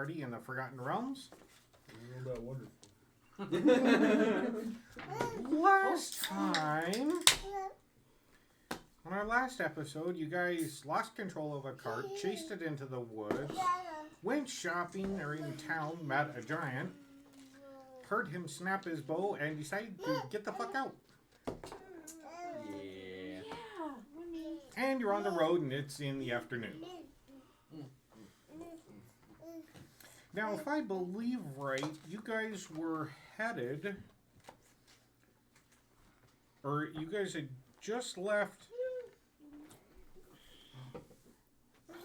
party in the Forgotten Realms. That wonderful. Last time, on our last episode, you guys lost control of a cart, chased it into the woods, went shopping or in town, met a giant, heard him snap his bow, and decided to get the fuck out. Yeah. And you're on the road, and it's in the afternoon. Now, if I believe right, you guys were headed, or you guys had just left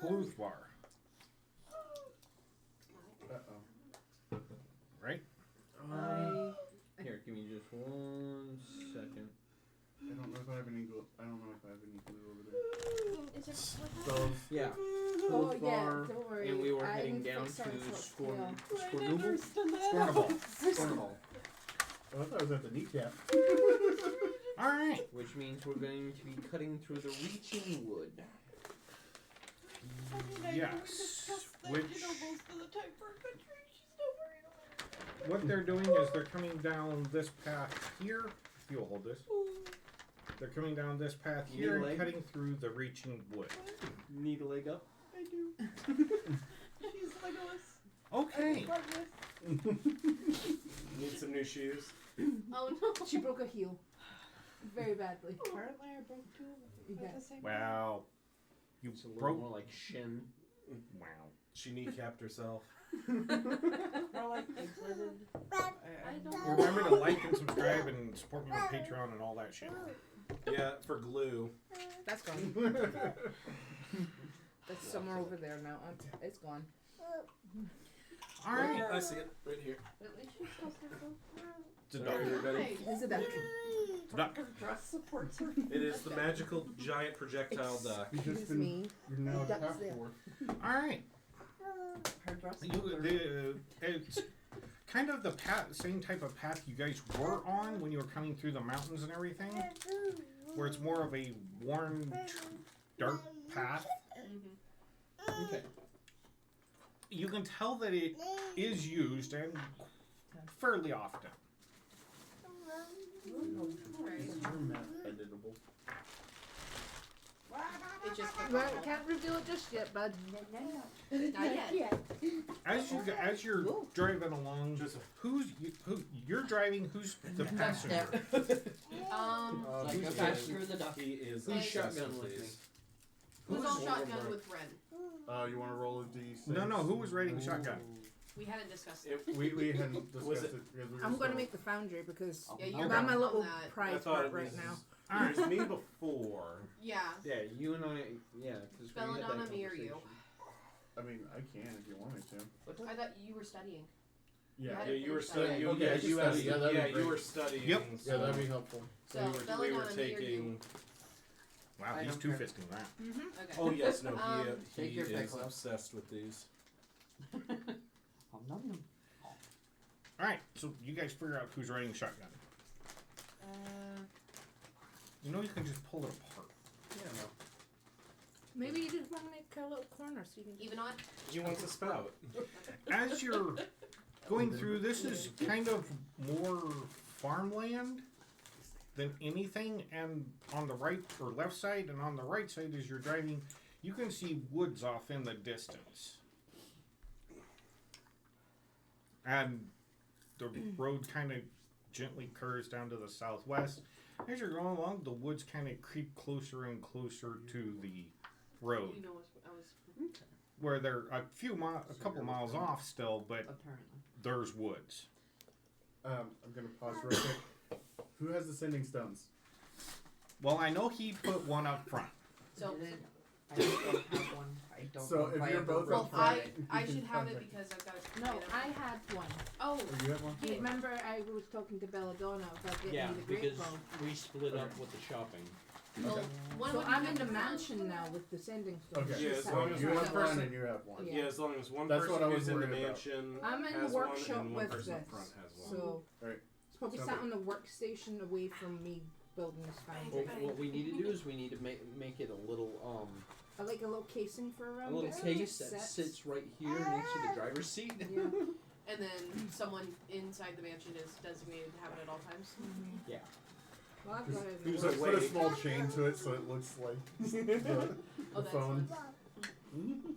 Hellwasp, right? Here, give me just 1 second. I don't know if I have any glue. I don't know if I have any glue over there. Is it So, Yeah. Oh, yeah, Bar, don't worry. and we were I heading didn't down fix to ours, so it's Scornable. Scornable. I thought I was at the kneecap. Alright. Which means we're going to be cutting through the reaching wood. Yes. Which, what they're doing is they're coming down this path here. If you'll hold this. They're coming down this path here and Leg? cutting through the reaching wood. Need a leg up? I do. She's Legolas. Okay. Need some new shoes. Oh no. She broke a heel. Very badly. Apparently I broke two of them. Yeah. At the same Wow. You It's a little broke. more like shin. Wow. She kneecapped herself. More like exited. I don't Remember to like and subscribe and support me on Patreon and all that shit. Yeah, for glue. That's gone. That's somewhere over there now. It's gone. Alright. I see it right here. It's a Sorry, duck. everybody. Is it that? It's a duck. Her dress supports her. It is the magical giant projectile duck. You've just Excuse been, me. you're now Duck's half there. for. Alright. Her dress supports her. It's kind of the same type of path you guys were on when you were coming through the mountains and everything, where it's more of a worn, dark path. Okay. You can tell that it is used and fairly often. Is your map editable? It just can't reveal it just yet, bud. Not yet. As you're driving along, who you're driving? Who's the passenger? Like a passenger the duck. He is Who's obsessed shotgun with these. me? Who's all shotgun with Ren? You want to roll a d6? No, who was riding shotgun? We hadn't discussed it. We hadn't discussed Was it. it- because we were I'm just going to make the foundry because Yeah, I'm you're on my on little that. I prize thought part it right was, now. it was me before. Yeah. Yeah, you and I. Yeah, because we had that Belladonna, me or you? conversation. I mean, I can if you want me to. I thought you were studying. Yeah. Right. Yeah, you were Studying. studying. Okay, Yeah, I can you study. had. Yeah, that'd be Yeah, you great. were studying. Yep. So Yeah, that'd be helpful. So we were Belladonna, me or you? taking. Wow, I he's don't two-fisting that. Okay. Oh yes, no, Take he your pick, is love. obsessed with these. Alright, so you guys figure out who's riding shotgun. You know you can just pull it apart. Yeah, no. Maybe you just want to make a little corner so you can. Even on? He wants a spout. As you're going through, this is kind of more farmland than anything, and on the right or left side and on the right side as you're driving, you can see woods off in the distance. And the road kind of gently curves down to the southwest. As you're going along, the woods kind of creep closer and closer to the road, You know, I was. where they're a couple miles off still, but Apparently. there's woods. I'm gonna pause real quick. Who has the sending stones? Well, I know he put one up front. So, I don't have one. I don't So know if I you're ever both wrote up well, front, it. I you should can have it contact- because I've got. No, it. I had one. Oh. Oh, you have one? Do you remember I was talking to Belladonna about getting Yeah, me the great because bow? we split up with the shopping. Well, one So would I'm be in the front. mansion now with the sending stone. Okay. Yeah, as so long as you one have one person- and you have one. Yeah. Yeah, as long as one That's what I person was who's in the worried about. mansion I'm in the has workshop one, and one with person up this. front has one. So Alright. it's probably So- sat on the workstation away from me building this Well, foundry. what we need to do is we need to make it a little Like a little casing for around A little this, case just that sets. sits right here next to the driver's seat. Yeah. And then someone inside the mansion is designated to have it at all times. Mm-hmm. Yeah. Well, I've got it. Who's Put a awake? small chain to it so it looks like the Oh, that's phone. fun.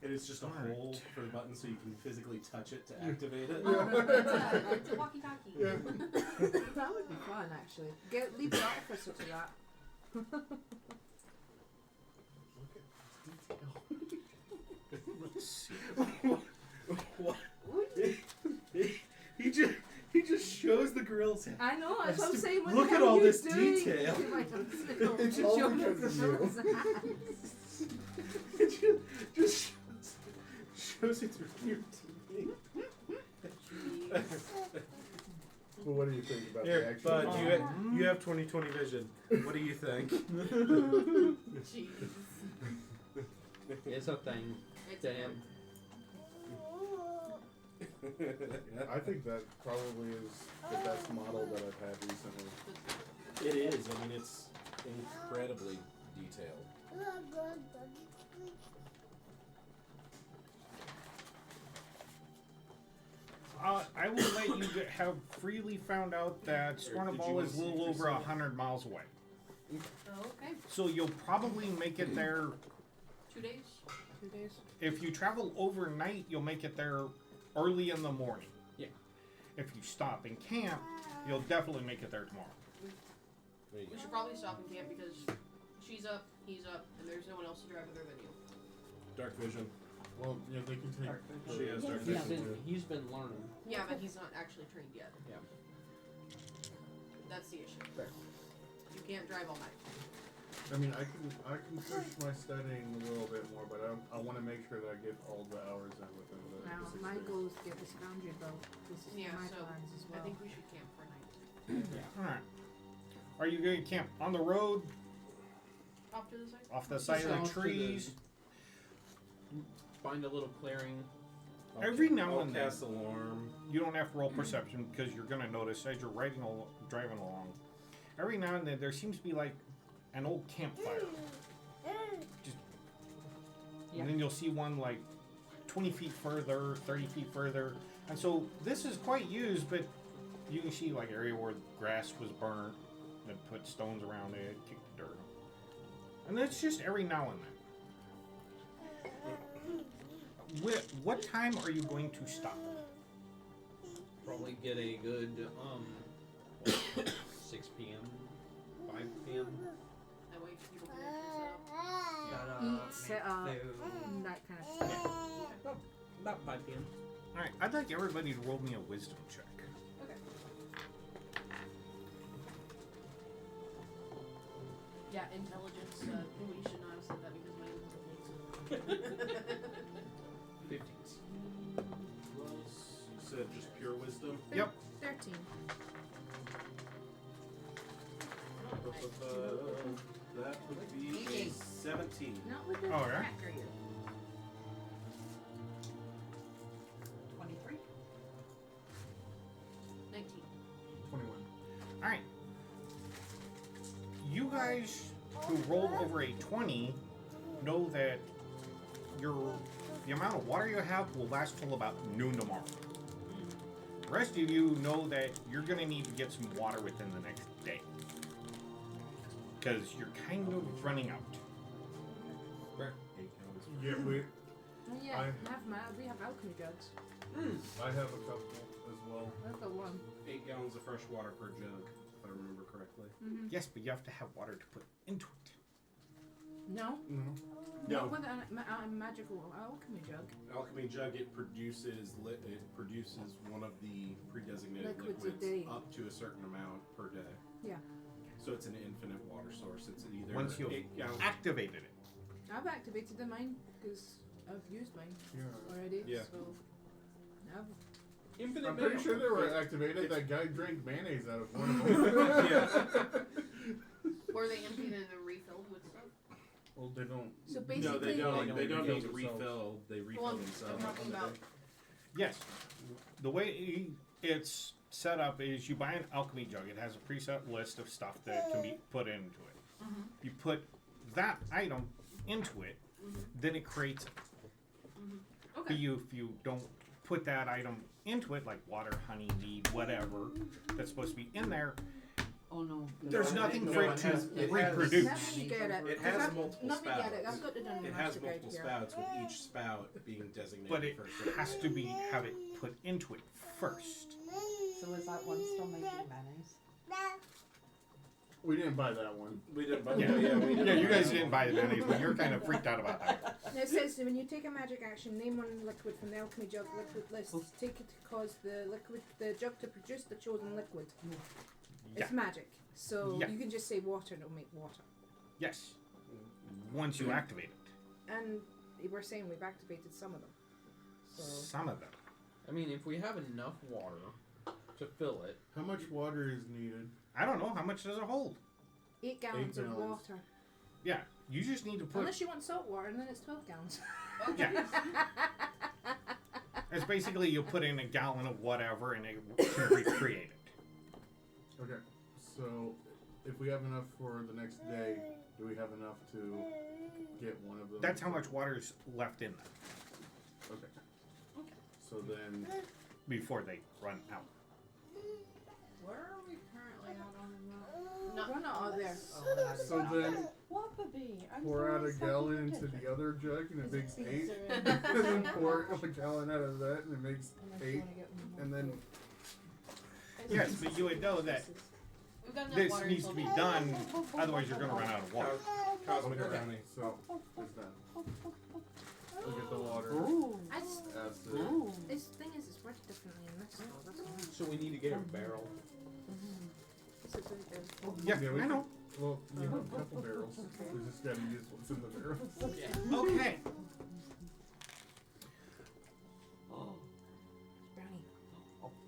And it's just a Alright. hole for the button so you can physically touch it to activate it. It's a walkie-talkie. Yeah. That would be fun, actually. Leave the officer to that. Let's see. What? He just shows the grill's head. I know, that's what I'm saying. What Look the at hell all are you this doing? detail. It's Show all me because the of you. girl's ass. It just shows it through your TV. Well, what do you think about the Here, actual? bud, you have 20/20 vision. What do you think? Jeez. It's a thing. It's a Damn. I think that probably is the best model that I've had recently. It is. I mean, it's incredibly detailed. I will let you have freely found out that Scornaball is a little over 100 miles away. Oh, okay. So you'll probably make it there. 2 days? 2 days. If you travel overnight, you'll make it there early in the morning. Yeah. If you stop and camp, you'll definitely make it there tomorrow. There you We go. should probably stop and camp because she's up, he's up, and there's no one else to drive other than you. Dark vision. Well, yeah, they can take. She has dark He's vision. he's been learning. Yeah, but he's not actually trained yet. Yeah. That's the issue. Fair. You can't drive all night. I mean, I can push my studying a little bit more, but I want to make sure that I get all the hours in within the. Now, the 6 my days. goal is to get this boundary built. This is Yeah, my so plans as well. I think we should camp for a night. Alright. Are you going to camp on the road, Off to the side? off the side of Off the to the- trees? Find a little clearing. Every now I'll and then. cast alarm. You don't have to roll perception because you're going to notice as you're driving along. Every now and then there seems to be like an old campfire. Just, Yeah. And then you'll see one like 20 feet further, 30 feet further. And so this is quite used, but you can see like area where grass was burnt and put stones around it, kicked the dirt. And it's just every now and then. What time are you going to stop? Probably get a good 6 p.m., 5 p.m. That way people can actually Eat, set up, that kind of stuff. About 5 p.m. Alright, I'd like everybody to roll me a wisdom check. Okay. Yeah, intelligence. We should not have said that because my intelligence. 50s. You said just pure wisdom? Yep. 13. That would be a 17. Not with the Oh, yeah? cracker yet. 23. 19. 21. Alright. You guys who rolled over a 20 know that the amount of water you have will last till about noon tomorrow. The rest of you know that you're going to need to get some water within the next day. Because you're kind of running out. Yeah, we. Oh, yeah, I- we have alchemy jugs. I have a couple as well. I've got one. 8 gallons of fresh water per jug, if I remember correctly. Mm-hmm. Yes, but you have to have water to put into it. No, No. not with a magical alchemy jug. Alchemy jug, it produces one of the pre-designated Liquids a liquids day. up to a certain amount per day. Yeah. So it's an infinite water source. It's either Once you've 8 gallons. activated it. I've activated the mine because I've used mine Yeah. already. Yeah. So I've Infinite I'm pretty milk. sure they were activated. That guy drank mayonnaise out of one of them. Were they emptied and then refilled with stuff? Well, they don't. So No, basically, they don't. don't They don't refill need to themselves. refill. They refill Well, themselves. I'm talking about. Yes. The way it's set up is you buy an alchemy jug. It has a preset list of stuff that can be put into it. Mhm. You put that item into it, then it creates it. But Okay. if you don't put that item into it, like water, honey, mead, whatever, that's supposed to be in there, Oh no. there's nothing No, for it it to has- it has- reproduce. Let me get it. It 'cause has I've- multiple let me get it. spouts. I've got it done in It the has master guide multiple here. spouts, with each spout being designated But it for a certain has to be have it put into it first. So is that one still making mayonnaise? We didn't buy that one. We did, but Yeah, we did. yeah, you guys didn't buy the mayonnaise, but you're kind of freaked out about that. Now it says when you take a magic action, name one liquid from the alchemy jug liquid list. Take it to cause the jug to produce the chosen liquid. Yeah. It's magic, so Yeah. you can just say water and it'll make water. Yes. Once you activate it. And we're saying we've activated some of them. So Some of them. I mean, if we have enough water to fill it, How much water is needed? I don't know, how much does it hold? 8 gallons of gallons. water. Yeah, you just need to put. Unless you want salt water, and then it's 12 gallons. Yeah. It's basically you put in a gallon of whatever and it can recreate it. Okay, so if we have enough for the next day, do we have enough to get one of them? That's how much water's left in them Okay. So then, before they run out. Where are we currently at on the map? We're not all there. Oh, that is so then Wallaby, I'm pour sorry, out a something gallon into different. the other jug and it makes 8. Pizza And then pour a gallon out of that and it makes Unless you 8. wanna get one And more. then, Yes, but you would know that We've got enough this water needs to until be done, otherwise you're going to run out of water. Cosmic okay, brownie. so it's done. We'll get the water. Ooh. I just, Acid. Ooh. this thing is, it's worked differently in this one. That's all. so we need to get a barrel. It's a bit of- Yeah, Yeah, we I know. Well, you have a couple barrels. We just gotta use what's in the barrels. Okay. brownie.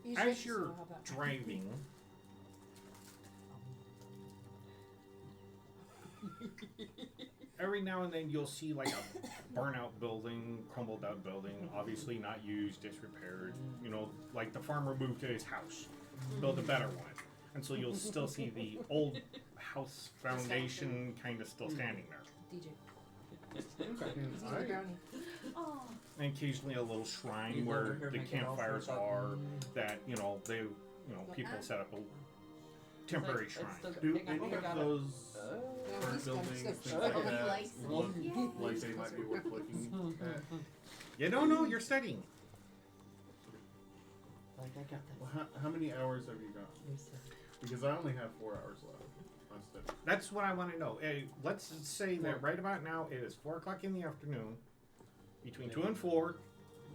Use As this, you're I'll have that. driving, every now and then you'll see like a burnout building, crumbled out building, obviously not used, disrepaired. You know, like the farmer moved to his house, built a better one. And so you'll still see the old house foundation kind of still standing there. DJ. And Use the brownie. And occasionally a little shrine You where over here the making all campfires sorts of- are that, people set up a temporary It's shrine. still- do hang on, any I of got it. those Yeah, current he's got buildings, stuff. things like that, Lights. look like they might be worth looking at? You don't know, you're studying. Like I got that. Well, how many hours have you got? Because I only have 4 hours left on study. That's what I want to know. Let's say that right about now it is 4 o'clock in the afternoon. Between 2 and 4.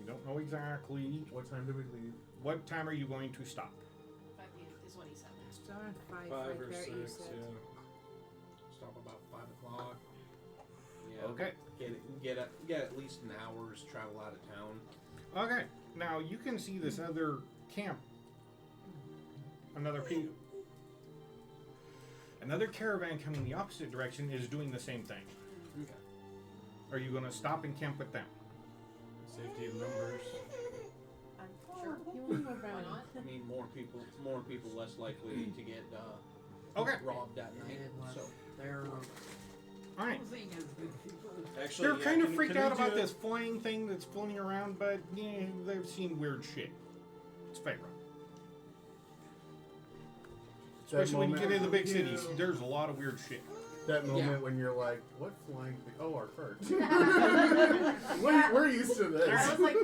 You don't know exactly. What time do we leave? What time are you going to stop? 5 p.m. is what he said. It's around 5, 5 or 5:30, 6, you yeah. said. Stop about 5 o'clock. Yeah. Okay. Get at least an hour's travel out of town. Okay. Now you can see this other camp. Another caravan coming the opposite direction is doing the same thing. Okay. Are you going to stop and camp with them? Safety in numbers. Sure. You want more Why brownie? not? I mean, more people, less likely to get Okay. robbed at night. So They're All right. posing as good people. Actually, They're kind of freaked can we out about do- this flying thing that's floating around, but yeah, they've seen weird shit. It's Pharaoh. Especially when you get into the big cities, there's a lot of weird shit. That moment Yeah. when you're like, what flying thing? Oh, our cart. we're used to I this. was like,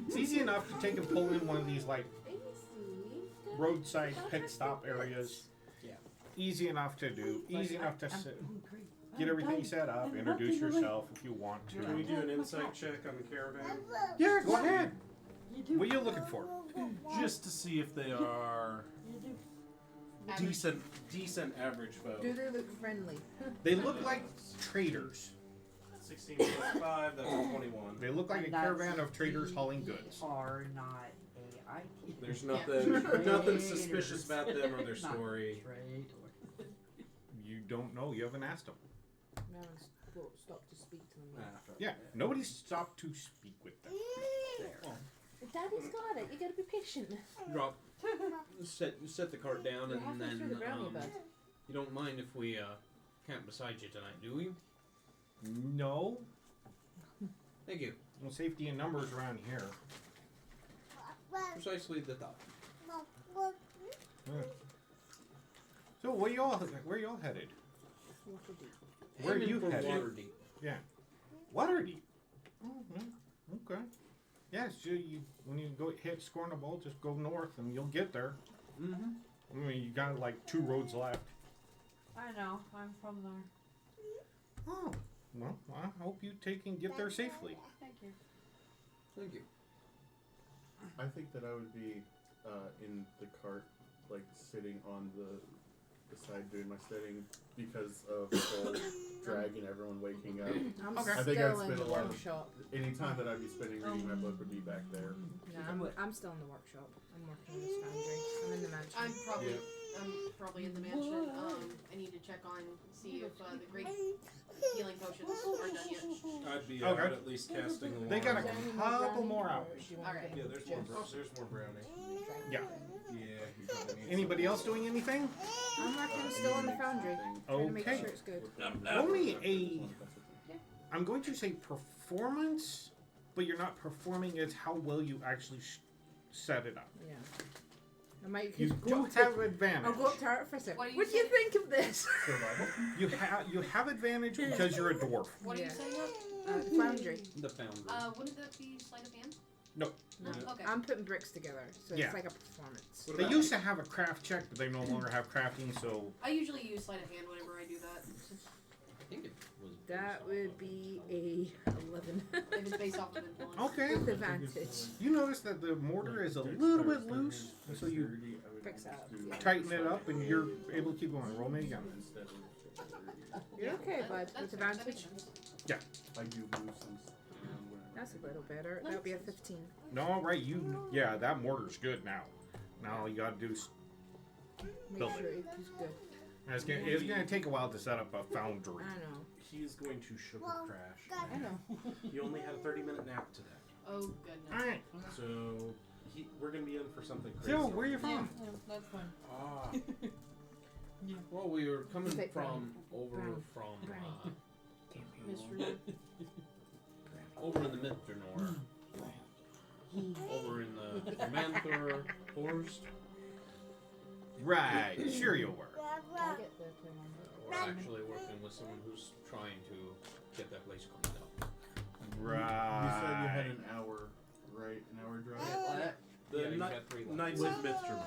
It's easy enough to take and pull in one of these like roadside pit stop areas. Yeah. Easy enough to do. Easy enough to Great. get everything set up. Introduce yourself if you want Can to. we do an insight check on the caravan? Yeah, go ahead. You do. What are you looking for? Just to see if they are You do. decent average folk. Do they look friendly? They look like traders. 16 plus 5, that's a 21. They look like a And that's caravan of traders hauling goods. Are not AIT. There's Yeah. nothing suspicious about them or their Not story. trade or- You don't know. You haven't asked them. No one's stopped to speak to them Ah, yet. fuck. Yeah, nobody stopped to speak with them. Daddy's got it. You gotta be patient. Drop. Set the cart down, You're and halfway through the then brownie, bud. you don't mind if we camp beside you tonight, do we? No. Thank you. Well, safety in numbers around here. Precisely the thought. So where y'all headed? Where are Aiming you for headed? Waterdeep. Yeah. Waterdeep. Oh, yeah. Okay. Yeah, so when you go hit Scornable, just go north and you'll get there. Mm-hmm. I mean, you got like 2 roads left. I know. I'm from there. Oh, well, I hope you get there safely. Thank you. Thank you. I think that I would be in the cart, like sitting on the side doing my studying because of the whole drag and everyone waking up. I'm Okay. I think I'd still in spend the a lot of workshop. any time that I'd be spending reading my book would be back there. No, I'm still in the workshop. I'm working on this foundry. I'm in the mansion. I'm probably in the mansion. I need to check on, see if the great healing potions are done yet. I'd be Okay. out at least casting alarm. They got a Is there any more couple brownie, more or hours. do you want Alright. to Yeah, there's more. just There's more brownie. Yeah. Yeah. You probably need Anybody else doing anything? I'm working still on the foundry. Trying to make Okay. sure it's good. Only I'm going to say performance, but you're not performing as how well you actually set it up. Yeah. I might You just do go up have to, advantage. I'll go up to her for a second. What do you What do you say? think of this? Survival. You have advantage because you're a dwarf. What are Yeah. you saying up? The foundry. The foundry. Wouldn't that be sleight of hand? No. No, Okay. I'm putting bricks together, so Yeah. it's like a performance. What They about- used to have a craft check, but they no longer have crafting, so I usually use sleight of hand whenever I do that. I think it was. That would be a 11 If it's based off of influence. okay. with advantage. You notice that the mortar is a little bit loose, and so you Fix that up, yeah. tighten it up, and you're able to keep going. Roll me again. You're okay, bud, That's with fair, that advantage. makes sense. I do move some around when That's a little better. That'll be a 15. No, right? Yeah, that mortar's good now. Now you gotta do. Make Build sure it's good. It's gonna take a while to set up a foundry. I know. He is going to sugar crash. I know. He only had a 30-minute nap today, Oh goodness. All right. so we're gonna be in for something crazy. Phil, where are you Yeah, from? that's fine. Ah. Well, we were coming Thick from over brownie. from Mystery. over in the Midternor. Over in the Manther Forest. Right. Sure you were. I'll get the plan on We're actually working with someone who's trying to get that place cleaned up. Right. you said you had an hour, right? An hour drive. The Yeah, you got 3 left. Knights of Mr.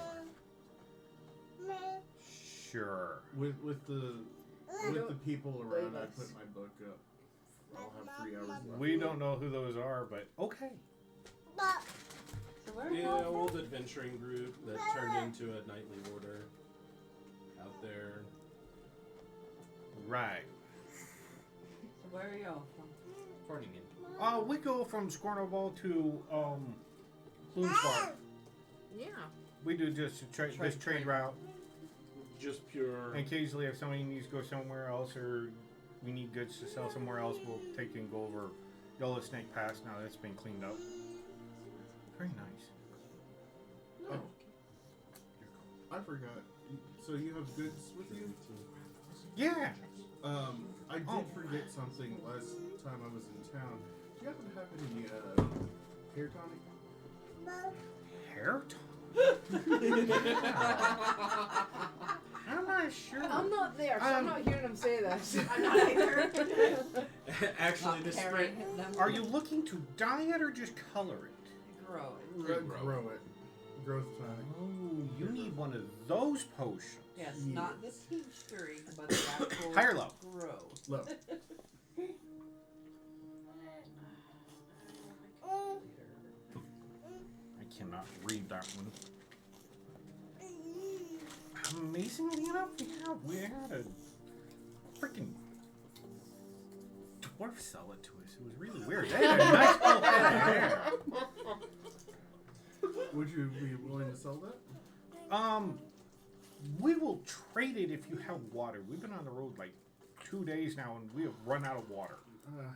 Sure. With the people around, I put my book up. I'll have 3 hours left. We don't know who those are, but okay. So where are you Yeah, all from? old adventuring group that turned into a knightly order out there. Right. So where are you all from? Farningham. We go from Scornable to Bloomsbar. Yeah. We do just this trade route. Just pure. And occasionally, if somebody needs to go somewhere else or we need goods to sell somewhere else, we'll take and go over Yellow Snake Pass now that it's been cleaned up. Very nice. Oh, I forgot. So you have goods with you? Yeah. I did Oh. forget something last time I was in town. Do you happen to have any hair tonic? Hair tonic? I'm not sure. I'm not there, so I'm not hearing him say this. I'm not either. Actually, this spray. Carrying them. Are you looking to dye it or just color it? Grow it. Grow it. Growth tonic. Oh, you need one of those potions. Yes, Yes. not the tincturing, but the actual High or low? grow. Look. I cannot read that one. Amazingly enough, we had a freaking dwarf sell it to us. It was really weird. They had a nice full head of hair. Would you be willing to sell that? We will trade it if you have water. We've been on the road like 2 days now, and we have run out of water.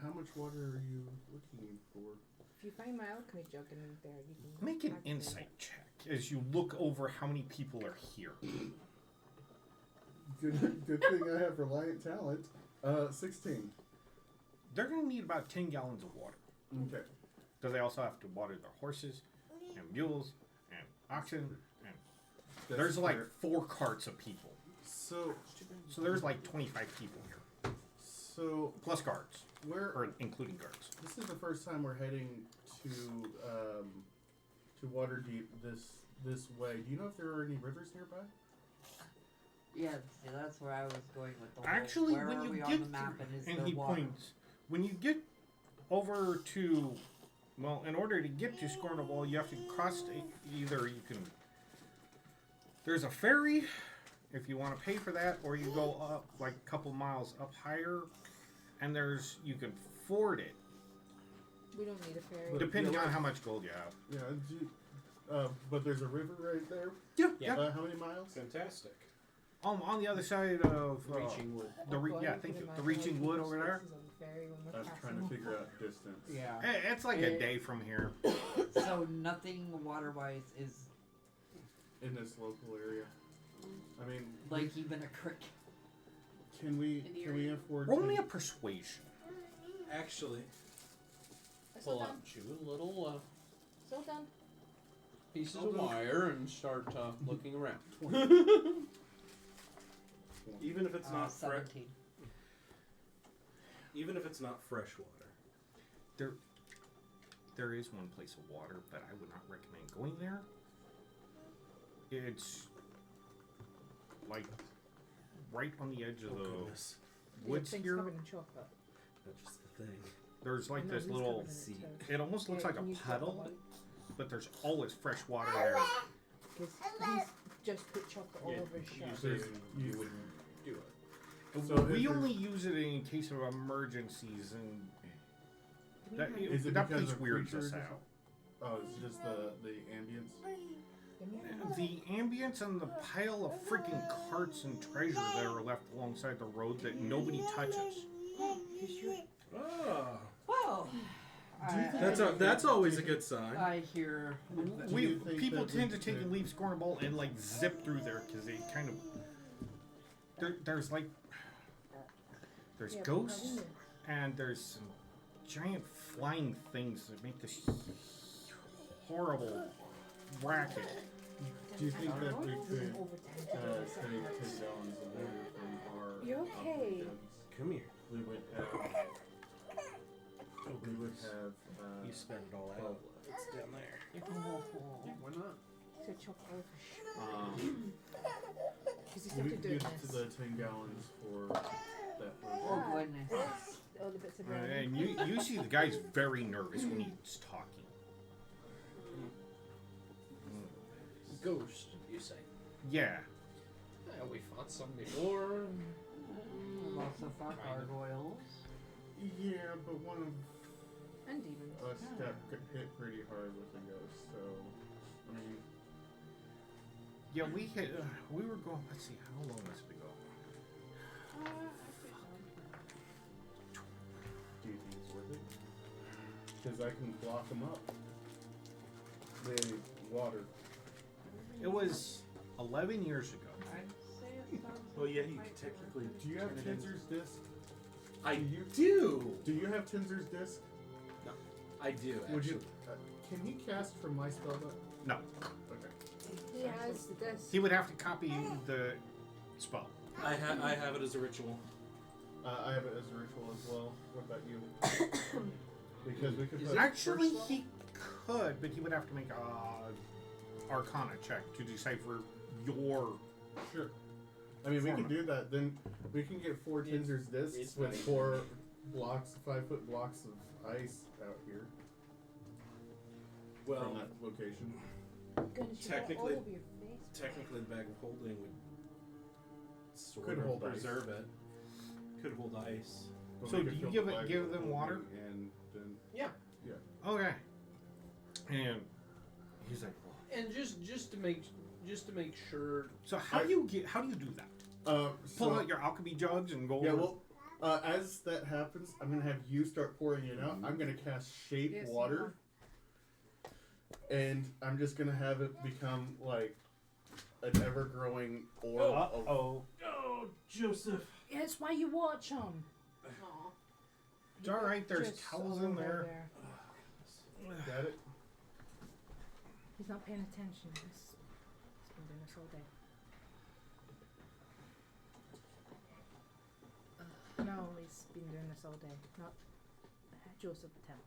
How much water are you looking for? If you find my alchemy jug in there, you can Make an activate insight check as you look over how many people are here. Good thing I have reliant talent. 16. They're going to need about 10 gallons of water. Okay. Because they also have to water their horses and mules and oxen. And there's like 4 carts of people. So there's like 25 people here. So Plus guards. where? Or including guards. This is the first time we're heading to Waterdeep this way. Do you know if there are any rivers nearby? Yeah, see, that's where I was going with the whole, Actually, where when are you we get on the map and is and there he water? points, when you get over to, well, in order to get to Scornable, you have to cross either you can. There's a ferry, if you want to pay for that, or you go up like a couple miles up higher, and you can ford it We don't need a ferry. But- depending yeah, on like- how much gold you have. Yeah. But there's a river right there. Yeah. How many miles? Fantastic. On the other side of Reaching wood. thank you. The reaching wood over there. I was trying to figure out distance. Yeah. It's like a day from here. So nothing water-wise is In this local area. I mean, like even a creek. can we In the can we area. afford Roll to? me a persuasion. Actually, I still pull done. out you little Still done. pieces I'll of go. wire and start looking around. Even if it's not fresh, 17. even if it's not fresh water. There is one place of water, but I would not recommend going there. It's like right on the edge of the Goodness. woods Things here. covered in chocolate. That's just the thing. There's like I know, this he's little. covered in it seed. too. It almost looks Yeah, like can a you get the puddle, light? but there's always fresh water there. Because he's just put chocolate all Yeah, over his shirt. Usually You- you wouldn't do it. So we if only use it in case of emergencies, and that, Is it that because place of weirds creatures us or out. Oh, it's just the ambience. The ambience and the pile of freaking carts and treasure that are left alongside the road that nobody touches. Oh, Well, that's always a good sign. I hear. Do you think People that we tend to take could- and leave Scornable and like zip through there because they kind of there's Yeah, ghosts probably. and there's some giant flying things that make this horrible racket. Do you think that we could Over take 10 10 gallons of water from our You okay? jugs? Come here. We would have. We would have. You spent it all out. It's down there. Why not? to chocolate over his shirt. Because he We started could doing use this. the 10 gallons for that. Oh goodness. All the bits of brown. And you see the guy's very nervous when he's talking. Ghost, you say? Yeah. Yeah, we fought some before. We've also fought Kind of. gargoyles. Yeah, but one of And demons. us got hit pretty hard with the ghost, so. I mean, Yeah, we were going, let's see, how long must we go? do you think it's worth it? Because I can block them up. The water. It was 11 years ago. I'd say it sounds Well, yeah, like you it might could technically. work. Do you have turn it into- Tinser's disc? I you- do. Do you have Tinser's disc? I do. Actually. Would you? Can he cast from my spell book? No. Okay. He has the disc. He would have to copy the spell. I have it as a ritual. I have it as a ritual as well. What about you? Because we could. Is put it Actually, first he could, but he would have to make a Arcana check to decipher your. Sure. I mean, we can Format. do that. Then we can get 4 Tinser's discs it's with nice. 4 blocks, 5-foot blocks of ice out here Well, from that location. Goodness, you got technically- all over your face. technically, the bag of holding would sort Could of hold ice. preserve it. Could hold ice. But So we could do you fill give the it- bag give with them holding water? And then Okay. And he's like, well, And just to make sure. so how do you do that? Pull so, out your alchemy jugs and go. yeah, over- well, as that happens, I'm gonna have you start pouring it out. I'm gonna cast shape Yes, you water, and I'm just gonna have it become like an ever-growing orb of... Oh, Joseph. Yeah, that's why you watch them. Aw. it's all right. There's Just towels in over there. Got it? He's not paying attention. He's been doing this all day. No, he's been doing this all day. Not Joseph Tim.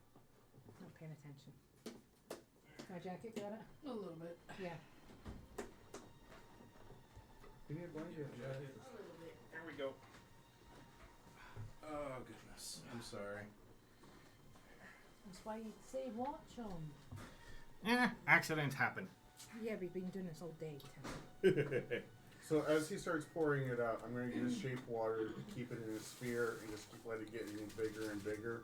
Not paying attention. My jacket, got it? A little bit. Yeah. Give me a blanket. Here we go. Oh goodness. I'm sorry. That's why you say watch them. Accidents happen. Yeah, we've been doing this all day, Tim. So as he starts pouring it out, I'm going to use shape water to keep it in a sphere and just keep letting it get even bigger and bigger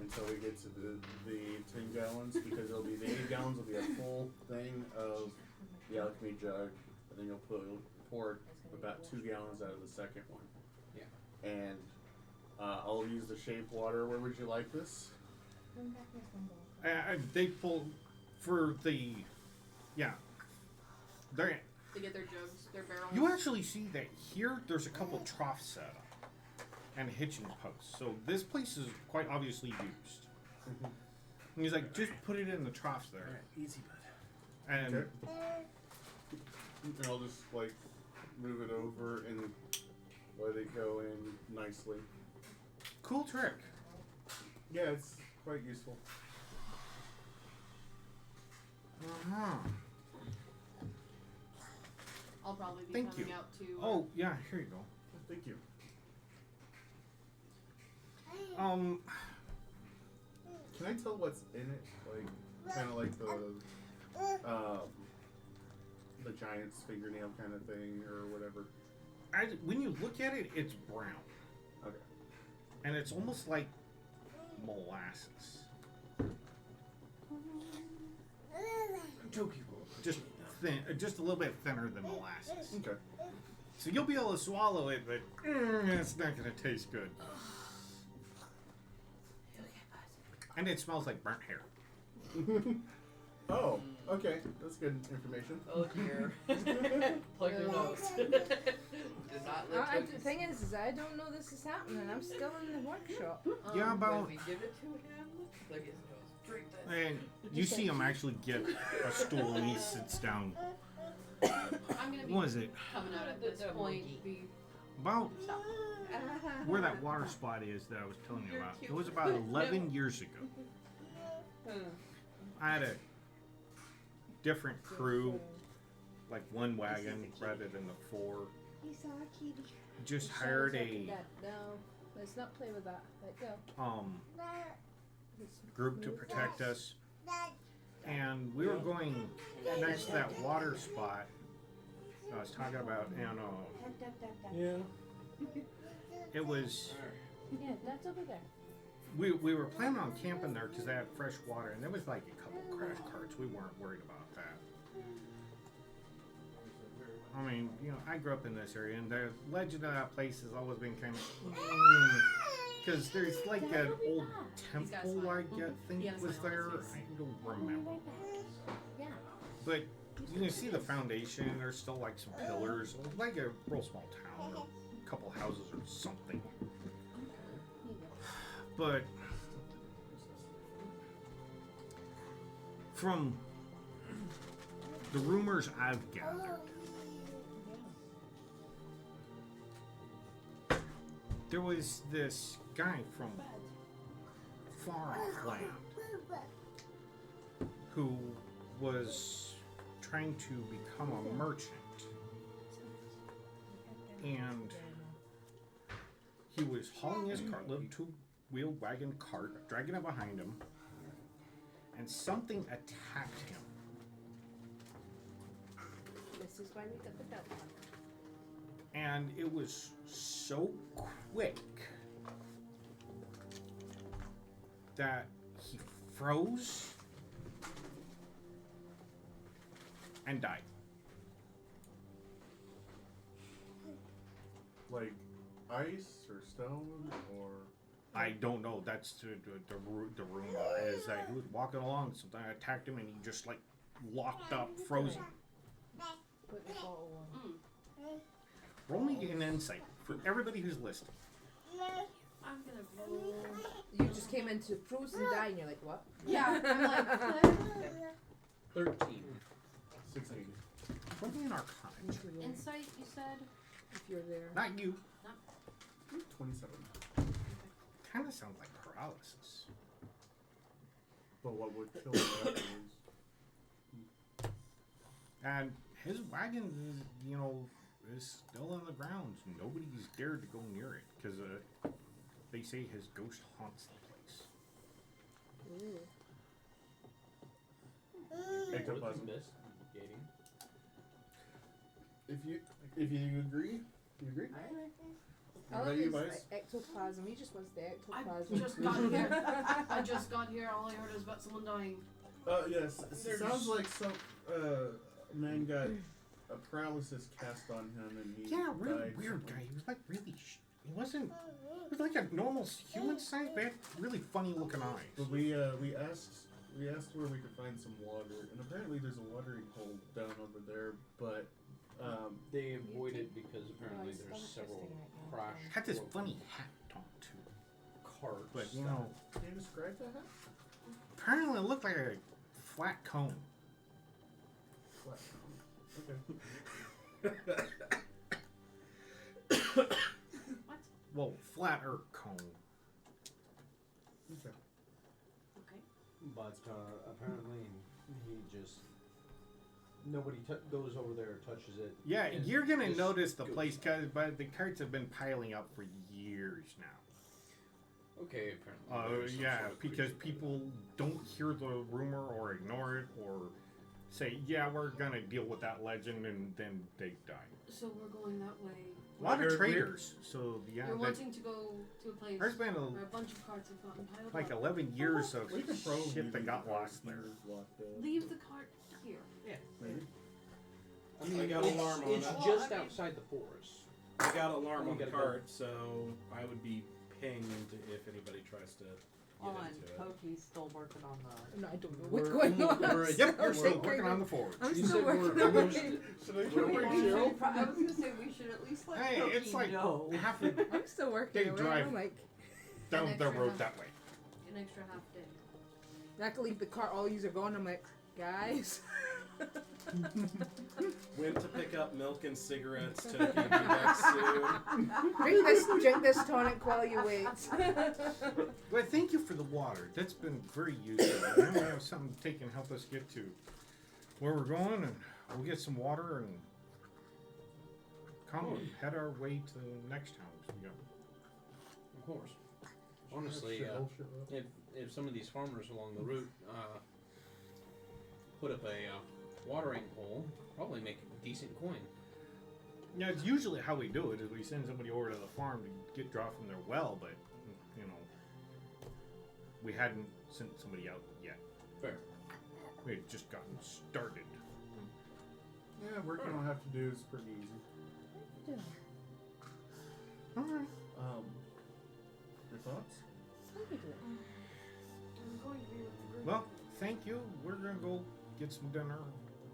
until we get to the 10 gallons, because it'll be the 8 gallons will be a full thing of the alchemy jug, and then you'll pour about 2 gallons out of the second one. Yeah. And I'll use the shape water. Where would you like this? They pull for the, yeah. There. They get their jugs, their barrels. You actually see that here. There's a couple troughs set up and hitching posts. So this place is quite obviously used. And he's like, just put it in the troughs there. Alright, easy bud. And Okay. And I'll just like move it over and let it go in nicely. cool trick. Yeah, it's quite useful. Uh-huh. I'll probably be Thank coming you. out to. Oh yeah, here you go. Thank you. Can I tell what's in it? Like, kind of like the giant's fingernail kind of thing, or whatever. When you look at it, it's brown. Okay. And it's almost like molasses. Just thin, just a little bit thinner than molasses. Okay. So you'll be able to swallow it, but it's not going to taste good. And it smells like burnt hair. Oh, okay. That's good information. Oh dear. Plug your nose. Do not let The thing is I don't know this is happening. I'm still in the workshop. Yeah, when about. we give it to him, plug his nose. Drink this. And you see him actually get a stool and he sits down. I'm gonna be What is it? coming out at this The point. monkey. Be About where that water spot is that I was telling you about. It was about 11 years ago. I had a different crew, like one wagon rather than the 4. He saw a kitty. Just hired a No, let's not play with that. Let go. group to protect us, and we were going next to that water spot I was talking about, and Yeah. it was. Yeah, that's over there. We were planning on camping there because they had fresh water, and there was like a couple crash carts. We weren't worried about that. I mean, you know, I grew up in this area, and the legend of that place has always been kind of because there's like an old temple I think was there. I don't remember, Yeah. but you can see the foundation. There's still like some pillars, like a real small town, or a couple houses or something. But from the rumors I've gathered, there was this guy from far off land who was trying to become a merchant, and he was hauling his cart, little 2-wheel wagon cart, dragging it behind him, and something attacked him. This is why we got the belt on. And it was so quick that he froze and died. Like ice or stone or. I don't know. That's the rumor is that he was walking along, something attacked him, and he just like locked up, frozen. Put the bottle on. Roll me an insight for everybody who's listening. I'm gonna roll. You just came into frozen die and you're like, what? Yeah, I'm like, what? 13. 16. Roll me an arcana. Insight, you said? If you're there. Not you. 27. Kind of sounds like paralysis. But what would kill him afterwards? And his wagon is, is still on the ground. Nobody's dared to go near it because they say his ghost haunts the place. Ooh. Ectoplasm. Investigating. If you agree, you agree? I What like about you, his Vice? ectoplasm. He just wants the I ectoplasm. just got here. I just got here. All I heard was about someone dying. Yes. It sounds like some man got a paralysis cast on him and he Really died. weird guy. He was like really. He wasn't. He was like a normal human size, but he had really funny looking eyes. But we asked where we could find some water, and apparently there's a watering hole down over there. But They avoided because apparently it's there's so several interesting right now. crash. Had this funny hat on too. carts. But can you describe that? apparently it looked like a flat cone. Flat. Okay. What? Well, flatter cone. Okay. Okay. But apparently he just nobody goes over there or touches it. Yeah, and you're gonna just notice the goes place down. but the carts have been piling up for years now. Okay, apparently. there's some Yeah, sort of because reason. people don't hear the rumor or ignore it or say, yeah, we're gonna deal with that legend, and then they die. So we're going that way. A lot of We're- traders. So yeah, You're that, wanting to go to a place there's been where a bunch of carts have gotten piled like up. 11 years of We could probably shit that leave got the lost car there. locked up. Leave the cart here. Maybe. I mean, I got it's, alarm on it's it. just outside the forest. I got alarm You on the gotta cart, so I would be pinged if anybody tries to get On into it. Pokey's still working on the. No, I don't know what's going on. we're- Yep, you're I'm still thinking- working on the forge. I'm You still said working we're on almost- it. Should I We go with should Cheryl? I was gonna say we should at least let Hey, Pokey it's like know. half a I'm still working They on it. drive I'm like, down An the extra road half. that way. An extra half day. I can leave the cart. All these are gone. I'm like, guys. Went to pick up milk and cigarettes to be back soon. drink this tonic while you wait. But thank you for the water. That's been very useful. Now we have something to take and help us get to where we're going, and we'll get some water and come head our way to the next town. We go. Of course. Honestly, if some of these farmers along the route put up a watering hole, probably make a decent coin. Yeah, it's usually how we do it is we send somebody over to the farm to get draw from their well, but we hadn't sent somebody out yet. Fair. We had just gotten started. Yeah, working on have to do is pretty easy. All right. Your thoughts? I'm going to be with the group. Well, thank you. We're gonna go get some dinner.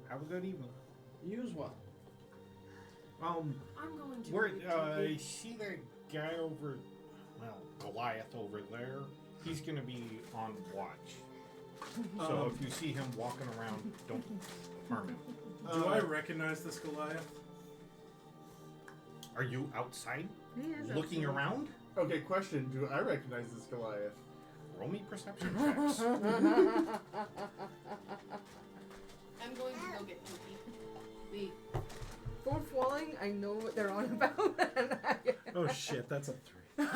Have a good evening. Use what? I'm going to. Where be with see that guy over, Goliath over there? He's gonna be on watch. So if you see him walking around, don't harm him. Do I recognize this Goliath? Are you outside He is looking outside. around? Okay, question. Do I recognize this Goliath? Roll me perception checks. I'm going to go get Pookie. Fourth falling, I know what they're on about. Oh shit, that's a 3.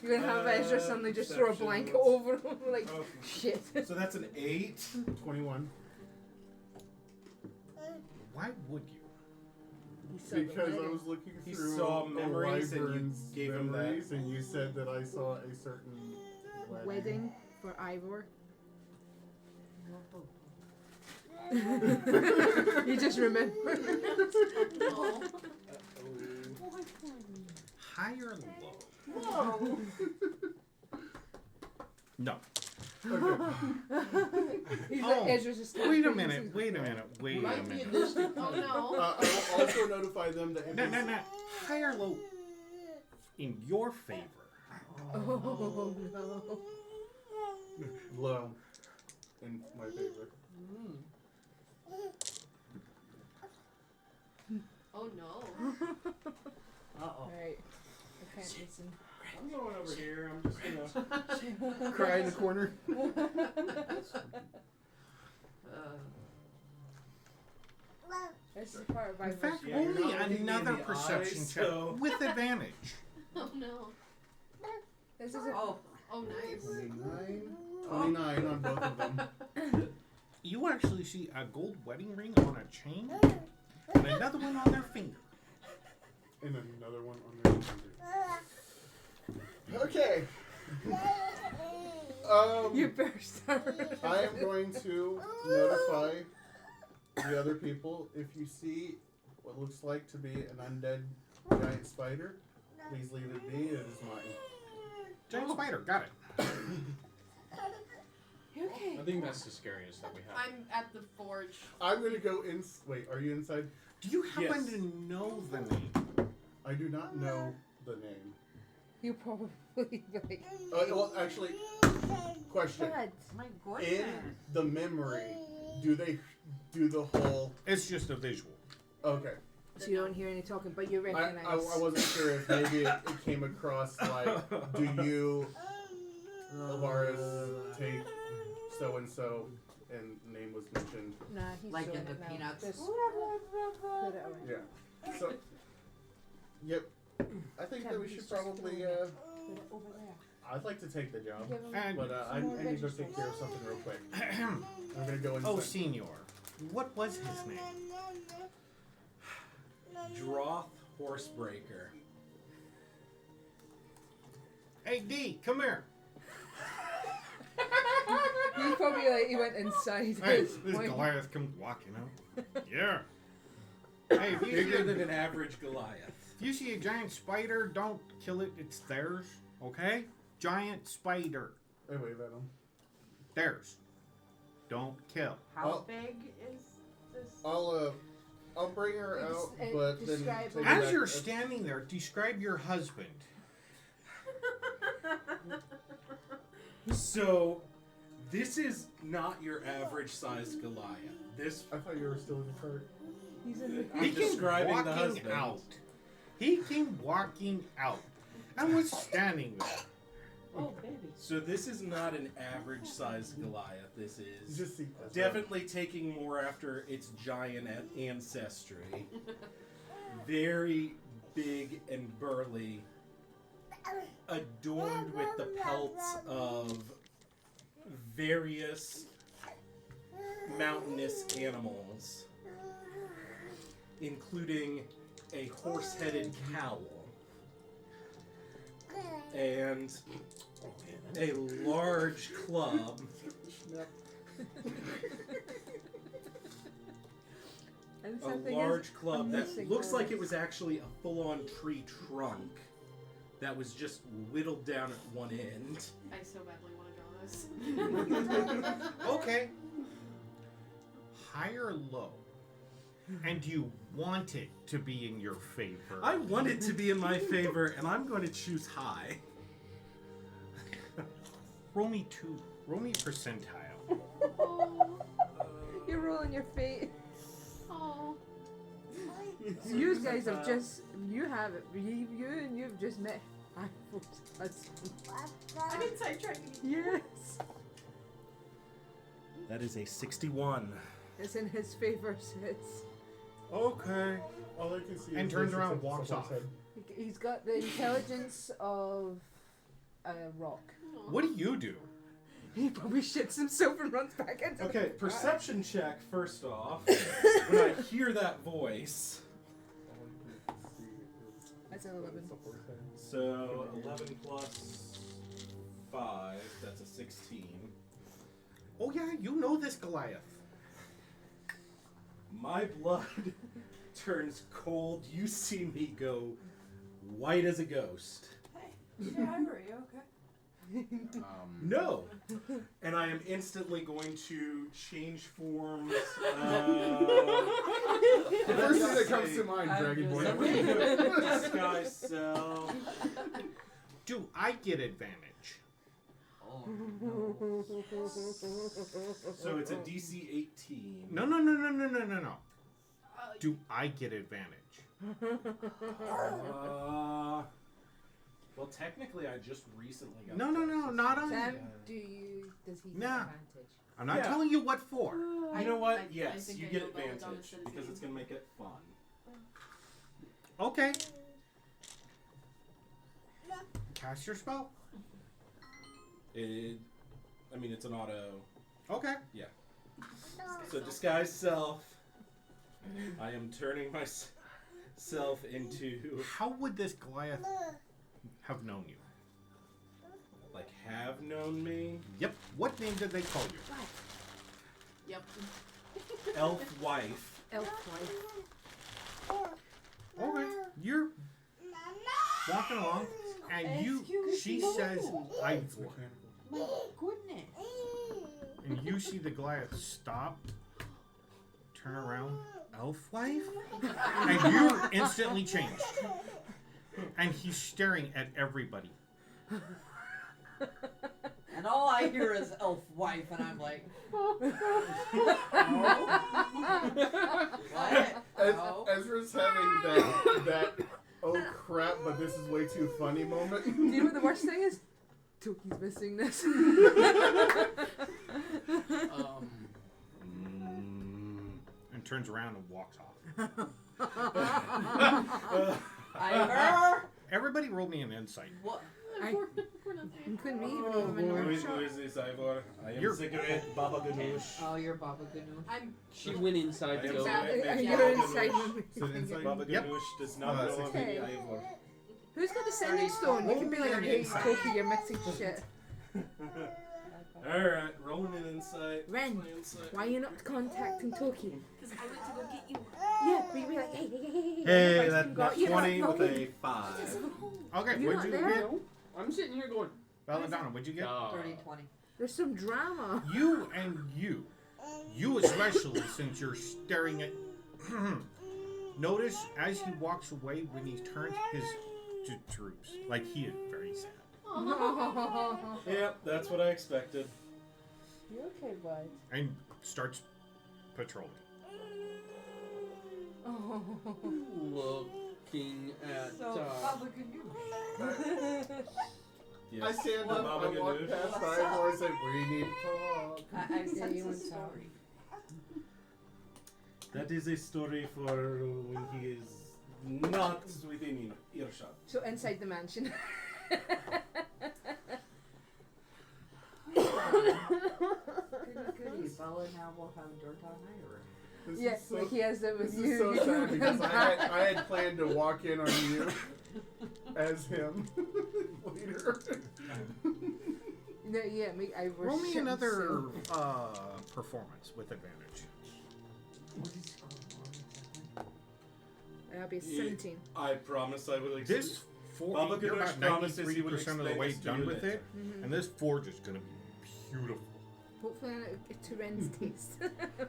You're gonna have Ezra suddenly just throw a Perception blanket was- over them, like, Oh, shit. so that's an 8. 21. Why would you? He saw the Because I wedding. was looking He through saw memories and you Wyvern's gave him that. memories, and you said that I saw a certain Wedding for Ivor. You just remember. No. High or low? Whoa! No. He's Oh, like, Ezra's just Wait a minute. Wait a minute. Wait a Might be a minute. distant Oh cousin. no. I will also notify them that if No, it's- no, no. High or low in your favor. Oh no. low in my favor. Oh no. Uh-oh. Alright. I can't listen. I'm going over here. I'm just gonna. Cry in the corner. This is part of my In fact, Yeah, you're only not looking me in another the perception eyes, check so- with advantage. Oh no. This is a Oh. Oh nice. 29 on both of them. You actually see a gold wedding ring on a chain and another one on their finger. And another one on their finger. Okay. You burst out. I am going to notify the other people. If you see what looks like to be an undead giant spider, please leave it be. It is mine. Giant spider, got it. You okay? I think that's the scariest that we have. I'm at the forge. I'm going to go in. Wait, are you inside? Do you happen Yes. to know the name? I do not know the name. You probably like. Well, actually, question. God. My In goodness. the memory, do they do the whole? It's just a visual. Okay. So you don't hear any talking, but you I recognize. wasn't sure if maybe it came across like, do you, Alvarez, take so and so, and name was mentioned. Nah, he's Like doing in the it now. Peanuts. Just put it away. Yeah. So, yep. I think that we should probably. Put it over there. I'd like to take the job, Give him And but I some more need to go vegetables. take care of something real quick. I'm gonna go inside. Oh, Senior. What was his name? Droth Horsebreaker. Hey, D, come here. He probably like he went inside. Hey, his this point. Goliath comes walking out. Yeah. Hey, if you, Bigger see than an average Goliath. if you see a giant spider, don't kill it. It's theirs. Okay? Giant spider. I wave at him. Theirs. Don't kill. How Oh. big is this? I'll bring her out, It's, but then describe take it. her As back. you're standing there, describe your husband. So, this is not your average sized Goliath. This I thought you were still in the cart. He's in the. I'm He came describing the walking husband. out. He came walking out and was standing there. Oh, baby. So this is not an average sized Goliath. This is Just see. definitely taking more after its giant ancestry. Very big and burly, adorned with the pelts of various mountainous animals, including a horse-headed cow and a large club And a something large is club that missing looks like it words. was actually a full-on tree trunk that was just whittled down at one end. I so badly want to draw this. Okay. High or low? And you want it to be in your favor. I want it to be in my favor, and I'm going to choose high. Roll me 2. Roll me percentile. Oh, You're rolling your fate. oh. You guys have just. You have it. You and you've just met. Husband. I'm inside trying to get Yes. That is a 61. It's in his favor, sis. Okay. All I can see And is turns this around, except walks someone's off. head. He's got the intelligence of a rock. What do you do? He probably shits himself and runs back into the Okay, car. perception check first off. When I hear that voice, All I can see is That's an 11. the horse head. so 11 plus 5, that's a 16. Oh yeah, you know this Goliath. My blood turns cold. You see me go white as a ghost. Hey, yeah, I heard you. Okay. No. And I am instantly going to change forms. The first thing that comes to mind, I'm Dragon Boy. just- Disguise self. Do I get advantage? Oh, no. So it's a DC 18. No. Do I get advantage? Well, technically, I just recently got. No, not on. Sam, does he get Nah. advantage? I'm not Yeah. telling you what for. You know what? I Yes, think you I get know about advantage Jonathan because too. it's gonna make it fun. Okay. Cast your spell. It's an auto. Okay. So disguise self. I am turning myself into How would this Goliath have known you? have known me. Yep. What name did they call you? Yep. Elf wife. Elf wife. Okay. You're walking along, and she says, Ivor. My goodness. And you see the Goliath stop, turn around, elf wife? And you're instantly changed. And he's staring at everybody. And all I hear is elf wife, and I'm like, what? Ezra's having that oh crap, but this is way too funny moment. Do you know what the worst thing is? Toki's missing this. And turns around and walks off. Everybody roll me an insight. What? We're not there. Couldn't we even even in the Who workshop? is this, Ivor? I am You're- Cigarette Baba Ganoush. Oh, you're Baba Ganoush. I'm She went inside I to am go. sorry. You're inside me. So inside- Baba Yep. Ganoush does not Oh, know of any okay. Ivor. Who's got the sending stone? You can be like, Roll me hey, an insight. Toki, you're missing shit. Alright, rolling an insight. Ren, My insight. why are you not contacting Toki? because I went to go get you. Yeah, but you'd be like, hey. Hey, Everybody's that's got you. 20 with Toki. a 5. Okay, You're what'd not you there? get? No, I'm sitting here going. Belladonna, what'd you get? Dirty 20. There's some drama. You and you especially, since you're staring at. Notice as he walks away, when he turns, his droops. Like he is very sad. Yep, that's what I expected. You okay, bud? And starts patrolling. Looking at. So, Baba Ganoush. Yes. I stand Baba up, I walk Ganoush. past Ivor and say, we need to talk. I sense you a want to story. That is a story for when he is not within earshot. So inside the mansion. Goody, Bella now will have dirt on Ira. This Yeah, is so, like he has it with this you. is so you sad know, because I had planned to walk in on you as him later. No, yeah, I was Roll me shitting another so- performance with advantage. What is going on? That'll be Yeah. 17. I promise I will This forge, Baba you're Ganoush about promises he will 93% of the explain way this to done you with later. it, and this forge is gonna be beautiful. Hopefully, to Ren's taste.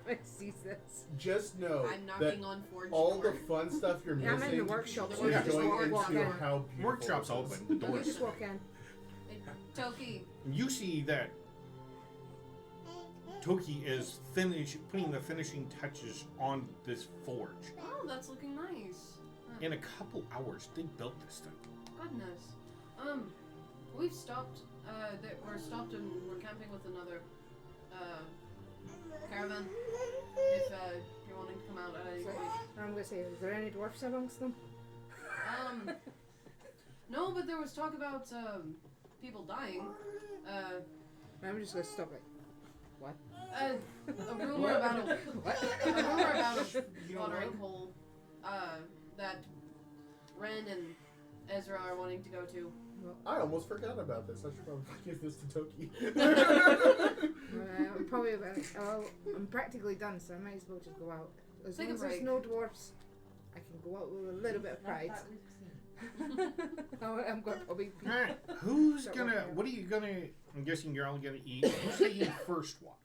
When he sees this. Just know I'm that knocking on Forge all the door. fun stuff you're Yeah, I'm in the missing workshop, is so you just going walk into in. how beautiful Workshop's this is. open. The You door's just walk in. Hey, Toki, You see that Toki is putting the finishing touches on this forge. oh, that's looking nice. In a couple hours, they built this thing. Goodness. We've stopped. We're stopped and we're camping with another caravan. If you're wanting to come out at any point. I'm gonna say, is there any dwarfs amongst them? No, but there was talk about people dying. I'm just gonna stop it. A rumor about a rumor about a watering hole that Ren and Ezra are wanting to go to. I almost forgot about this. I should probably give this to Toki. I'm probably about. I'm practically done, so I might as well just go out. As Take long a as there's break. no dwarfs, I can go out with a little bit of pride. I'm going to probably be. Alright, who's Start gonna, working out. what are you gonna, I'm guessing you're all gonna eat. Who's taking first watch?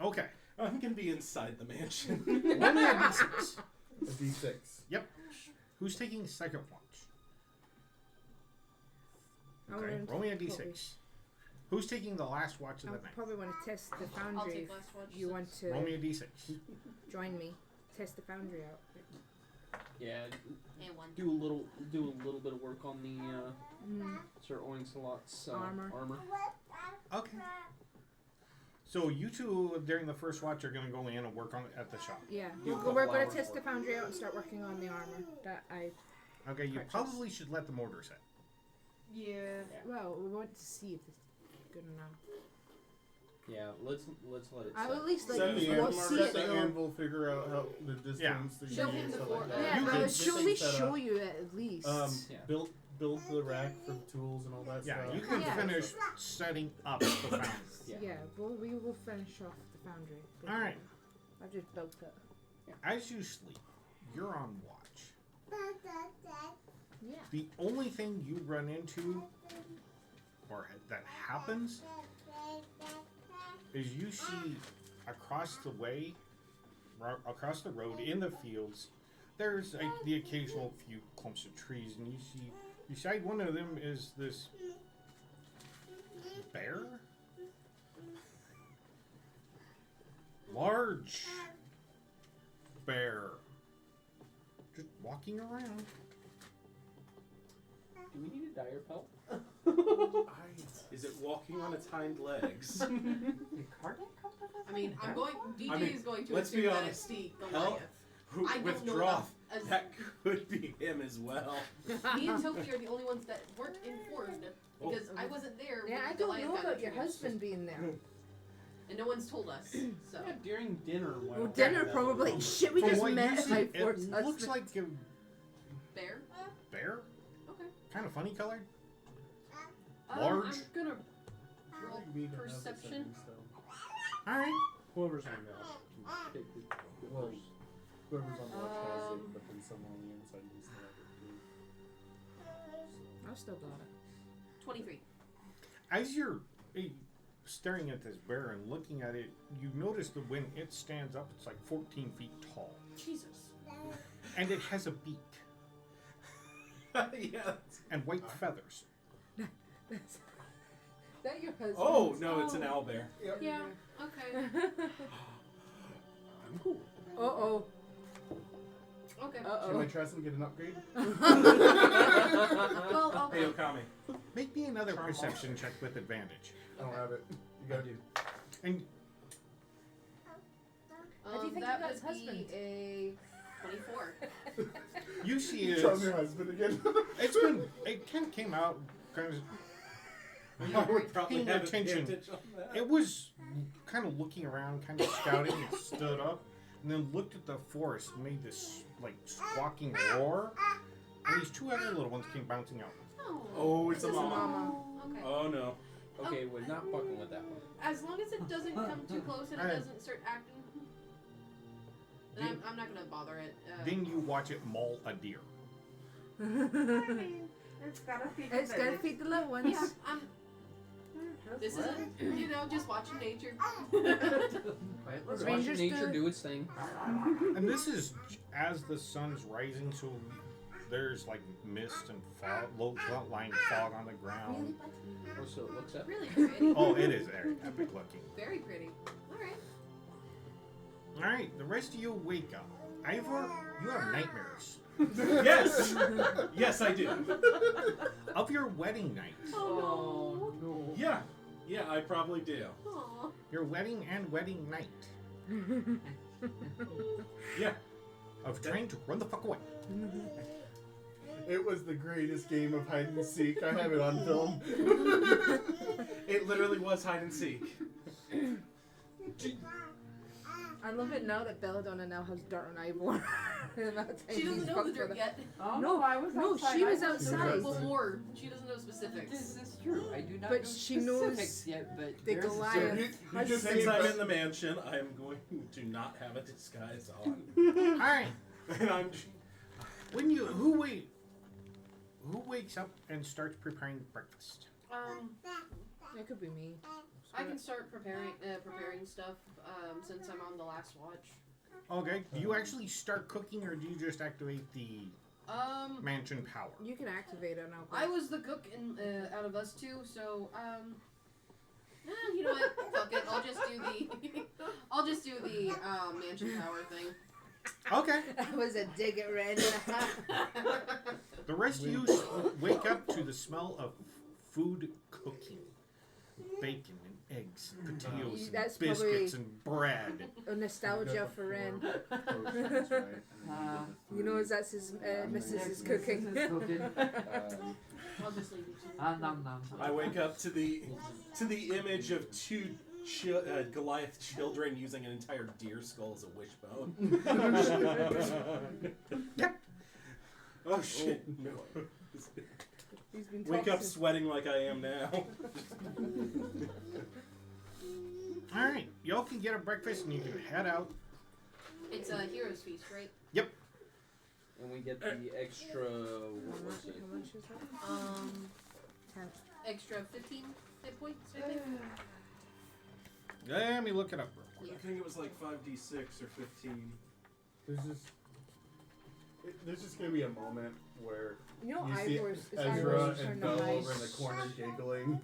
Okay. I'm gonna be inside the mansion. Roll me a d6. A D6. Yep. Who's taking second watch? I Okay, would roll me a probably- d6. Who's taking the last watch of I the night? probably want to test the I'll foundry. take If last watch. you want Roll me to a d6. join me, test the foundry out. Yeah, And one. do a little bit of work on the Sir Oincelot's Armor. Okay. So you two during the first watch are gonna go in and work on it at the shop. Yeah, You we're put going to flowers test for the it. foundry out and start working on the armor that I. Okay, you Purchase. probably should let the mortar set. Yeah. Well, we want to see if it's good enough. Yeah, let's let it. I set. will at least like Set the we'll anvil, see set it. the anvil, figure out how the distance that you Show need him and the stuff floor. like that. Yeah, You but can I'll get surely things set show up. you at least. Yeah. Build the rack for the tools and all that Yeah, stuff. you can Yeah. finish setting up the foundry. yeah, we will finish off the foundry. All right. I've just built it. As you sleep, you're on watch. Yeah. The only thing you run into, or that happens, is you see across the way, across the road in the fields, there's like the occasional few clumps of trees, and you see beside one of them is this bear, large bear, just walking around. Do we need a dire pelt? Is it walking on its hind legs? Your car didn't come with us? I mean, I'm going. DJ I mean, is going to let's assume be that honest. it's Steve Hell- Goliath. I With don't know Droth, enough as- that could be him as well. Me and Toki are the only ones that weren't informed because I wasn't there. Yeah, when I Goliath don't know got about your introduced. husband being there. And no one's told us. So Yeah, during dinner. why Well, don't dinner we- probably. Shit, we From just what you met see, my it fourth husband. looks like a bear. bear, Okay. kind of funny colored. Large. I'm gonna roll Me to have the perception. second stone. All right. Whoever's on the take the Well, first. whoever's on the watch has Um, it, but then someone on the inside needs to have it too. I've still got it. 23. As you're staring at this bear and looking at it, you notice that when it stands up, it's like 14 feet tall, Jesus. and it has a beak Yeah. and white feathers. Is that your husband? Oh no, it's an owlbear. Yeah. Okay. I'm cool. Uh-oh. Okay. Can Uh-oh. my Trasm get an upgrade? Well, Hey okay. Okami. Make me another perception check with advantage. I don't have it. You gotta do. And How do you think that you got would his husband? be a 24. you see You it. tell your husband again. It kind of came out kind of. I would probably Paying have attention. advantage on that. It was kind of looking around, kind of scouting, and stood up, and then looked at the forest and made this like squawking roar. And these two other little ones came bouncing out. Oh, it's a It's a mama. mama. Okay. Oh no. Okay, we're not fucking with that one. As long as it doesn't come too close and it Alright. doesn't start acting, then I'm not gonna bother it. Then you watch it maul a deer. I mean, it's gotta feed the It's gonna babies. feed the little ones. yeah, this What? isn't, just watching nature. Let's watch Rangers nature do- do its thing. And this is as the sun's rising, so there's like mist and fog, low-lying fog on the ground. Oh, so it looks up. Really pretty. Oh, it is very epic looking. Very pretty. Alright. All right, the rest of you wake up. Ivor, you have nightmares Yes. Yes, I do. of your wedding night. Oh no. Yeah. Yeah, I probably do. Aw. Your wedding and wedding night Yeah. of trying to run the fuck away. It was the greatest game of hide and seek. I have it on film. It literally was hide and seek. I love it now that Belladonna now has dirt on Ivor. She doesn't know the dirt yet. Oh, No, I was no, outside. she was I outside. Well, more. She doesn't know specifics. This is true. I do not But know she knows specifics yet, but the there's Goliath. So you just Since need I'm the- in the mansion, I'm going to not have a disguise on. All right. And I'm Who wakes up and starts preparing breakfast? That could be me. I can start preparing stuff since I'm on the last watch. Okay. Do you actually start cooking, or do you just activate the mansion power? You can activate it now. I was the cook out of us two, so you know what? Fuck it. I'll just do the mansion power thing. Okay. That was a dig at Ren. The rest of you wake up to the smell of food cooking. Bacon and eggs, potatoes, and That's biscuits and bread. A nostalgia for Ren. Potions, right? You know, that's his Mrs.'s cooking. I'll just leave you two. Nom nom. I wake up to the image of two Goliath children using an entire deer skull as a wishbone. Yep. Oh shit! No. He's been Wake up tossing. sweating like I am now. All right, y'all can get a breakfast and you can head out. It's a hero's feast, right? And we get the extra. What was it? How much is that? 10. Extra 15 hit points, I think. Let me look it up real quick. I think it was like 5d6 or 15. There's just gonna be a moment where You know, you see Ivor's Ezra trying and to Belle hide. over in the corner giggling.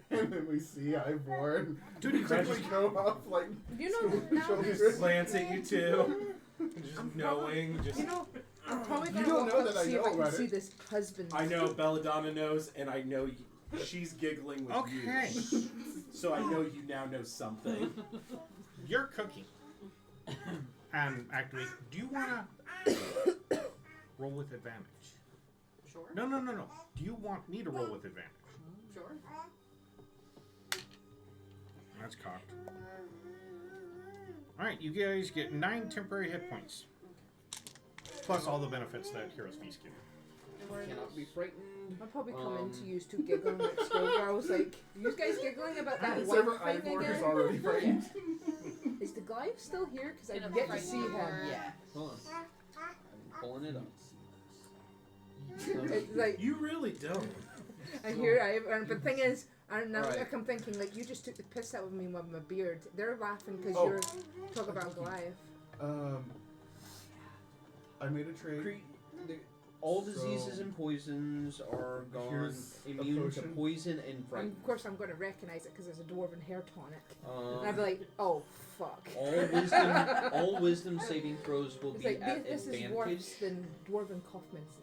And then we see Ivor and Dude, you Magic quickly- go off like You know, now shoulders. this, Glance at you two, just knowing. Just you know, I'm probably You gonna don't walk know up that I see if know I can about see it. this husband. I know Belladonna knows, and I know she's giggling with Okay. you. So I know you now know something. You're cooking. And activate. Do you want to roll with advantage? Sure. No. Do you want me to roll with advantage? Sure. That's cocked. Alright, you guys get 9 temporary hit points. Plus all the benefits that Heroes Feast give. And where are Cannot those? be frightened. I'll probably come in to use two giggling at school where I was like, you guys giggling about that Except one for thing Ivor is again? already frightened. Is the Goliath still here? Because I Gonna get to frighten see you him. more. Yeah. Hold on. I'm pulling it up. It's like, You really don't. I hear but the thing is, and now Right. like I'm thinking, like, you just took the piss out of me with my beard. They're laughing because Oh. you're talking about Goliath. I made a trade. All So, diseases and poisons are gone. here's a Immune to potion. poison and And fright. of course, I'm going to recognize it because there's a dwarven hair tonic. And I'd be Um, like, oh, fuck. all wisdom saving throws will It's be like, at this is advantage. worse than dwarven cough medicine.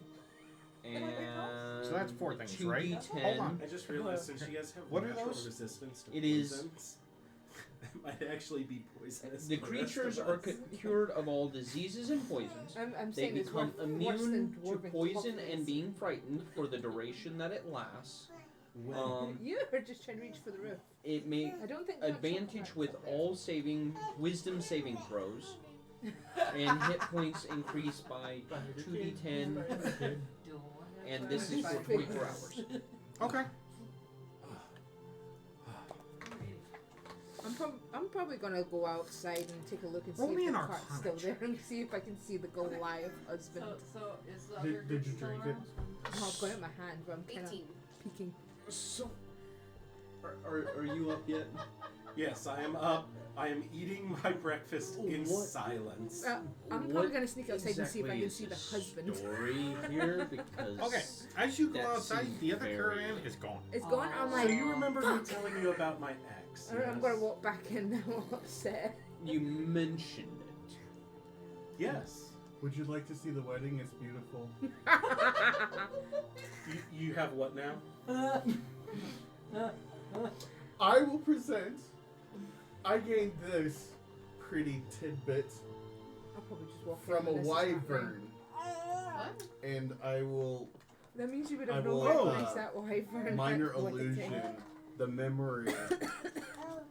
And So that's 4 things, right? 2d10. Hold on. I just realized since you guys have What are natural those? resistance to It is- poisons, that might actually be poisonous. The to rest creatures of are us. cured of all diseases and poisons. I'm They saying it's become worse immune than to dwarven poison cough and medicine. being frightened for the duration that it lasts. You are just trying to reach for the roof. It may I don't think that's advantage so with all wisdom saving throws, and hit points increase by 2d10, and this is for 24 hours. Okay. I'm probably gonna go outside and take a look and see Roll me if an the cart's Arcana still check. there and see if I can see the Goliath husband. So is the Did- other did you group still drink around? Oh, I've got it in my hand, but I'm kind of 18. peeking. So, are you up yet? Yes, I am up. I am eating my breakfast in What? silence. I'm What probably gonna sneak outside and see if I exactly can is see the the husband. story here, because Okay. As you go That outside, seems the other very- caravan is gone. It's gone. I'm So like, So you remember me fuck. telling you about my ex? I'm yes? gonna walk back in now, all upset. you mentioned it. Yes. Would you like to see the wedding? It's beautiful. You have what now? I will present. I gained this pretty tidbit I'll probably just walk from a in and this is happening. wyvern, What? and I will That means you would I have will, recognized that wyvern. minor What to say. illusion the memory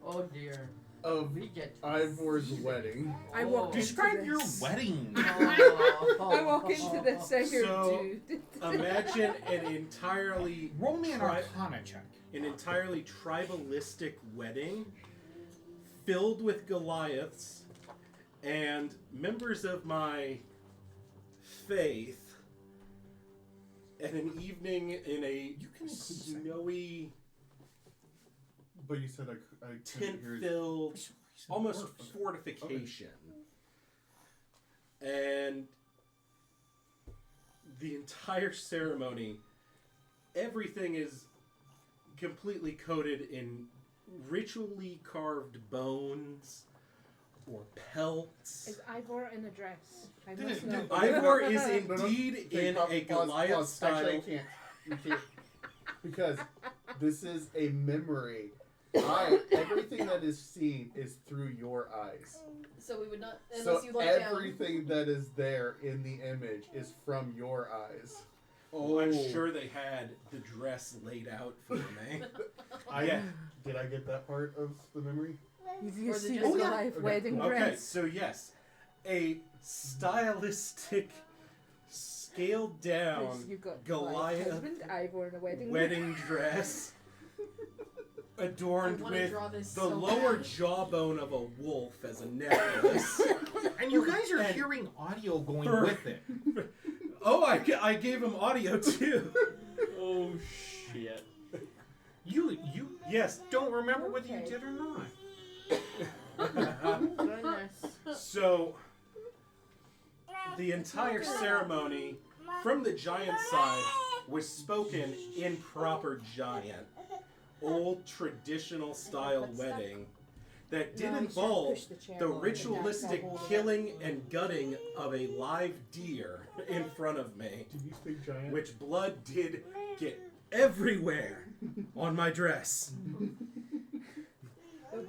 Oh dear. of We get. Ivor's wedding. I walked into Describe your this. wedding. I walk into this, I hear, So, dude. Imagine an entirely Roll me an Try- Arcana check. an entirely tribalistic wedding filled with Goliaths and members of my Faith and an evening in a snowy, But you said I couldn't hear his- tent-filled, almost fortification. And the entire ceremony, everything is completely coated in ritually carved bones or pelts. Is Ivor in a dress? I Dude, must know. Ivor is No, no. indeed Okay, in pause, a Goliath pause. style. Actually, I can't. You can't. Because this is a memory. Everything that is seen is through your eyes. So we would not, unless So you look everything that is there in the image is from your eyes. Oh, I'm sure they had the dress laid out for me. Yeah. Did I get that part of the memory? You Or is it see just- the Oh, yeah. Goliath Okay, wedding cool. Okay, dress. so yes, a stylistic, scaled down You've got Goliath my husband, Ivor in a wedding wedding dress adorned I wanna with draw this the so lower bad. jawbone of a wolf as a necklace. And you guys are And- hearing audio going For- with it. Oh, I gave him audio too. Oh shit. You Yes. don't remember whether you Okay. did or not. Goodness. So, the entire ceremony from the giant side was spoken in proper giant, old traditional style wedding that did No, you shouldn't involve push the chair the over. ritualistic That's not killing and gutting of a live deer in front of me, Did you speak giant? which blood did get everywhere on my dress.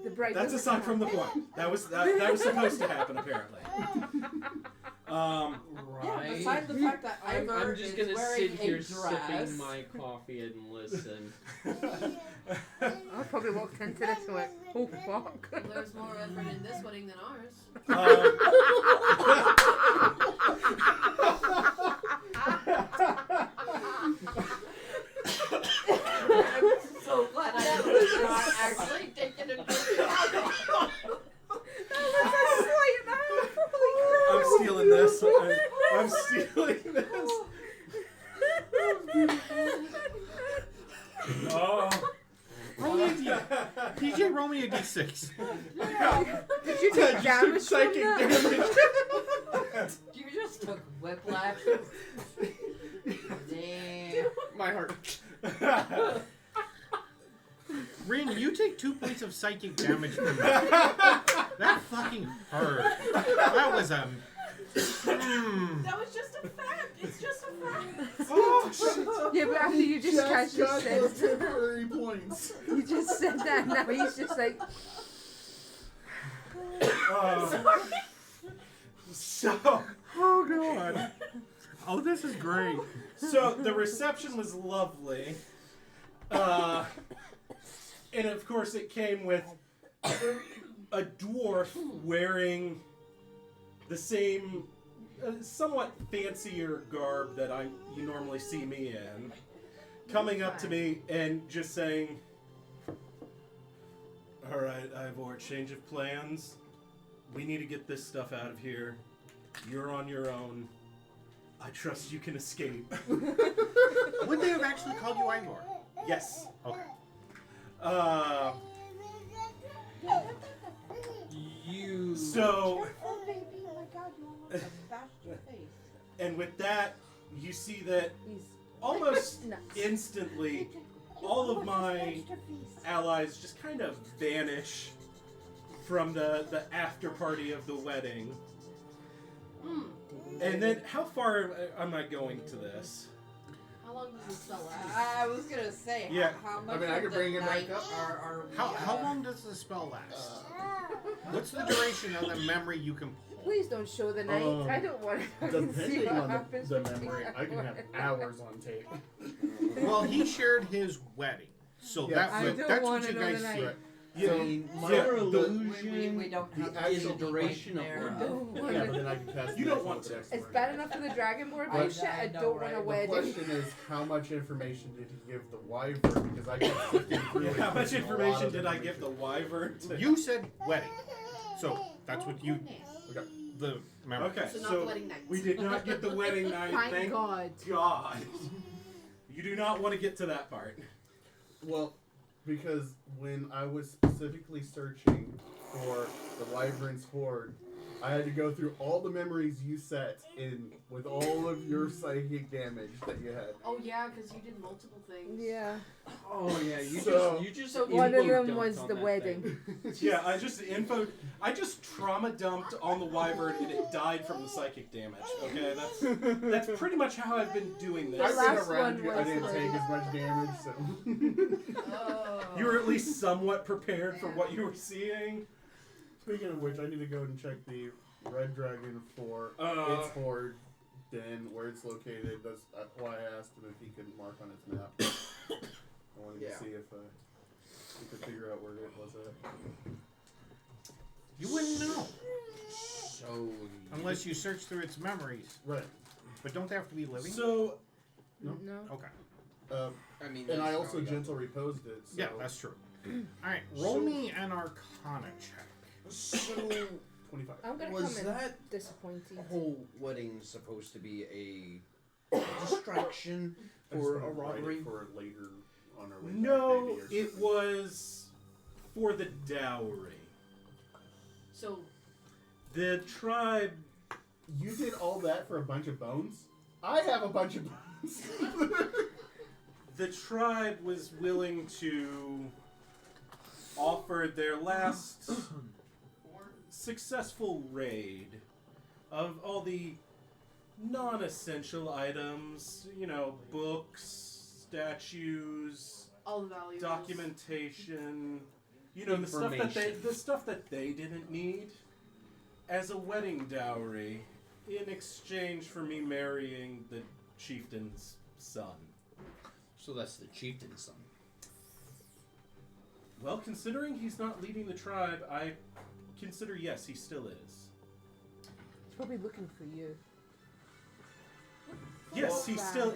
The bride That's doesn't aside from the have- point. That was supposed to happen apparently. Yeah, Right. besides the fact that I'm Ivor just is gonna wearing sit here a dress. sipping my coffee and listen. I probably walked into this and went, oh fuck. Well, there's more effort in this wedding than ours. I'm so glad I was not actually taking a picture. I'm stealing this. I'm stealing this. Oh. PJ, roll me a d6. Did you take damage from that? You just took whiplash. Damn. My heart. Rin, you take 2 points of psychic damage from that. That fucking hurt. That was a... That was just a fact. It's just a fact. Oh, shit. Yeah, but after you just casually got said those temporary points. you just said that, now he's just like, So, Oh, God. Oh, this is great. so the reception was lovely. And of course it came with a dwarf wearing the same, somewhat fancier garb that you normally see me in, coming up to me and just saying, "All right, Ivor, change of plans. We need to get this stuff out of here. You're on your own. I trust you can escape." Would they have actually called you Ivor? Yes. Okay. You. So, Oh, baby. Oh, my God. You almost bashed your face. and with that, you see that he's almost nuts. instantly, all of my allies just kind of vanish from the after party of the wedding. And then, how far am I going to this? How long does this spell last? I was gonna say, Yeah. how much I mean, I of could the bring it back night up. are we, How long does the spell last? What's the duration of the memory you can pull? Please don't show the night. I don't want to fucking see Depending what on happens. the between memory, that I can have one. hours on tape. Well, he shared his wedding. So Yeah, that I would, don't that's want what to you know guys the see. night. So, My yeah, illusion we don't have the to is actual the duration of there. one. Don't yeah, wanna- but then I can cast. You the don't actual want to. next It's one. bad enough for the Dragon Board I bullshit. I know, don't right? want a The wedding. question is, how much information did he give the wyvern? Because I got sifting through it. How much There's a lot information of did I give the information. wyvern? You said wedding. So that's what you... Okay. the memories. Okay, So not the wedding night. we did not get the wedding night. Thank God. God. You do not want to get to that part. Well, because when I was specifically searching for the Wyvern's Hoard, I had to go through all the memories you set in with all of your psychic damage that you had. Oh yeah, because you did multiple things. Yeah. Oh yeah, you So- just So one of info them dumped was on the that wedding. thing. Yeah, I just trauma dumped on the wyvern and it died from the psychic damage. Okay, that's pretty much how I've been doing this. I The ran last around one you. I was didn't the- take as much damage, so. Oh. You were at least somewhat prepared for what you were seeing. Speaking of which, I need to go and check the Red Dragon for its hoard, then where it's located. That's why I asked him if he could mark on his map. I wanted Yeah. to see if he could figure out where it was at. You wouldn't know So unless you search through its memories. Right. But don't they have to be living? So, No. No. Okay. I mean, And that's I how also got- gentle reposed it. So. Yeah, that's true. All right, roll me an Arcana check. So 25. I'm gonna was come in that disappointed. whole wedding supposed to be a distraction I just for a wanna write it robbery? for later on our way back, no, maybe, or it something. was for the dowry. So The tribe. You did all that for a bunch of bones? I have a bunch of bones. The tribe was willing to offer their last successful raid of all the non-essential items, you know, books, statues, all the valuables. documentation, you know, the stuff that they didn't need as a wedding dowry in exchange for me marrying the chieftain's son. So that's the chieftain's son. Well, considering he's not leading the tribe, I consider yes, he still is. He's probably looking for you. Yes, Well, he's still.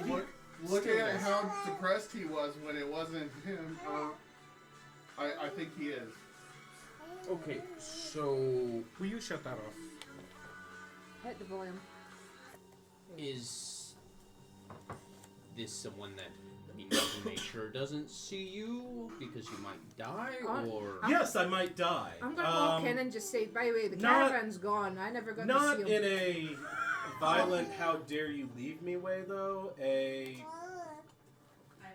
Looking still at is. how depressed he was when it wasn't him, I think he is. Okay, so Will you shut that off? Hit the volume. is this someone that you need to make sure doesn't see you because you might die, or Yes, I might die. I'm gonna walk in and just say, by the way, the not- caravan's gone. I never got to Not see him. in a violent "how dare you leave me" way, though. I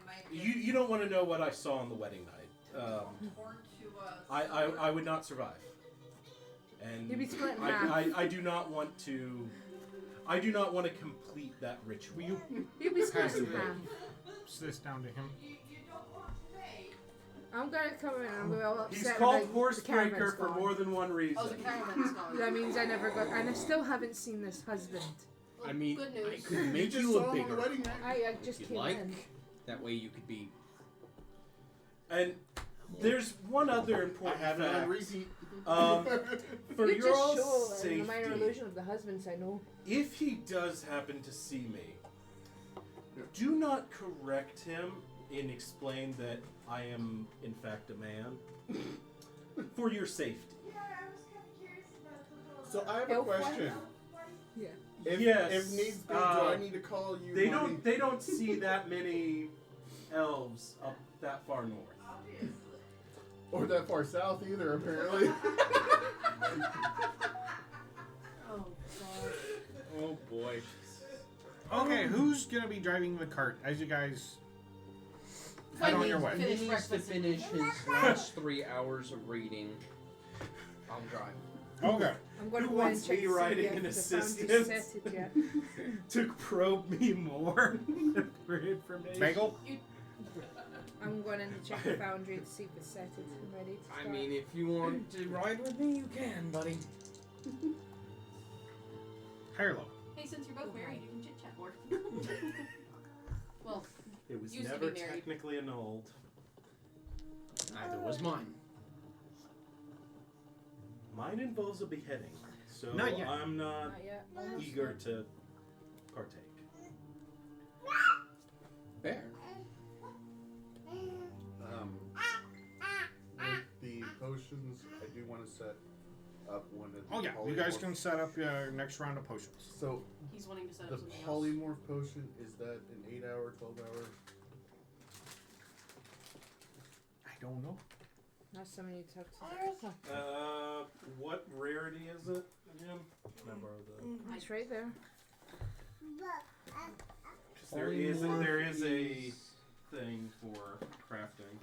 might get You don't want to know what I saw on the wedding night. torn to I would not survive. And You'd be split in half. I do not want to. I do not want to complete that ritual. You'll be split Pass in it half. this down to him. you don't want to pay. I'm gonna come in and I'm gonna upset He's about called the Horsebreaker caravan's for gone. more than one Oh, reason. the caravan's gone. That means I never got, and I still haven't seen this husband. Well, I mean, good I news. could make just you saw a him on the bigger wedding one night. I just if you came like. in. That way you could be. And there's one other I important have it on fact. repeat. For You your just all show safety, the minor illusion of the husbands I know. if he does happen to see me, do not correct him and explain that I am in fact a man. For your safety. Yeah, I was kind of curious about the So I have a Elf one? question. Yeah. If, Yes, if needs be, do I need to call you? They money? don't. They don't see that many elves up that far north. obviously. Or that far south either, apparently. Oh god. Oh boy. Okay, who's gonna be driving the cart as you guys head on Finally your way? He finish needs to breakfast. finish his last 3 hours of reading. I'll drive. Okay. I'm gonna Who go in wants and check me to see writing if an the founder's assistant? set it yet. To probe me more for information. Bagel? I'm going in to check the foundry to see if it's set it and ready to start. I mean, if you want to ride with me, you can, buddy. High or low? Hey, since you're both married, you can chit chat more. Well, It was Used to never be married. technically annulled. Neither was mine. Mine involves a beheading, so Not yet. I'm not Not yet. Almost eager there. to partake. Fair. With the potions, I do want to set up one of the Oh yeah, you guys polymorph- can set up your next round of potions. So He's wanting to set the up something else. polymorph potion, is that an 8-hour, 12-hour? I don't know. Not something you talk to. Oh, What rarity is it again? Can I borrow the? it's right there. 'Cause there is a thing for crafting.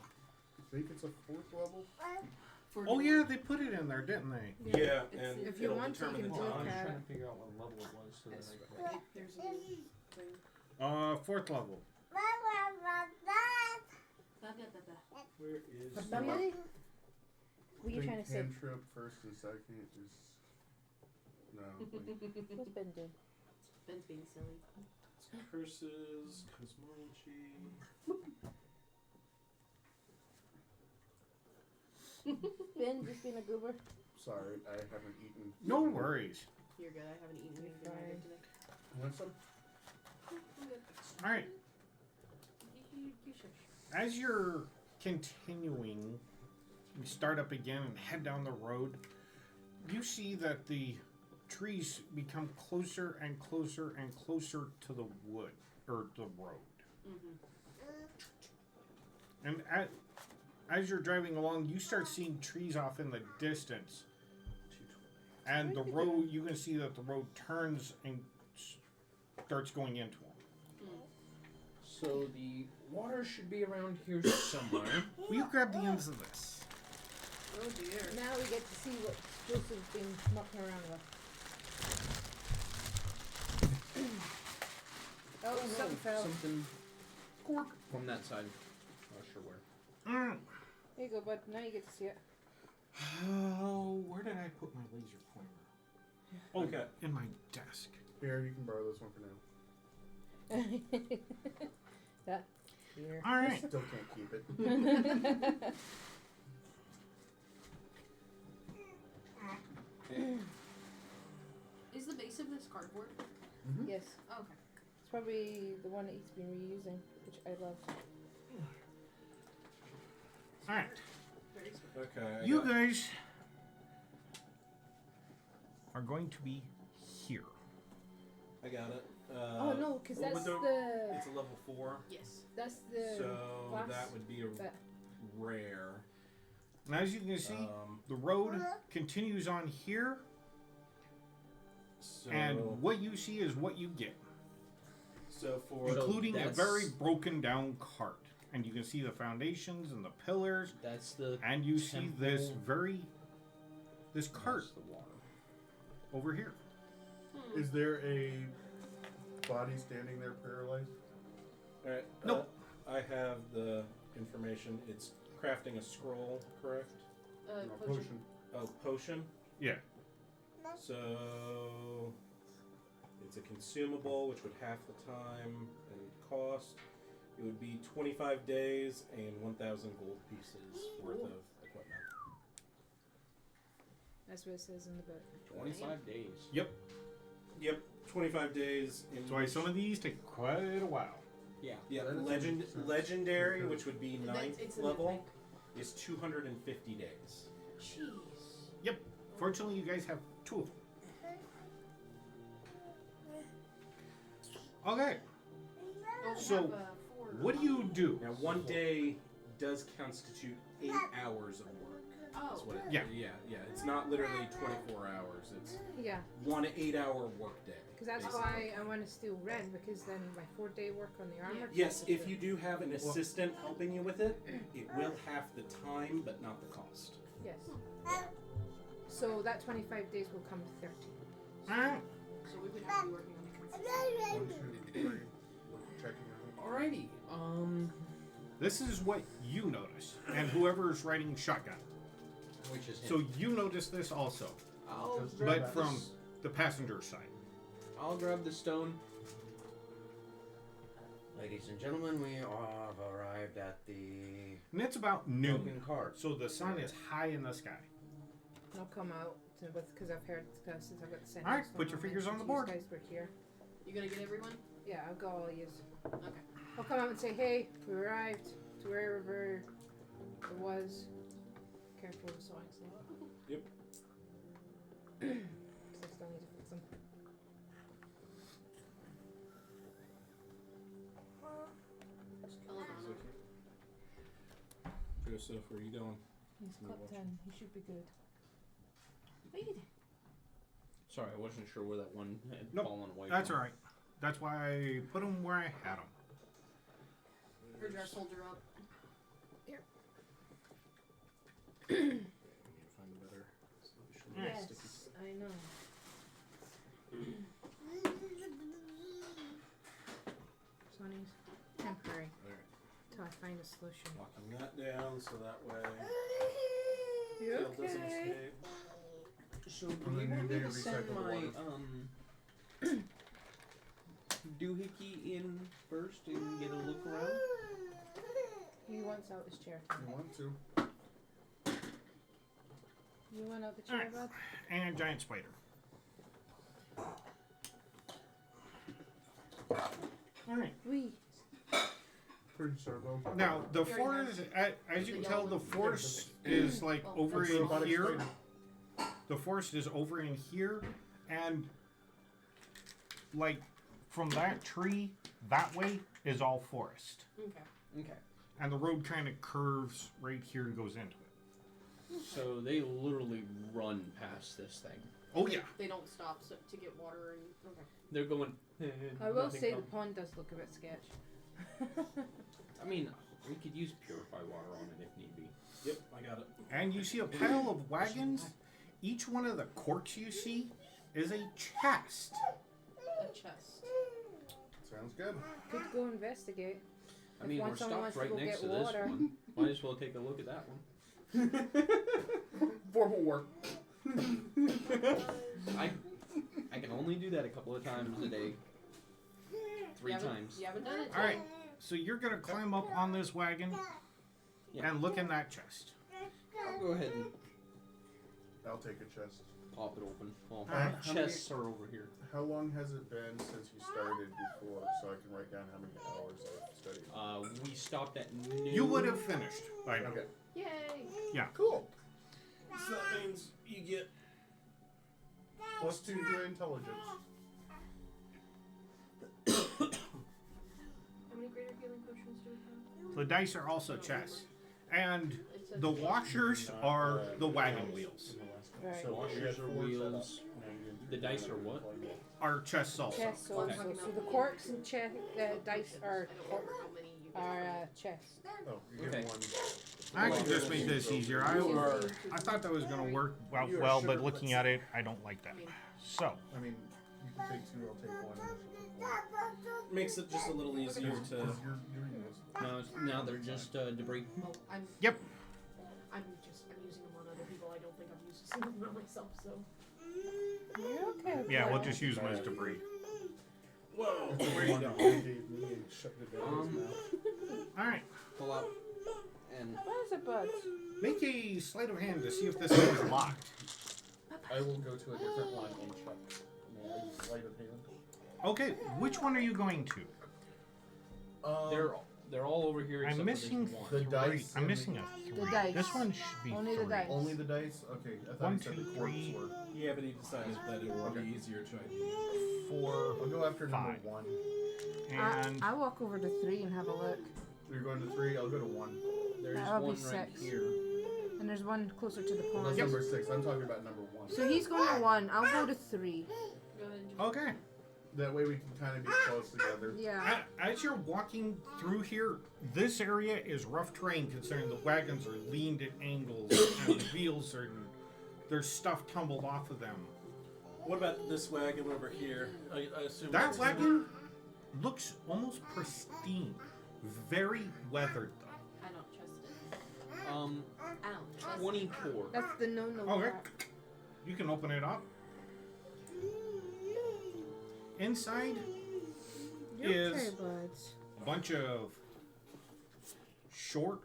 I think it's a 4th level. Oh yeah, they put it in there, didn't they? Yeah, It's- and if you it'll want to, you determine can the look I was time. at trying to figure out what level it was so that It's I could. right. There's a little thing. 4th level. Where is? Really? What are you I trying think to say? cantrip first and second is no. Like, What's Ben doing? Ben's being silly. It's curses, cosmology. Ben just being a goober. sorry, I haven't eaten. No worries. You're good. I haven't eaten You're anything either fine. today. Want some? I'm good. All right. You shush. As you're continuing, you start up again and head down the road. You see that the trees become closer and closer and closer to the wood or the road. Mm-hmm. And as you're driving along, you start seeing trees off in the distance. And the road, you can see that the road turns and starts going into them. So the water should be around here somewhere. Will you grab the ends of this? Oh dear. Now we get to see what Joseph's been mucking around with. Oh, something fell. Something Cork. from that side. Not sure where. There you go, bud. Now you get to see it. Oh, where did I put my laser pointer? Oh, Okay. in my desk. Here, you can borrow this one for now. That here. All right. Still can't keep it. Is the base of this cardboard? Yes. Oh, okay. It's probably the one that he's been reusing, which I love. All right. Very smart. Okay. You guys are going to be here. I got it. Oh no, because what that's would the It's a level 4. Yes. that's the So glass that would be a that- rare. And as you can see, the road continues on here, So, and what you see is what you get, so for including a that's- very broken down cart. And you can see the foundations and the pillars, That's the and you see this temple. this cart That's the water. over here. Is there a body standing there paralyzed? all right. Nope. I have the information. It's crafting a scroll, correct? No, Potion. Oh, potion. Yeah. So it's a consumable, which would half the time and cost. It would be 25 days and 1,000 gold pieces worth of equipment. That's what it says in the book. 25 days. Yep. Yep, 25 days. In That's why which- some of these take quite a while. Yeah. Yeah, That doesn't legend make sense. legendary, Because- which would be And that's- 9th it's in level, the thing. is 250 days. Jeez. Yep. Fortunately, you guys have 2 of them. Okay. Don't So, have, 4 what do you do? Now, one day does constitute 8 hours of work. That's Oh. what it, Yeah. yeah. It's not literally 24 hours. It's Yeah, 1 8-hour work day. because that's basically. why I want to steal red, because then my 4-day work on the armor. Yes, costs if it. you do have an assistant helping you with it, it will half the time, but not the cost. Yes. So that 25 days will come to 30. Alright. So we would have to be working on the consistent. 1, 2, 3. Checking out. Alrighty. This is what you notice, and whoever's riding shotgun. Which is him. So you notice this also, I'll Just grab but from this- the passenger side. I'll grab the stone. Ladies and gentlemen, we have arrived at the And it's about broken noon, cart. so the sun is high in the sky. And I'll come out because I've heard since I've got the sentence. Alright, put your fingers on the board. You guys were here. You gonna get everyone? Yeah, I'll go all use. Okay. I'll come out and say, hey, we arrived to wherever it was. Careful with sewing stuff. So I still need to fix them. Joseph, where are you going? He's Yeah, cut watch 10. He should be good. Wait. Sorry, I wasn't sure where that one had Nope, fallen away That's from. alright. That's why I put them where I had them. Her dress holder up. I need to find a better solution. Yes, Sticky. I know. Sonny's temporary. Alright. Till I find a solution. Locking that down so that way You tail doesn't okay? escape. So, I'm do you gonna want need me to to send recycle the my water. doohickey in first and get a look around? He wants out his chair. You want to? You want out the chair, Alright. bud? And giant spider. Alright. We. Pretty servo. Now, the Very forest, as you can tell, the forest is like Oh, over that's in robotic here. spider. The forest is over in here, and like from that tree that way is all forest, Okay. Okay. and the road kind of curves right here and goes into it. So they literally run past this thing. Oh yeah. They don't stop to get water and. Okay. They're going. I will nothing say the come. pond does look a bit sketch. I mean, we could use purified water on it if need be. Yep, I got it. And you see a pile of wagons. Each one of the corks you see is a chest. A chest. Sounds good. Could go investigate. I If mean, one we're someone stopped wants to right go next get to this water. one. Might as well take a look at that one. Verbal work. I can only do that a couple of times a day. Three times. You haven't done it. All right. So you're gonna climb up on this wagon Yeah. and look in that chest. I'll go ahead and I'll take a chest. pop it open. Well, Alright. How many- chests are over here. How long has it been since you started before, so I can write down how many hours I've studied? We stopped at noon. You would have finished by now. Okay. Yay! Cool. So that means you get +2 to your intelligence. How many greater healing potions do we have? The dice are also chests, and It says the washers are the wagon wheels. Right. So Washers are wheels. The dice are what? Are chests also. Chests Well, I'm also. talking So about the the corks and dice are I don't remember how many you chests. Oh, you Okay. get one. I can just make this easier. I thought that was going to work well, but looking at it, I don't like that. So, I mean, you can take 2, I'll take 1. makes it just a little easier Because to. you're doing this. Now they're just debris. Well, I'm Yep. I'm using them on other people. I don't think I'm used to seeing them on myself. So You're okay. yeah, we'll bud. just use them as debris. Whoa! The Where you one going? that you gave me and shoved it down his mouth. All right. Pull out and Where's the buds? Make a sleight of hand to see if this thing is locked. I will go to a different line and check. May I use sleight of hand? Okay, which one are you going to? they're all over here. I'm except missing for this one. The three. dice I'm and missing a The three. dice. This one should be Only the three. dice. Only the dice? Okay, I thought One, you said two, the corks three. were. Yeah, but he decided that it would be easier to ID. 4, I'll go after number 5. 1. And I walk over to 3 and have a look. You're going to 3, I'll go to 1. There's That'll be one right 6. here. And there's one closer to the That's pond. number 6. I'm talking about number 1. So he's going to 1. I'll go to 3. go ahead and just okay. That way we can kind of be close together. Yeah. As you're walking through here, this area is rough terrain considering the wagons are leaned at angles and the wheels are there's stuff tumbled off of them. What about this wagon over here? I assume That that's- wagon looks almost pristine, very weathered though. I don't trust it. I don't trust 24. That's the no-no Okay, part. you can open it up. Inside You're is okay, buds. a bunch of short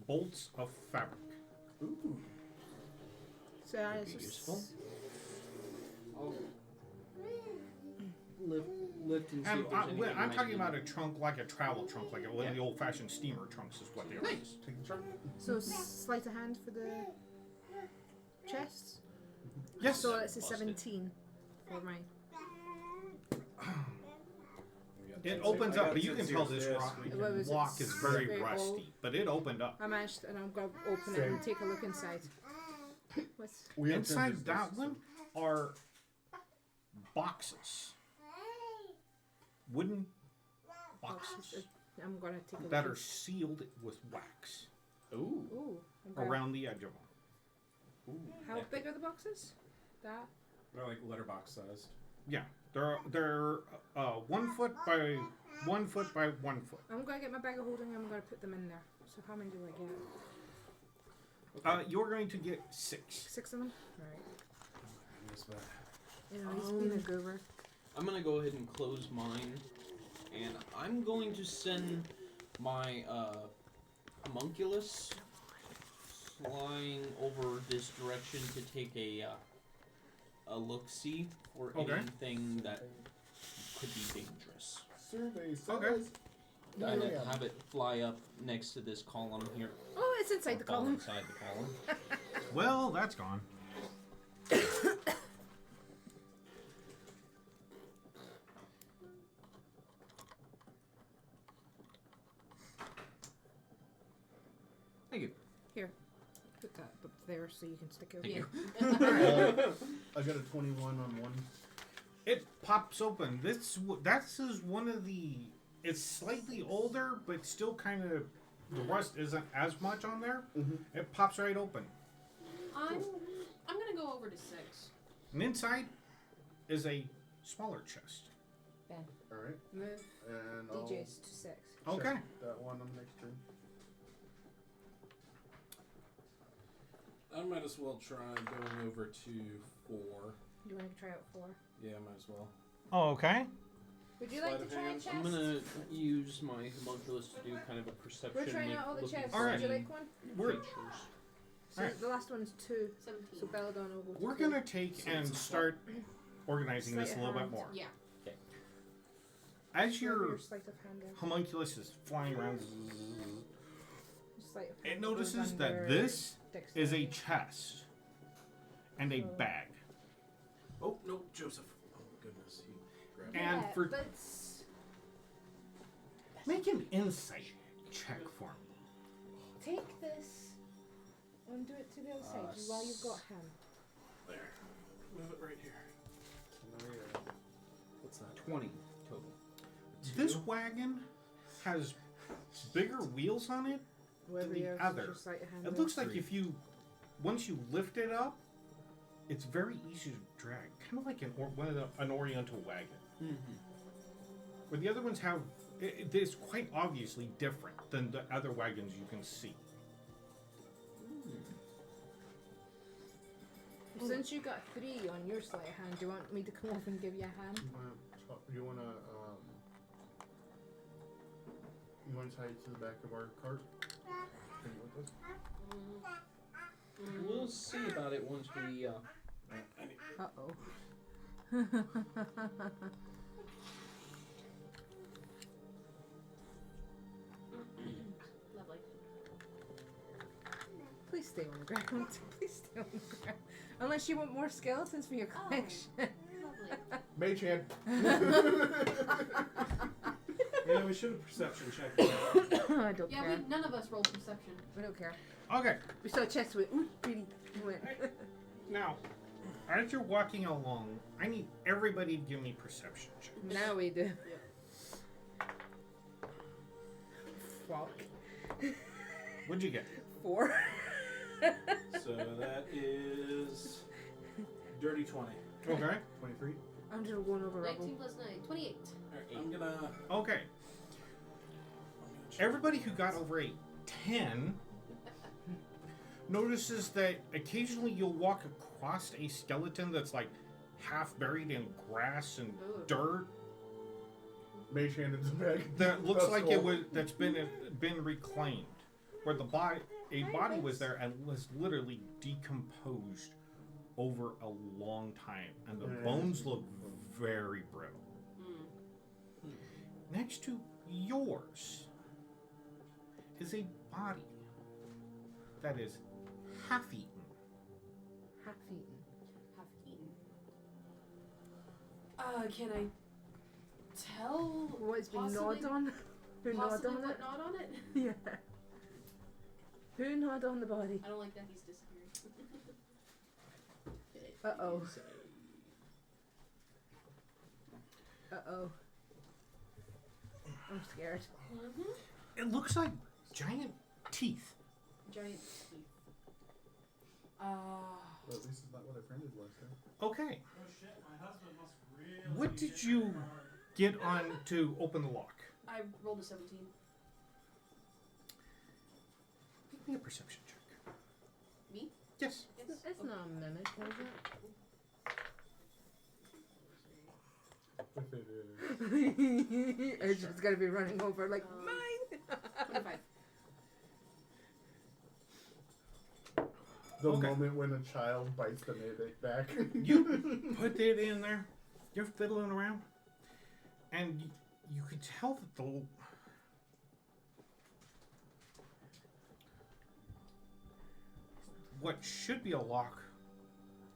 bolts of fabric. Ooh. So Could it's be just useful. Lift and see And if there's anything I'm might talking be- about a trunk like a travel trunk, like one of the old-fashioned steamer trunks is what they are. Nice. Take the truck. so sleight of hand for the chests. Yes. So it's a Busted. 17 for my. It opens I up, got but you can 10 tell zeros. this Yes, rock we What was it? lock is very Very rusty, old. but it opened up. I managed, and I'm going to open it and take a look inside. What's. We have Inside 10 that businesses, one are boxes, wooden boxes I'm going to take a look. that are sealed with wax Ooh. Ooh. I'm gonna- around the edge of them. Ooh. How big are the boxes? That. They're like letterbox sized. Yeah, they're 1 foot by 1 foot by 1 foot. I'm going to get my bag of holding and I'm going to put them in there. So how many do I get? You're going to get 6. 6 of them? Alright. This way. You know, he's being a goober. I'm gonna go ahead and close mine, and I'm going to send my homunculus flying over this direction to take a look-see for Okay. anything that could be dangerous. Survey says. Okay. And then Yeah. have it fly up next to this column here. Oh, it's inside or the fall column. Inside the column. Well, that's gone. Thank you. Here. Put that up there so you can stick it. Thank you. I got a 21 on one. It pops open. This is one of the. It's slightly older, but still kind of. The rust isn't as much on there. Mm-hmm. It pops right open. I'm gonna go over to 6. And inside is a smaller chest. Ben, All right. move And I'll DJs to 6. Okay. check that one on the next turn. I might as well try going over to 4. You want to try out 4? Yeah, might as well. Oh, okay. Would you Sleight like of to try a hand. chest? I'm gonna use my homunculus to do kind of a perception. We're trying out all the looking chests. for Alright. Would you any like one? We're creatures. So Alright. the last one's 2. 17. So Belladonna will go to We're 2. gonna take and start organizing this a little bit more. Yeah. As Wherever your sleight of hand is. homunculus is flying around, Sleight of it hand notices goes that under this is a dexterity. chest and a Oh. bag. Oh, no, Joseph. Oh, goodness. He grabbed it. And Yeah, for but make an insight check for me. take this and do it to the other side while you've got him. There. Move it right here. What's that? 20 total. This wagon has bigger wheels on it. Wherever the yours is other. your sleight of hand It is. looks like if you, once you lift it up, it's very easy to drag, kind of like an Oriental wagon. Mm-hmm. Where the other ones have, it is quite obviously different than the other wagons you can see. Since you got 3 on your sleight of hand, do you want me to come over and give you a hand? You wanna tie it to the back of our cart? Can you with us? We'll see about it once we. Uh-oh. Lovely. Please stay on the ground. Please stay on the ground. Unless you want more skeletons for your collection. Lovely. Mage hand. Yeah, we should have perception checked it out. I don't Yeah, care. none of us rolled perception. We don't care. Okay, We saw a chest with ooh, pretty went. now, as you're walking along, I need everybody to give me perception checks. Now we do. Fuck. What'd you get? 4. So that is dirty 20. Okay. 23. I'm just going over 19 rubble. plus 9. 28. I'm gonna Okay. Everybody who got over a 10 notices that occasionally you'll walk across a skeleton that's like half buried in grass and Ooh. dirt Mage hand in the bag. that looks That's like cool. that's been reclaimed, where a body was there and was literally decomposed over a long time, and the bones look very brittle. Next to yours is a body that is half eaten. Half eaten. Can I tell What's been possibly- gnawed on? Who gnawed possibly on what it? gnawed on it? Yeah. Who gnawed on the body? I don't like that he's disappearing. Uh-oh. Uh-oh. I'm scared. It looks like giant teeth. Giant teeth. Well, at least it's not what I printed last time. Okay. Oh shit, my husband must really. What did you get on to open the lock? I rolled a 17. Make me a perception check. Me? Yes. Yes. It's not a mimic, is If it is. it? It's just gonna be running over like mine. 25. The Okay. moment when a child bites the mimic back. You put it in there. You're fiddling around, and you could tell that the what should be a lock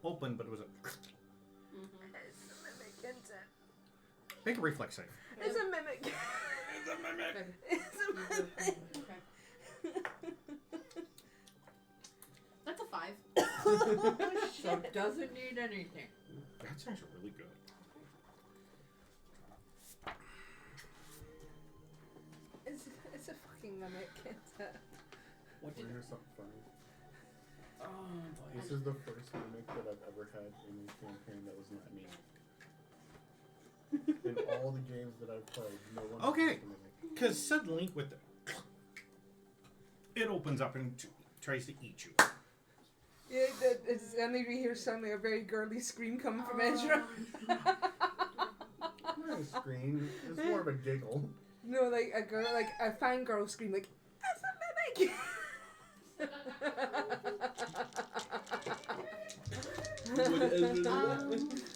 open, but it was a It's a mimic, isn't it? make a reflex save. It's a mimic. It's a mimic. It's a mimic. Okay. That's a 5. So it doesn't need anything. That's actually really good. It's a fucking mimic, isn't it? What did? Here's something funny. Oh boy. This is the first mimic that I've ever had in a campaign that was not me. In all the games that I've played, no one Okay. has a mimic. Because suddenly, with the it opens up and tries to eat you. Yeah, it's only we hear suddenly a very girly scream coming from Ezra. Not a scream. It's more of a giggle. No, like a girl, like a fine girl scream, like that's a mimic.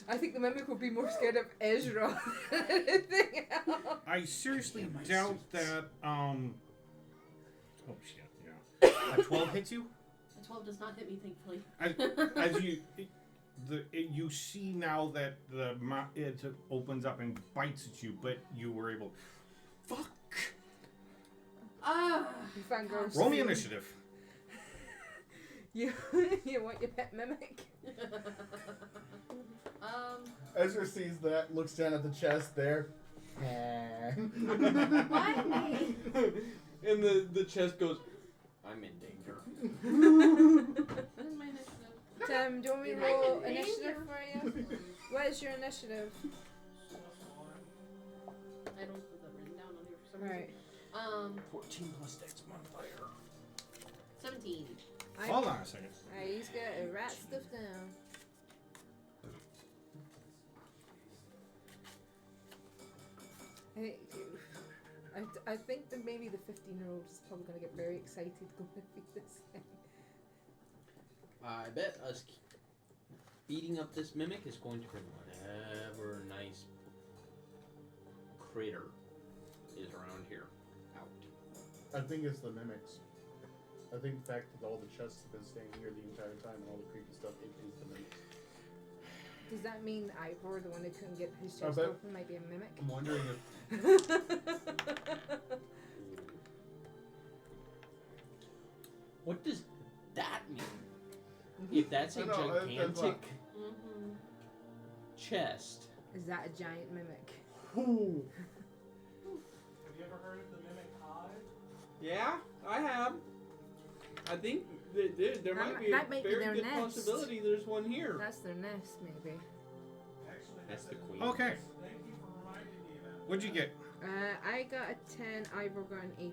I think the mimic would be more scared of Ezra than anything else. I seriously doubt that. Oh shit! Yeah. A 12 hits you. A 12 does not hit me, thankfully. As you, you see now that it opens up and bites at you, but you were able. Fuck. Ah! You find girls. Roll me initiative. You want your pet mimic? Ezra sees that, looks down at the chest there. Why me? And the chest goes, I'm in danger. What is my initiative? Tim, do you want me to I'm roll in initiative danger. for you? What is your initiative? I don't put that written down on here for some Right. reason. 14 plus dex modifier. 17. Hold on a second. He's got to write stuff down. I think that maybe the 15-year-old is probably going to get very excited going to beat this thing. I bet us beating up this mimic is going to bring whatever nice critter is around here out. I think it's the mimics. I think the fact that all the chests have been staying here the entire time and all the creepy stuff, it is the mimics. Does that mean Ivor, the one that couldn't get his I chest bet- open, might be a mimic? I'm wondering if What does that mean? If that's a I know, that's gigantic what- Mm-hmm. chest, Is that a giant mimic? Have you ever heard of the mimic hive? yeah, I have. I think there might be a that might be very their good nest. possibility there's one here. That's their nest, maybe. Actually, That's the queen. Okay. Thank you for reminding me of that. What'd you get? I got a 10, Ivor got an 18.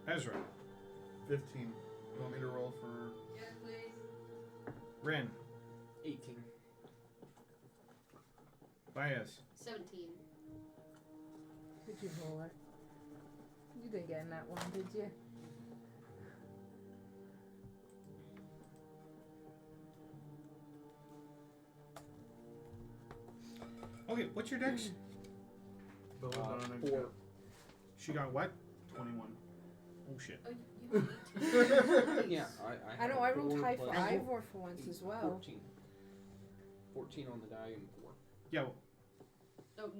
Ezra. 15. You want me to roll for... Yes, please. Ren. 18. Baez. 17. Did you roll it? You didn't get in that one, did you? Okay, what's your dex? Belladonna? 4. She got what? 21. Oh shit. Oh, you have 18. Yeah, I know, I rolled 4 high for plus Ivor for once 8, as well. 14. 14 on the die and 4. Yeah. Oh,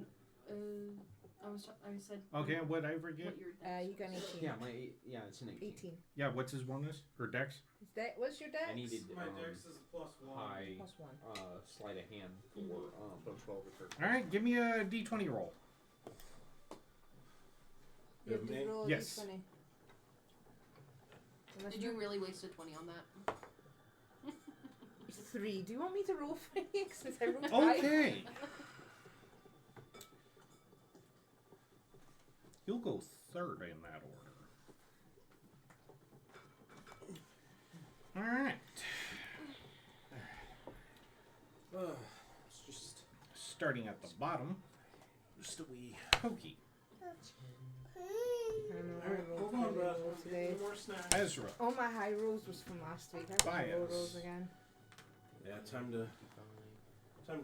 I said. Okay, what I forget? What your You got an 18. Yeah, it's an 18. 18. Yeah, what's his bonus? Or dex? Is that, what's your dex? I needed My dex is a +1. high Plus 1. sleight of hand for So 12 or 13. Alright, give me a d20 roll. You have to me? roll a Yes. d20. Unless Did you really waste a 20 on that? 3. Do you want me to roll for you? Since I rolled 5. Okay. You'll go third in that order. Alright. It's just Starting at the bottom, a wee. Pokey, I don't know, I rolled Hold on, pretty Beth. low today. More snacks. Ezra, All my high rolls was from last week. I have to roll Bias. rolls again. Yeah, time to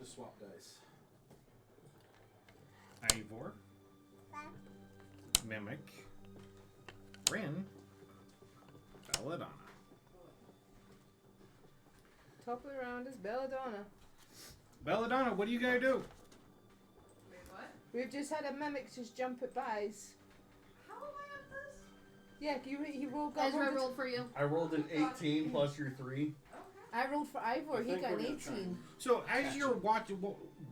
swap dice. Ivor, Mimic, Rin, Belladonna. Top of the round is Belladonna. Belladonna, what are you gonna do? Wait, what? We've just had a mimic just jump at buys. How am I at this? Yeah, you rolled. Ezra rolled for you. I rolled an 18 plus your 3. I rolled for Ivor. He think got we're an gonna try 18. So as you're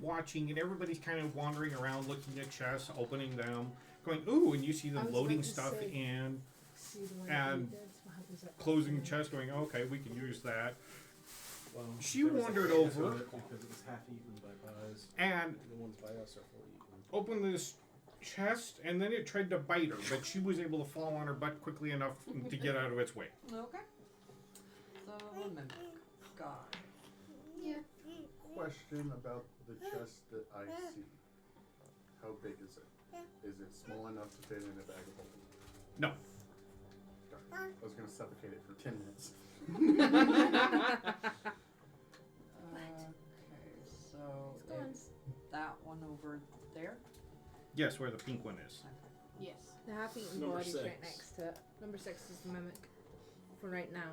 watching and everybody's kind of wandering around looking at chests, opening them, going, ooh, and you see I them was loading about to stuff say. in, See the one And that did? What happens at- closing chest, going, okay, we can use that. Well, She there was a wandered chance over. of it because it was half eaten by buys. And The ones by us are fully eaten. opened this chest, and then it tried to bite her, but she was able to fall on her butt quickly enough to get out of its way. Okay. So, mimic. God. Yeah. Question about the chest that I see. How big is it? Is it small enough to fit in a bag of holding? No. I was going to suffocate it for 10 minutes. Okay, so It's going. it's that one over there. Yes, where the pink one is. Yes. The half-eaten Number body's right 6. next to it. Number 6 is the mimic. For right now.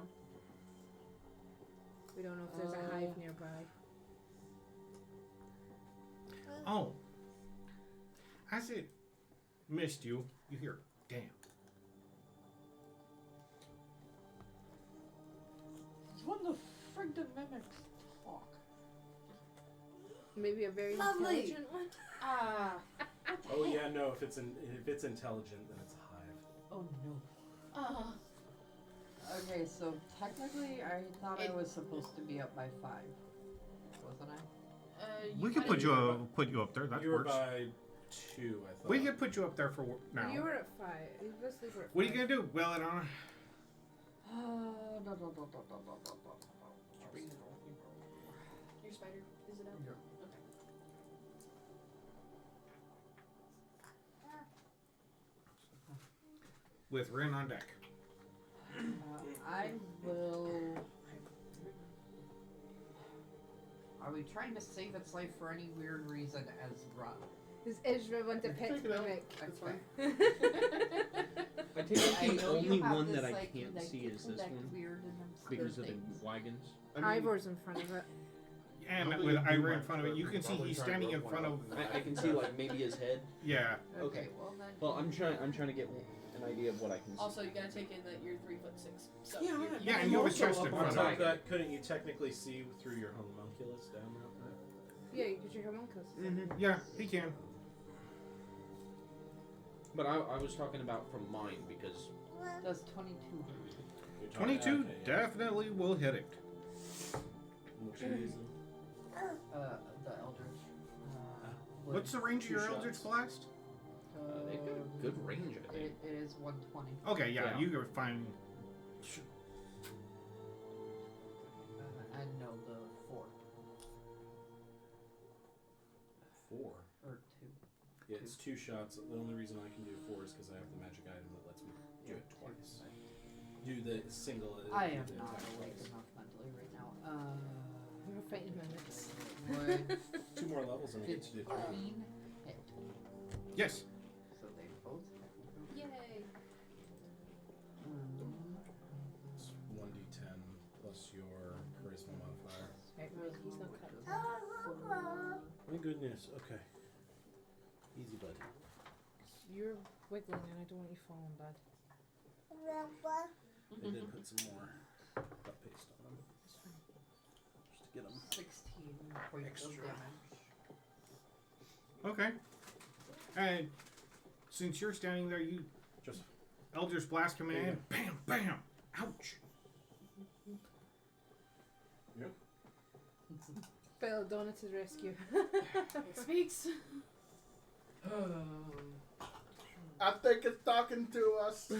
We don't know if there's a hive nearby. Oh. As it missed you, you hear, damn. When the frig did mimics talk? Maybe a very Lovely. intelligent one. Ah. Oh yeah, no. If it's intelligent, then it's a hive. Oh no. Ah. Okay, so technically I thought I It- was supposed to be up by 5. Wasn't I? We could put you up there. That You were works. by 2, I thought. We could put you up there for now. You were at 5. You basically were at What are you 5. gonna do, Belladonna? Your spider, is it out? Yeah. Okay. With Rin on deck. I will. Are we trying to save its life for any weird reason, Ezra? Does Ezra want to pet Take it out. mimic? It's fine. I think the know you only have one this, that I like, can't see is this that's one weird and I'm because of scared the things. wagons. Ivor's in front of it. And Probably with do Ira in one front of it, you can see probably he's try and standing in rope front one of. up. I can see like maybe his head. Yeah. Okay, well then. Well, I'm trying to get an idea of what I can see. Also, you gotta take in that you're 3'6". So Yeah, you're, Yeah, and I'm you have a also chest up in on front of top you. of that. Couldn't you technically see through your homunculus down there? Yeah, you could your homunculus. Mm-hmm. Yeah, he can. But I was talking about from mine because Does 22 You're talking- 22 okay, yeah. definitely will hit it. Which is the Eldritch. would- What's the range of Two your shots. Eldritch Blast? they've got a good range, I think. It is 120. Okay, yeah, Yeah. you are fine. And no, the 4 4. or 2. Yeah, it's 2 shots. The only reason I can do 4 is because I have the magic item that lets me do it twice. Do the single. I do am the not attack awake twice. enough mentally right now. We're fighting mimics. Would 2 more levels and I get to do 3. 15 hit? Yes. So they both hit. Yay. goodness. Okay. Easy, bud. You're wiggling and I don't want you falling, bud. I did put some more duct paste on them. That's fine. Just to get them. 16 points of Extra. damage. Okay. And since you're standing there, you Just Eldritch Blast command. Bam, bam. Ouch. Yep. Belladonna to the rescue. It speaks. I think it's talking to us.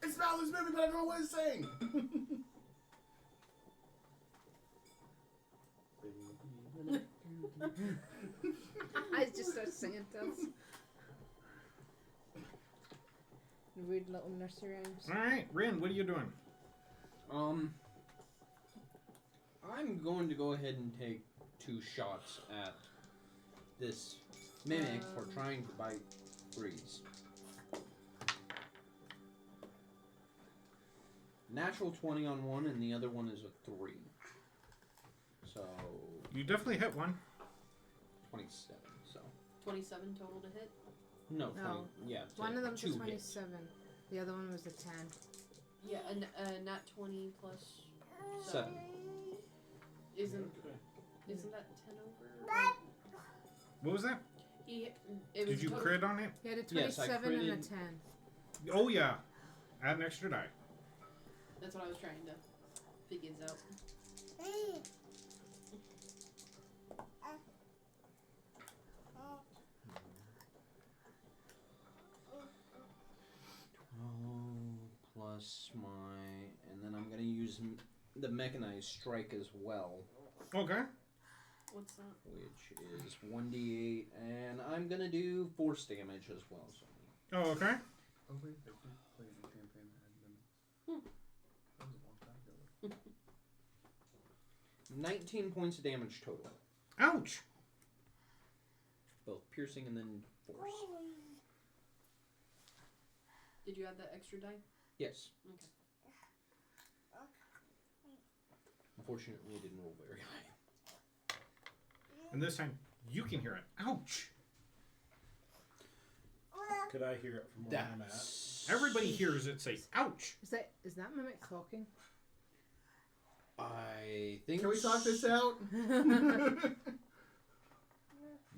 Its mouth is moving, but I don't know what it's saying. I just start singing to us. The weird little nursery rhymes. All right, Rin, what are you doing? I'm going to go ahead and take 2 shots at this mimic for trying to bite Breeze. Natural 20 on one, and the other one is a 3. So You definitely hit one. 27. So 27 total to hit. no, 20, No. yeah. One of them's a 2 27. The other one was a 10. Yeah, a nat 20 plus 7. Isn't that 10 over? What was that? It Did was you total- crit on it? He had a Yes, I 27 and a critted. 10. Oh yeah. Add an extra die. That's what I was trying to figure out. Plus my, and then I'm gonna use the mechanized strike as well, Okay. What's that? which is 1d8, and I'm gonna do force damage as well. So Oh, okay. Oh wait, I did play a campaign that had them. That was a long time ago. 19 points of damage total, Ouch. both piercing and then force. Did you add that extra die? Yes. Okay. Unfortunately, it didn't roll very high. And this time you can hear it. Ouch. could I hear it from where I'm at? That's Everybody hears it say ouch. Is that mimic talking? I think. Can we talk this out?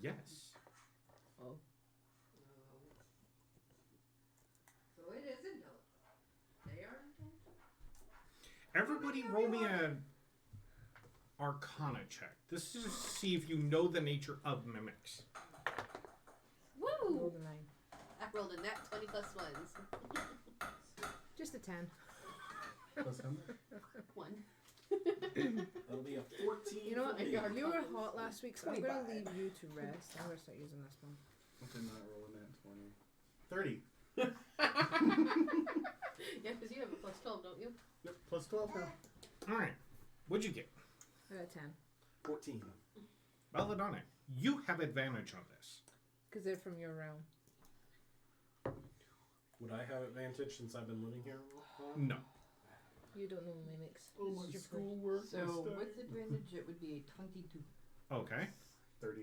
Yes. Oh. So it isn't. They are. Everybody roll me a Arcana check. This is to see if you know the nature of mimics. Woo! Roll the 9. I rolled a nat 20 plus ones. Just a 10. Plus how much? 1. That'll be a 14. You know what? for me. You were hot last week, so I'm going to 25. leave you to rest. I'm going to start using this one. I did not roll a nat 20. 30. Yeah, because you have a plus 12, don't you? Yep, plus 12 now. All right. What'd you get? I got a 10. 14. Belladonna, you have advantage on this. Because they're from your realm. Would I have advantage since I've been living here? No. You don't know mimics. Oh, This my is your first. schoolwork. So with advantage, it would be a 22. Okay. 30.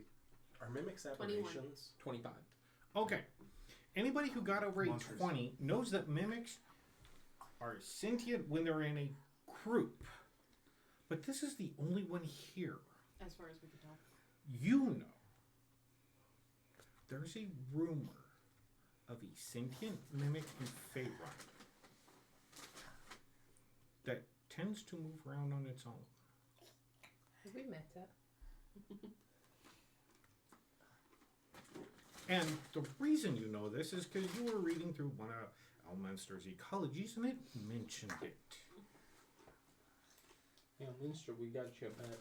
Are mimics 21. aberrations? 25. Okay. Anybody who got over a Monsters. 20 knows that mimics are sentient when they're in a group. But this is the only one here. As far as we can tell. You know. There's a rumor of a sentient mimic in Faerun that tends to move around on its own. Have we met it? And the reason you know this is because you were reading through one of Elminster's ecologies and it mentioned it. Yeah, Minster, we got you a pet.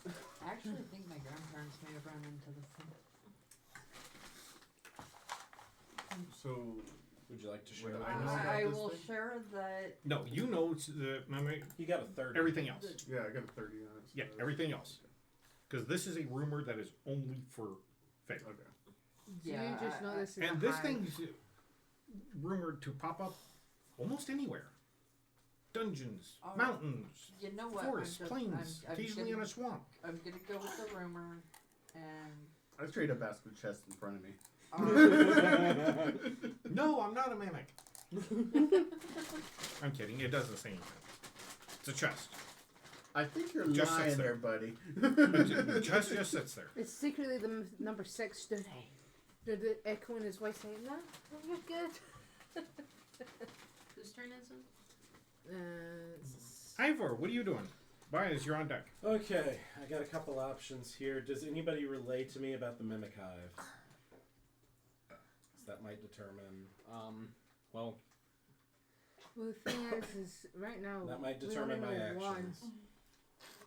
I actually think my grandparents may have run into this thing. So, Would you like to share Would that? I know about I this will thing? share that. No, you know it's the mimic, You got a 30. everything else. yeah, I got a 30 on it. So Yeah, everything else. Because this is a rumor that is only for Faerun. Okay. So you just know this is And a this hive. thing's rumored to pop up almost anywhere. dungeons, All right. mountains, You know what? forests, plains, I'm occasionally in a swamp. I'm gonna go with the rumor, and I straight up asked the chest in front of me. No, I'm not a mimic. I'm kidding. It doesn't say anything. It's a chest. I think you're Just lying sits there, there. buddy. The chest just sits there. It's secretly the number 6 stood echoing his voice saying, "No, you're good." Whose turn is it? Ivor, what are you doing? Bias, you're on deck. Okay, I got a couple options here. Does anybody relay to me about the Mimic Hive? 'Cause that might determine. Well, Well, the thing is right now That might we determine only my know one. actions.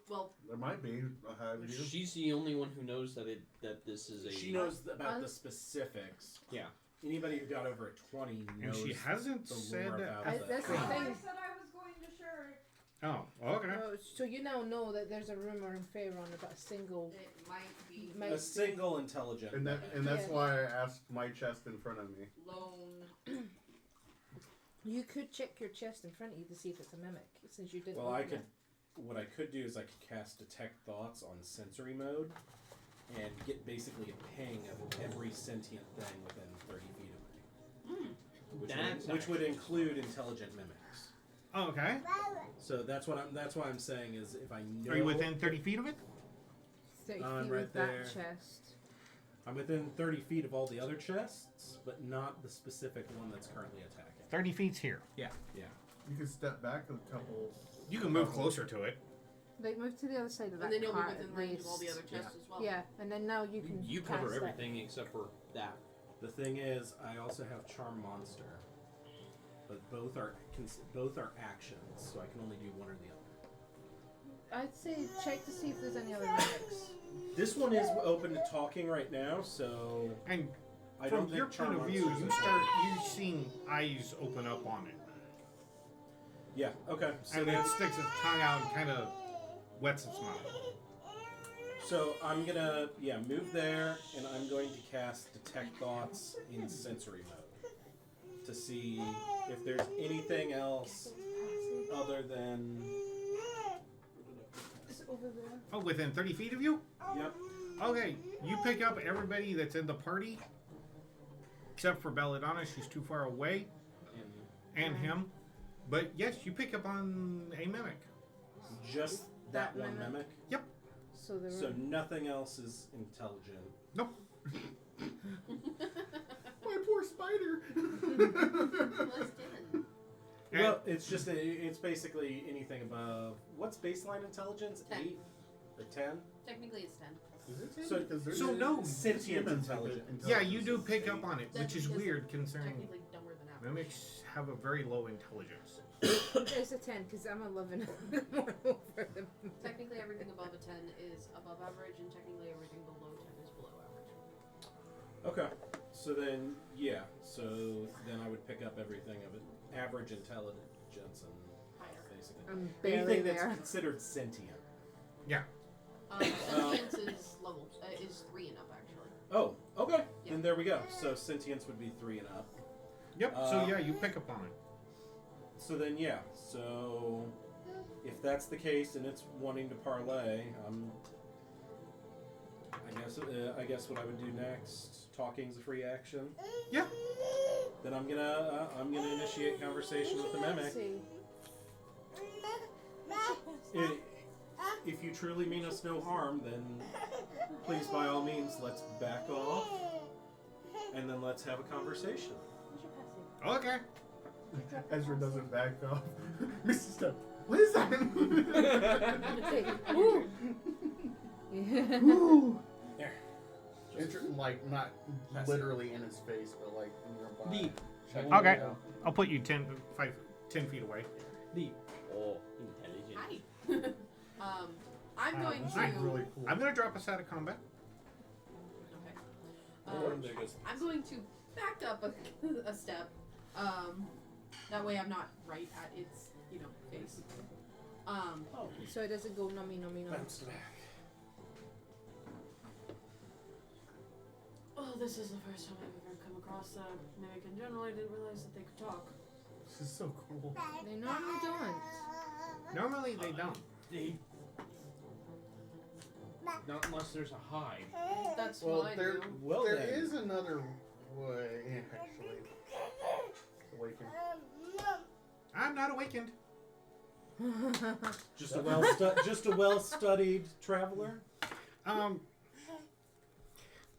Well, There might be a hive here. she's the only one who knows that this is a. She knows about the specifics. Yeah. Anybody who got over a 20 And knows she hasn't the said. lore about I- the that's the hive. thing. I said I was going to share it. Oh, okay. So you now know that there's a rumor in Faerun about a single. it might be A single intelligent. And that's Yeah. why I asked my chest in front of me. lone. You could check your chest in front of you to see if it's a mimic, since you didn't. Well, open I it. could. What I could do is I could cast Detect Thoughts on sensory mode, and get basically a ping of every sentient thing within 30 feet of me. Which would include intelligent mimics. Oh, okay. So that's why I'm saying is if I know. Are you within 30 feet of it? 30 I'm feet right with there. that chest. I'm within 30 feet of all the other chests, but not the specific one that's currently attacking. 30 feet's here. Yeah. You can step back a couple. You can move closer to it. Like move to the other side of that And then you'll be cart within at range of all the least. other chests as well. Yeah, and then now you can. You cover cast that. everything except for that. The thing is, I also have Charm Monster, but both are actions, so I can only do one or the other. I'd say check to see if there's any other mimics. This one is open to talking right now, so And I from don't think your Charm point of view, Monster's you seeing eyes open up on it. Yeah. Okay. So And then it sticks its tongue out and kind of wets its mouth. So I'm gonna move there, and I'm going to cast Detect Thoughts in sensory mode to see if there's anything else other than. It's over there. Oh, within 30 feet of you? Yep. Okay, you pick up everybody that's in the party, except for Belladonna. She's too far away, and him. But yes, you pick up on a mimic. Just that one mimic? mimic. Yep. So there So were. nothing else is intelligent. Nope. My poor spider. Well, it's basically anything above. What's baseline intelligence? 10. 8 or 10? Technically, it's 10. Is it ten? So- Because there's so no sentient humans with intelligence. Yeah, you do pick intelligence up on it, That's which is because weird considering Technically dumber than average. mimics have a very low intelligence. There's a 10 because I'm 11 more over them. Technically, everything above a 10 is above average, and technically, everything below 10 is below average. Okay. So then, So then I would pick up everything of it. Average intelligence and Higher. basically. I'm barely Anything that's there. considered sentient. Sentience is level is 3 and up actually. Oh, okay. Yeah. Then there we go. So sentience would be 3 and up. Yep, so yeah, you pick up on it. So then, So if that's the case and it's wanting to parlay, I guess what I would do next. Talking's a free action. Yeah. Then I'm gonna initiate conversation with the mimic. See. If you truly mean us no harm, then please, by all means, let's back off, and then let's have a conversation. Okay. Ezra doesn't back off. Mr. Step, what is that? Say, ooh. Ooh. There. It's like not literally in his face, but like nearby. Deep. Check it Okay. out. I'll put you 10 feet away. Deep. Oh, intelligent. Hi. I'm going This to. is really cool. I'm gonna drop us out of combat. Okay. There goes. I'm going to back up a step. That way I'm not right at its, face. So it doesn't go nummy. Bounce back. Oh, this is the first time I've ever come across a mimic in general. I didn't realize that they could talk. This is so cool. They normally don't. Normally they don't. Not unless there's a hive. That's Well, fine. there, though. Well, there then. is another way, actually. Awaken. I'm not awakened. Just a well-studied traveler.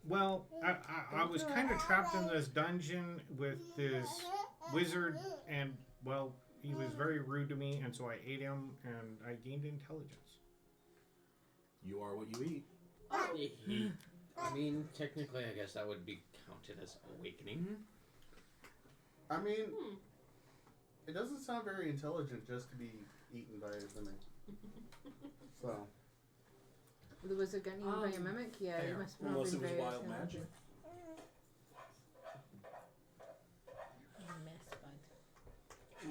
Well, I was kind of trapped in this dungeon with this wizard, and, well, he was very rude to me, and so I ate him, and I gained intelligence. You are what you eat. I mean, technically, I guess that would be counted as awakening. I mean, it doesn't sound very intelligent just to be eaten by a mimic. So, The wizard got eaten by a mimic? Yeah, you must have not Unless been it was very wild intelligent. magic. Mess,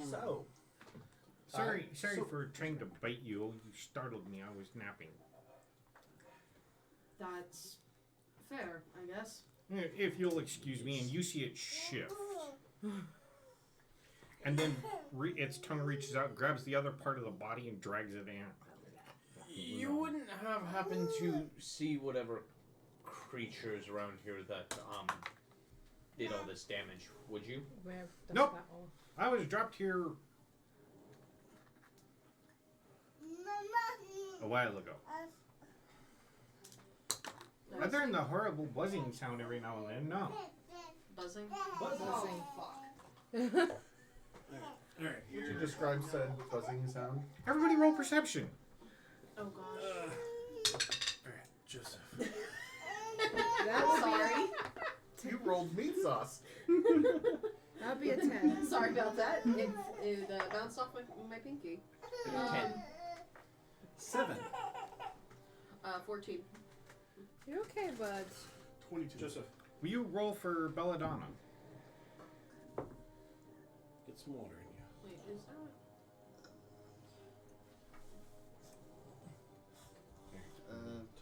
bud. So, Sorry so- for trying to bite you. You startled me. I was napping. That's fair, I guess. If you'll excuse me, and you see it shift. And then its tongue reaches out, grabs the other part of the body, and drags it in. You wouldn't have happened to see whatever creatures around here that did all this damage, would you? Where does Nope. that all? I was dropped here a while ago. Other than the horrible buzzing sound every now and then, no. Buzzing? Buzzing. Fuck. alright, would you describe said buzzing sound? Everybody roll perception. Oh gosh. Alright, Joseph. That would Sorry. You rolled meat sauce. That'd be a 10. Sorry about that. It bounced off my pinky. 10. 7. 14. You're okay, bud. 22. Joseph, Will you roll for Belladonna? get some water in you. Wait, is that?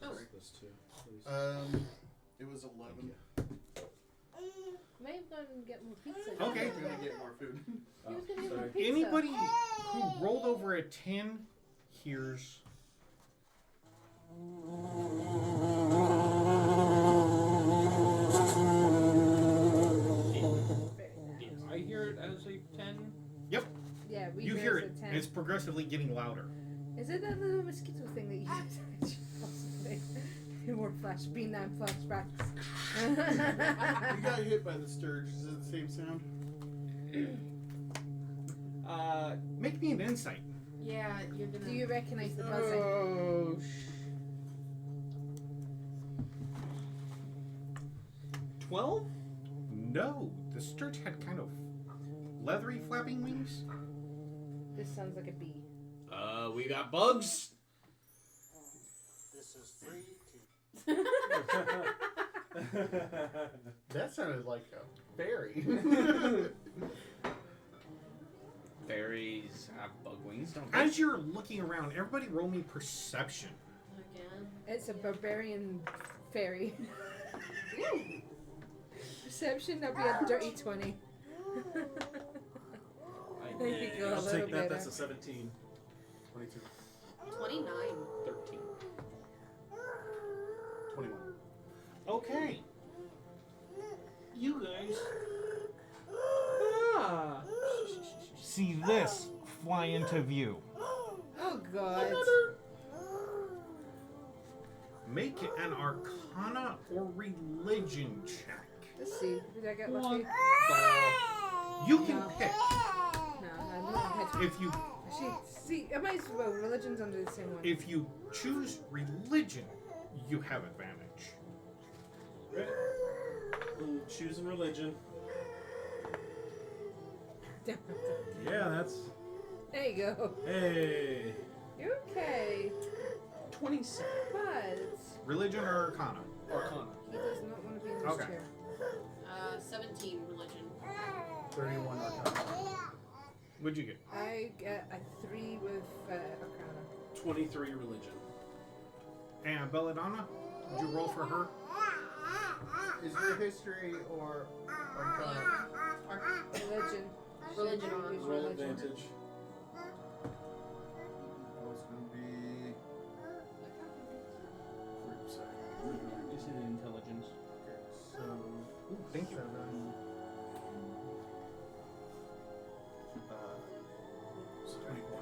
Sorry. Those two, please. It was 11. May have gone and get more pizza. Okay. I'm gonna get more food. He was gonna get sorry. more pizza. Anybody who rolled over a 10 hears. Did I hear it as a 10? Yep, Yeah, we you raised hear a it. 10. It's progressively getting louder. Is it that little mosquito thing that you use? Possibly. More flash beam and flashbacks. You got hit by the sturge. Is it the same sound? Make me an insight. Yeah, you're gonna. Do you recognize the buzzing? Oh, 12? No, the sturge had kind of leathery flapping wings. This sounds like a bee. We got bugs. This is 3, 2. that sounded like a fairy. Fairies have bug wings, don't they? As you're looking around, everybody roll me perception. Again. It's a barbarian fairy. Perception, that'd be a dirty 20. There you go, a I'll little take that. better. That's a 17. 22. 29. 13. 21. Okay. You guys see this fly into view. Oh god. Make an Arcana or Religion check. Let's see. Did I get lucky? You can No. pick. No, I don't have to. If you Actually, see, I might as well. Religion's under the same one. if you choose religion, you have advantage. Right. Choosing religion. Yeah, that's. There you go. Hey. You're okay. 27. But Religion or Arcana? Arcana. he does not want to be in this Okay. chair. 17 religion. 31 Arcana. What'd you get? I get a 3 with Arcana. 23 religion. And Belladonna, did you roll for her? Is there history or Arcana? Religion. religion on. Use Roll religion. advantage. Oh, it's gonna be. Sorry. Is it intelligence? Okay, so. Ooh, thank you. 7. So 24.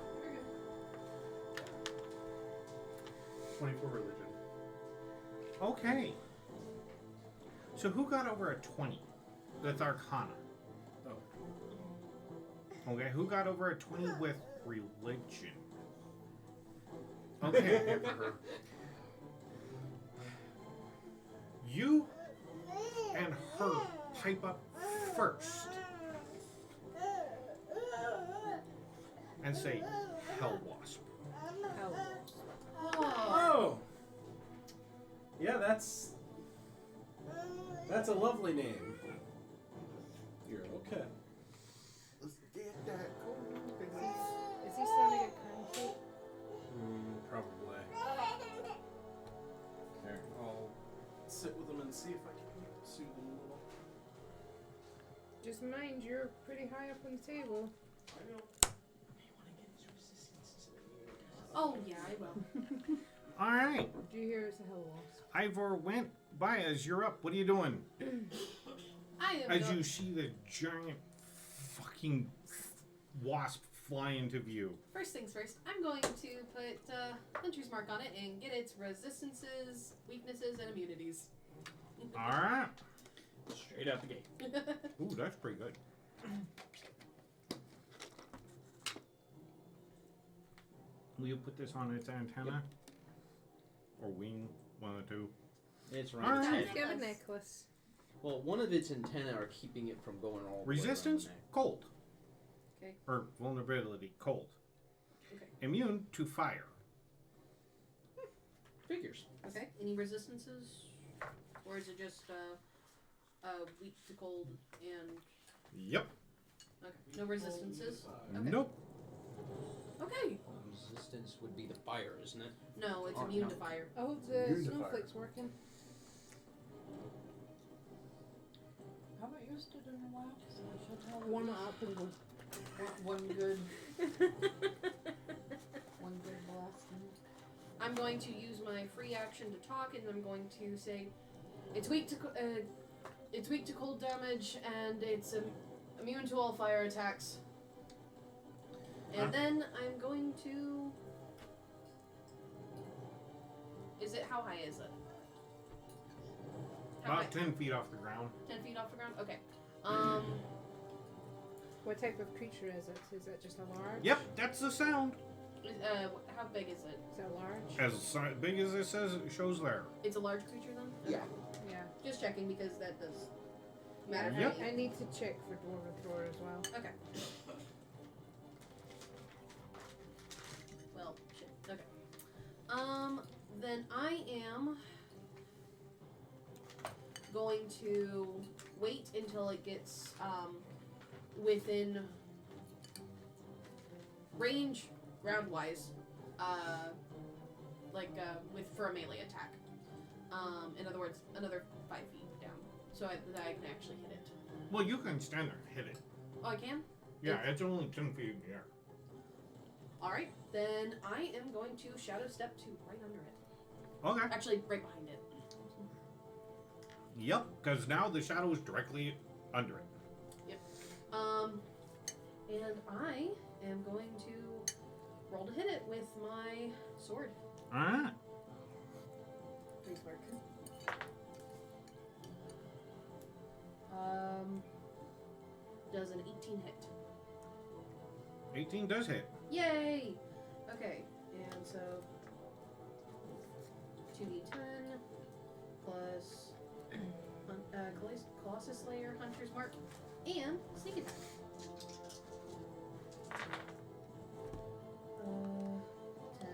24 religion. Okay. So who got over a 20? With Arcana. Oh. Okay, who got over a 20 with religion? Okay. You and her pipe up first and say Hellwasp. Oh. Yeah, that's a lovely name. You're okay. Let's get that cold. Is he sounding a currency? Probably. Here, I'll sit with them and see if I can soothe them a little. Just mind you're pretty high up on the table. I know. Oh yeah, I will. All right. Do you hear it's a Hellwasp? Ivor went by as you're up. What are you doing? I am. As you see the giant fucking wasp fly into view. First things first, I'm going to put Hunter's Mark on it and get its resistances, weaknesses, and immunities. All right. Straight out the gate. Ooh, that's pretty good. Will you put this on its antenna? Or wing? One of the two. It's All around its right. head. Let's give a necklace. Well, one of its antennae are keeping it from going all the Resistance, way around cold. Okay. Or vulnerability, cold. Okay. Immune to fire. the neck. Figures. Okay. Any resistances, or is it just weak to cold and Yep. okay? No resistances. Okay. Nope. Okay. Resistance would be the fire, isn't it? No, it's Oh, immune no. to fire. Oh, the Immune to fire. snowflake's working. How about you stood in a while? So I should have One up and go. one good blast. I'm going to use my free action to talk, and I'm going to say, it's weak to cold damage, and it's immune to all fire attacks. And Huh? then I'm going to. Is it how high is it? How About high? 10 feet off the ground. 10 feet off the ground. Okay. What type of creature is it? Is it just a large? Yep, that's the sound. How big is it? Is it large? As big as it says, it shows there. It's a large creature then. Yeah. Yeah. Just checking because that does matter. Yep. I need to check for Dwarven Thor as well. Okay. Well, shit. Okay. Then I am going to wait until it gets within range round-wise, for a melee attack. In other words, another 5 feet down, so that I can actually hit it. Well, you can stand there and hit it. Oh, I can? Yeah, it's only 10 feet in the air. Alright, then I am going to shadow step to right under it. Okay. Actually, right behind it. Yep, because now the shadow is directly under it. And I am going to roll to hit it with my sword. Alright. Please work. Does an 18 hit? 18 does hit. Yay! Okay, and so 2d10 plus Colossus Slayer, Hunter's Mark, and Sneak Attack. 10.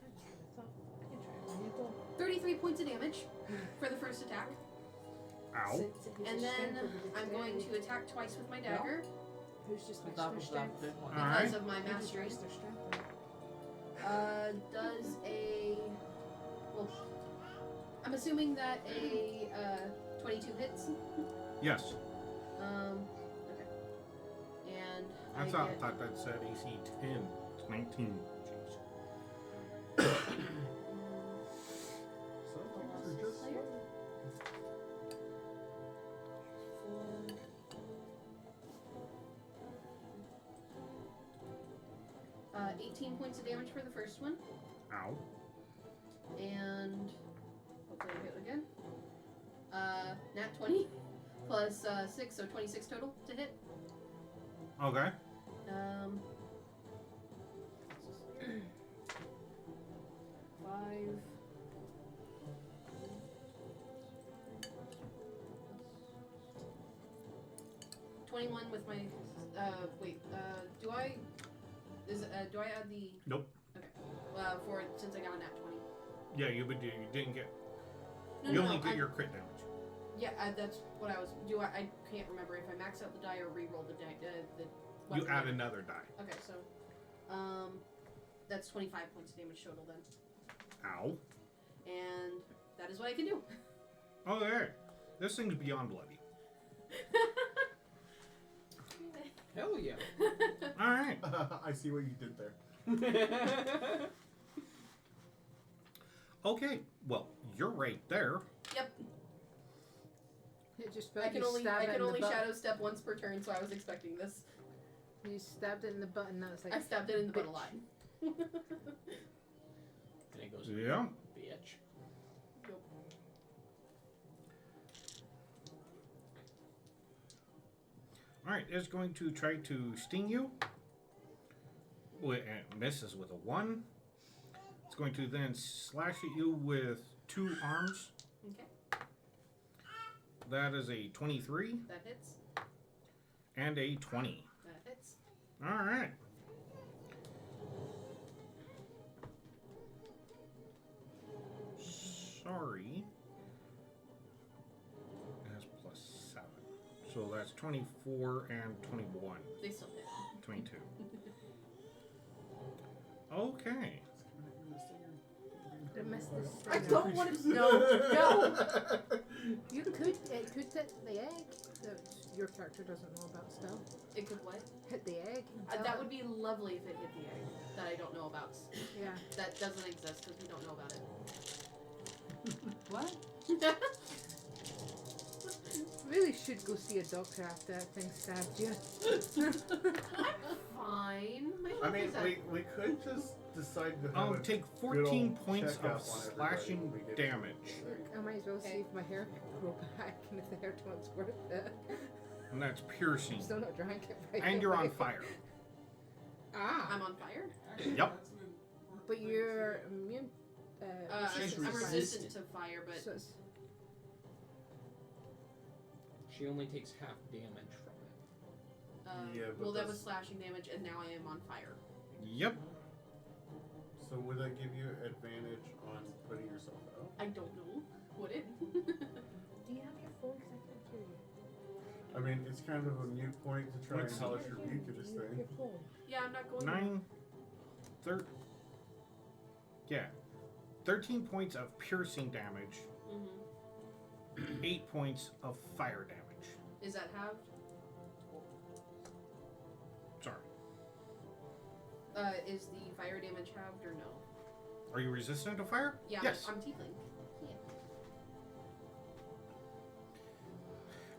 I can try it. You 33 points of damage for the first attack. Ow. go. And then I'm going to attack twice with my dagger. Who's just Who's extra that strength? big one? Alright. Because of my Who's just mastery. extra strength? Does a... Well, I'm assuming that a 22 hits. Yes. Okay. And I I thought get... that said AC 10. It's 19. Jeez. Some things are just Player? 18 points of damage for the first one, Ow. and hopefully I hit again. Nat 20 plus 6, so 26 total to hit. Okay. 5. 21 with my. Do I? Do I add the? Nope. Okay. Since I got a nat 20. Yeah, you didn't get. No, You no, only no, get I'm- your crit damage. Yeah, that's what I was. I can't remember if I max out the die or re-roll the die. The You weapon add die. another die. Okay, so, that's 25 points of damage total then, Ow. and that is what I can do. Okay. This thing's beyond bloody. Hell yeah. Alright. I see what you did there. Okay. Well, you're right there. Yep. It just I felt can you only stabbed it in the butt. shadow step once per turn, so I was expecting this. You stabbed it in the butt, and that's like. I stabbed it in the butt a lot. And it goes, Yeah. bitch. Alright, it's going to try to sting you. And it misses with a 1. It's going to then slash at you with 2 arms. Okay, That is a 23 that hits. and a 20. That hits. Alright. Sorry. That's plus 7. So that's 24 and 21. They still hit. 22. Okay. It missed the I stinger. don't want to. No. You could. It could hit the egg. That your character doesn't know about still. It could what? Hit the egg. That would be lovely if it hit the egg that I don't know about. Yeah. That doesn't exist because we don't know about it. What? Really should go see a doctor after that thing stabbed you. Fine. My I health mean, is at- we could just decide to have a Take good 14 old points checkup of on everybody slashing when we get damage. I might as well Okay. see if my hair can grow back and if the hair tone's worth it. And that's piercing. I'm still not drank it right And you're on away. fire. Ah, I'm on fire. Yep. but you're immune. She's I'm resistant resistant. to fire, but So it's, She only takes half damage from it. Yeah, but well, that was that's- slashing damage, and now I am on fire. Yep. So would that give you advantage on putting yourself out? I don't know. Would it? do you have your phone? 'Cause I can't hear you. I mean, it's kind of a mute point to try What's- and hellish rebuke of this Do you have thing. your phone? Yeah, I'm not going. 9, 13 points of piercing damage, Mm-hmm. 8 points of fire damage. Is that halved? Sorry. Is the fire damage halved or no? Are you resistant to fire? Yeah, Yes. I'm tiefling.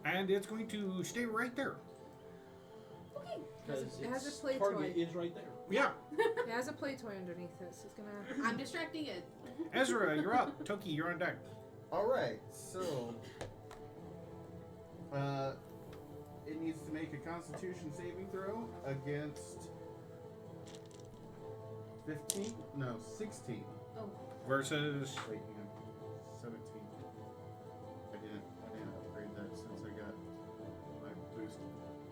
And it's going to stay right there. Okay. Because It has a its play target toy. is right there. Yeah. It has a play toy underneath it, so it's gonna. I'm distracting it. Ezra, you're up. Toki, you're on deck. Alright, so it needs to make a constitution saving throw against 15? No, 16. Versus. Wait, hang on. 17. I didn't upgrade that since I got my boost.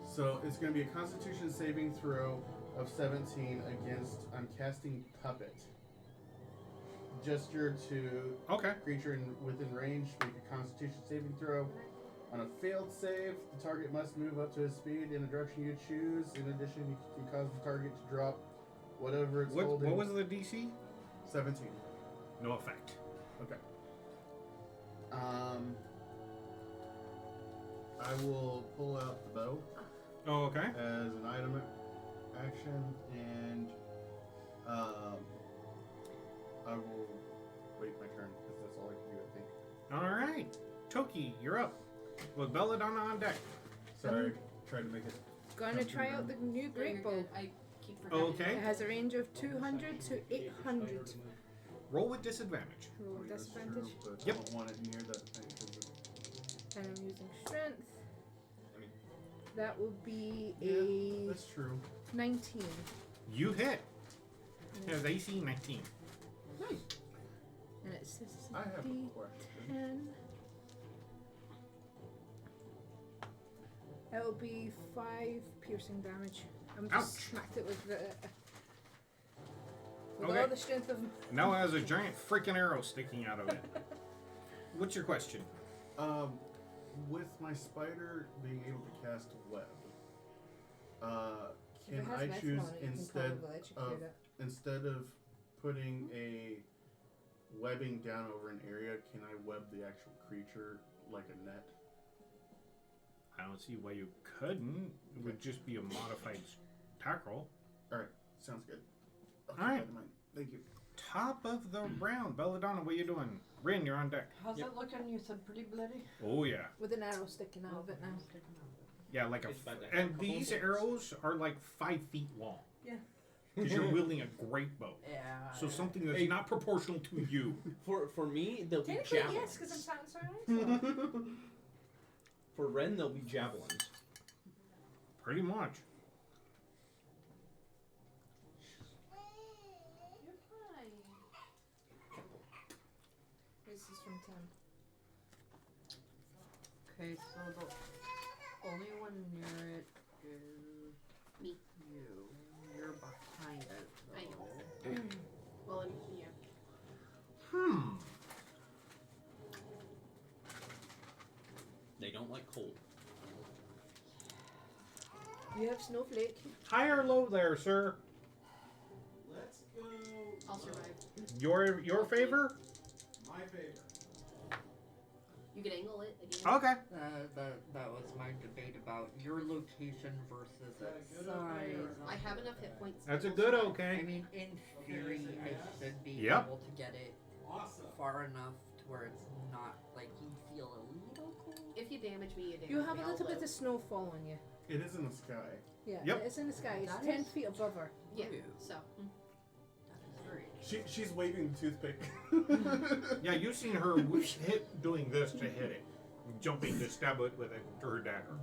So it's going to be a Constitution saving throw of 17 against. I'm casting Puppet. Gesture to Okay. creature within range. Make a Constitution saving throw. On a failed save, the target must move up to his speed in the direction you choose. In addition, you can cause the target to drop whatever it's holding. What was the DC? 17. No effect. Okay. I will pull out the bow Oh, okay. as an item action, and I will wait my turn because that's all I can do, I think. All right. Toki, you're up. With Belladonna on deck. Sorry, tried to make it. Gonna try out the new great bow. I keep forgetting. Okay. It has a range of 200 to 800. Roll with disadvantage. Roll with That's disadvantage. true, but Yep. I don't want it near that thing. 'Cause it- And I'm using strength. That will be Yeah, a that's true. 19. You hit. It has AC 19. And it says I have a D10. question. That will be 5 piercing damage. I'm just Ouch. smacked it with the. With Okay. all the strength of. Now it has a giant freaking arrow sticking out of it. What's your question? With my spider being able to cast web, If can it has I metal choose on it, you can instead probably electrocute of it. instead of putting a webbing down over an area, can I web the actual creature like a net? I don't see why you couldn't. It would just be a modified attack roll. All right, sounds good. I'll All right. keep that in mind. Thank you. Top of the round. Belladonna, what are you doing? Rin, you're on deck. How's it looking? You said pretty bloody? Oh, yeah. With an arrow sticking out of it now. Yeah, like It's about to have and a couple these bullets. arrows are like 5 feet long. Yeah. Because you're wielding a great bow. Yeah. So something that's Hey. not proportional to you. For me, they'll be Technically, javelins. yes, because I'm sounding so nice. For Ren, they'll be javelins. Pretty much. You're fine. This is from 10. Okay, so the only one near it is Me. you. You're behind it. I though. am. Well, yeah. They don't like cold. You have Snowflake. High or low there, sir? Let's go. I'll survive. Your favor? My favorite. You can angle it again. Okay. That was my debate about your location versus its size. I have enough hit points. That's a good I okay. mean, in theory, I should be Yep. able to get it Awesome. far enough to where it's not like you feel a little cold. If you damage me, you damage You have me. a I'll little bit live. of snow fall on you. It is in the sky. Yeah, Yep. it's in the sky. It's That 10 is- feet above her. Yeah. Ooh, So. that is great. She's waving the toothpick. Yeah, you've seen her hit doing this to hit it. Jumping to stab it with her dagger.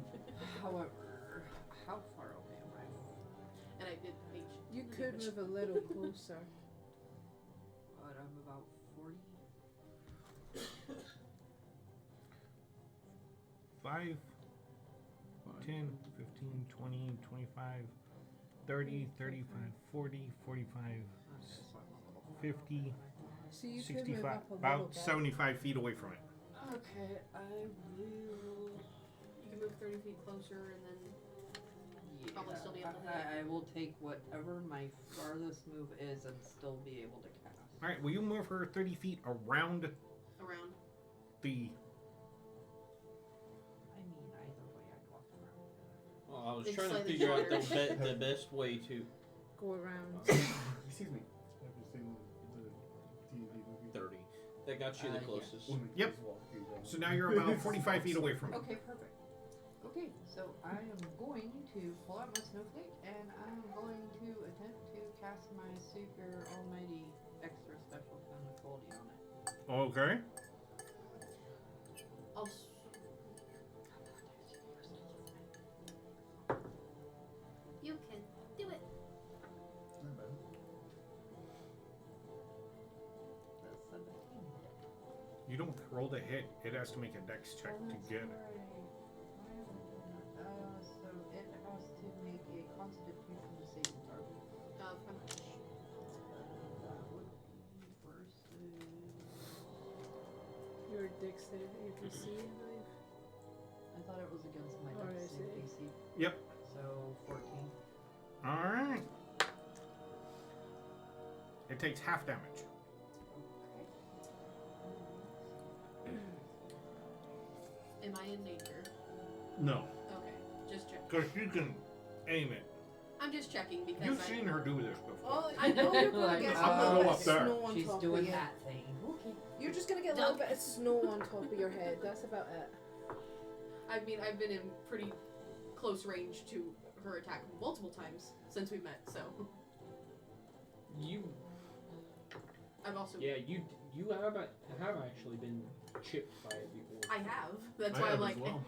However, how far away am I? And I did H. You could move a little closer. But I'm about 40. 5, 10, 15, 20, 25, 30, 35, 40, 45, 50, So you could move 65, up a little about bit. 75 feet away from it. Okay, I will. You can move 30 feet closer and then probably still be able to hit. I will take whatever my farthest move is and still be able to cast. Alright, will you move her 30 feet around Around. the... I mean, either way, I'd walk around. Well, I was It's trying to slightly figure out shorter. the best way to Go around. Excuse me. Have you seen the D&D movie? 30. That got you the Yeah. closest. When the Yep. kids walk, you go. So now you're about 45 feet away from it. Okay, perfect. Okay, so I am going to pull out my snowflake and I'm going to attempt to cast my super almighty extra special kind of quality on it. Okay. I'll. You can do it. Not bad. That's 17. You don't roll the hit. It has to make a dex check to get it. So it has to make a constitution saving throw. How much? That would be versus. Your dexterity, your DC, I believe. it was against my Or dex is save it? DC. Yep. So 14. Alright. It takes half damage. Am I in danger? No. Okay, just checking. Because you can aim it. I'm just checking because You've I. seen her do this before. Oh, I know you're gonna get I'm a gonna little go bit up of there. snow on She's top doing of you. that thing. Okay. You're just gonna get a little bit of snow on top of your head. That's about it. I mean, I've been in pretty close range to her attack multiple times since we met, so You, I've also. yeah, you have actually been chipped by it before. I have. That's I why I'm have like. as well.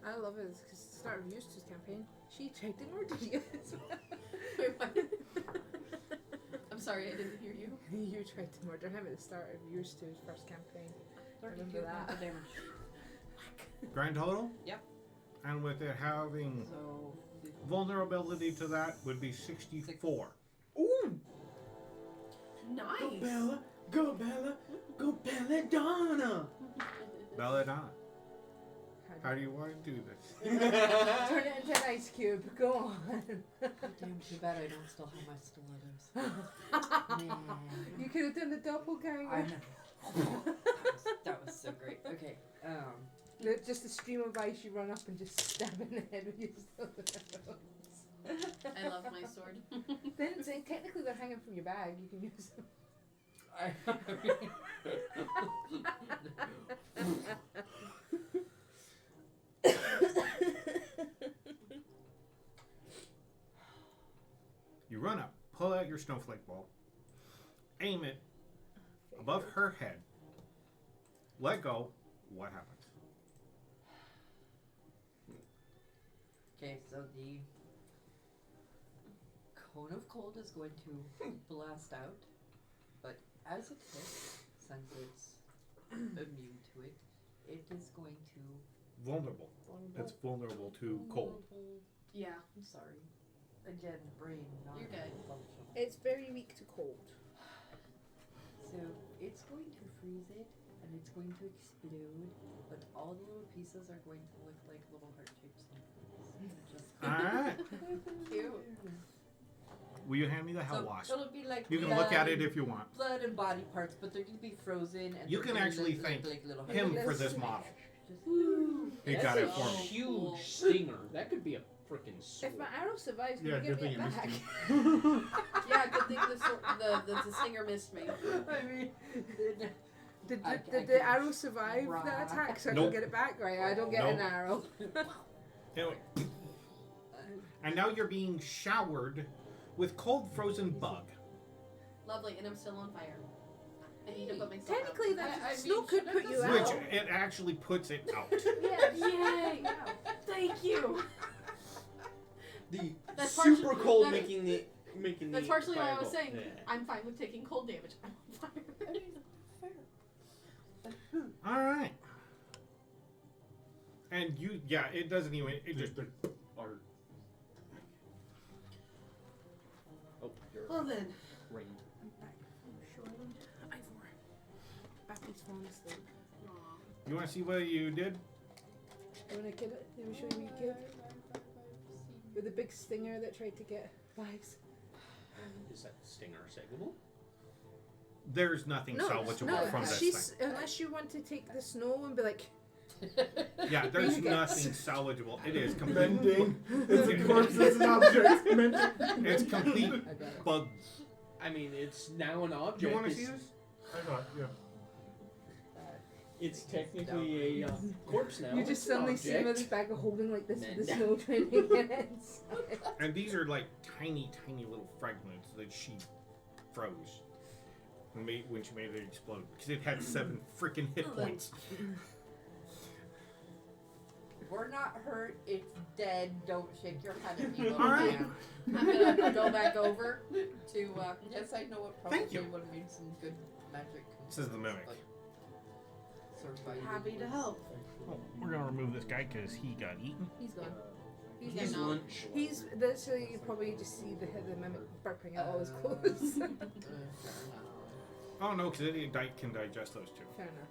I love it because the start of Eustace's campaign, she tried to murder you. Wait, what? I'm sorry, I didn't hear you. You tried to murder him at the start of Eustace's first campaign. 32 Remember that. points of damage. Grand total? Yep. And with it having So 50. vulnerability to that would be 64. Ooh! Nice. Go Bella, go Belladonna! Belladonna. How do you want to do this? Turn it into an ice cube. Go on. Damn, too bad I don't still have my stilettos. Man. You could have done the doppelganger. I know. that was so great. Okay. Just a stream of ice, you run up and just stab in the head with your stilettos. I love my sword. Then technically they're hanging from your bag. You can use them. You run up, pull out your snowflake ball, aim it above her head, let go. What happens? Okay, so the cone of cold is going to blast out, but as it hits, since it's immune to it, it is going to. Vulnerable. It's vulnerable to cold. Yeah. I'm sorry. Again, brain not You're good. functional. It's very weak to cold. So it's going to freeze it, and it's going to explode, but all the little pieces are going to look like little heart-shaped snowflakes. Just Alright. Cute. Will you hand me the so Hellwasp? it'll be like You can blood look at it and- if you want. blood and body parts, but they're going to be frozen. And You they're can gonna actually look thank like little him heart-shaped for this model. Just- He That's got a it for me. huge Cool. stinger. That could be a freaking sword. If my arrow survives, Yeah, can you good give me thing it you back? missed you. Yeah, good thing the stinger missed me. I mean, Did I the can arrow survive try. the attack so I Nope. can get it back? Right, I don't get an Nope. arrow. Anyway. And now you're being showered with cold frozen bug. Lovely, and I'm still on fire. I need to put myself Technically, out. that I snow mean, could should put have you done Which out. it actually puts it out. Yay! Thank you. The That's super partially- cold that- making the That's partially why I was fireball. saying Yeah. I'm fine with taking cold damage. I'm on fire. Alright. And you, yeah, it doesn't even, it just, Art. Oh, you're Well then, rained. Bappy's falling asleep. you want to see what you did? You want to get it? Let me show you what you killed. With a big stinger that tried to get lives. Is that stinger savable? There's nothing salvageable no, from this she's, thing. unless you want to take the snow and be like, Yeah, there's Okay. nothing salvageable. It is complete. Mending. It's a corpse as an object. Mending. It's complete I got it. bug. I mean, it's now an object. Do you want to see It's- this? I got yeah. It's technically a corpse now. you just It's an suddenly see him with his object. bag of holding like this with the Then- snow trying to get inside. And these are like tiny, tiny little fragments that she froze when she made it explode. Because it had 7 freaking hit points. We're not hurt. It's dead. Don't shake your head at me, little Alright. man. I'm gonna go back over to. Yes, I know it Thank probably you. would have made some good magic. Says the mimic. but surviving Happy to was- help. Oh, we're going to remove this guy because he got eaten. He's gone. He's He's getting on. lunch. He's literally, you probably just see the mimic burping at all his clothes. fair enough. Oh no, because it can digest those 2. Fair enough.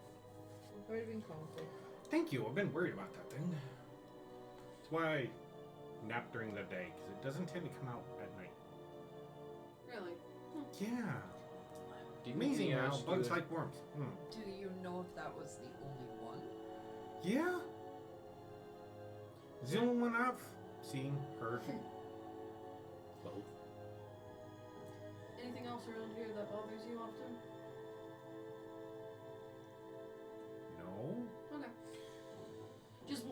What have you been calling for? Thank you. I've been worried about that thing. That's why I nap during the day, because it doesn't tend to come out at night. Really? Yeah. Didn't Amazing we how ask bugs you- like worms. Do you know if that was the only one? Yeah. It's the only one I've seen, heard. Both. Anything else around here that bothers you often? No. Okay. Just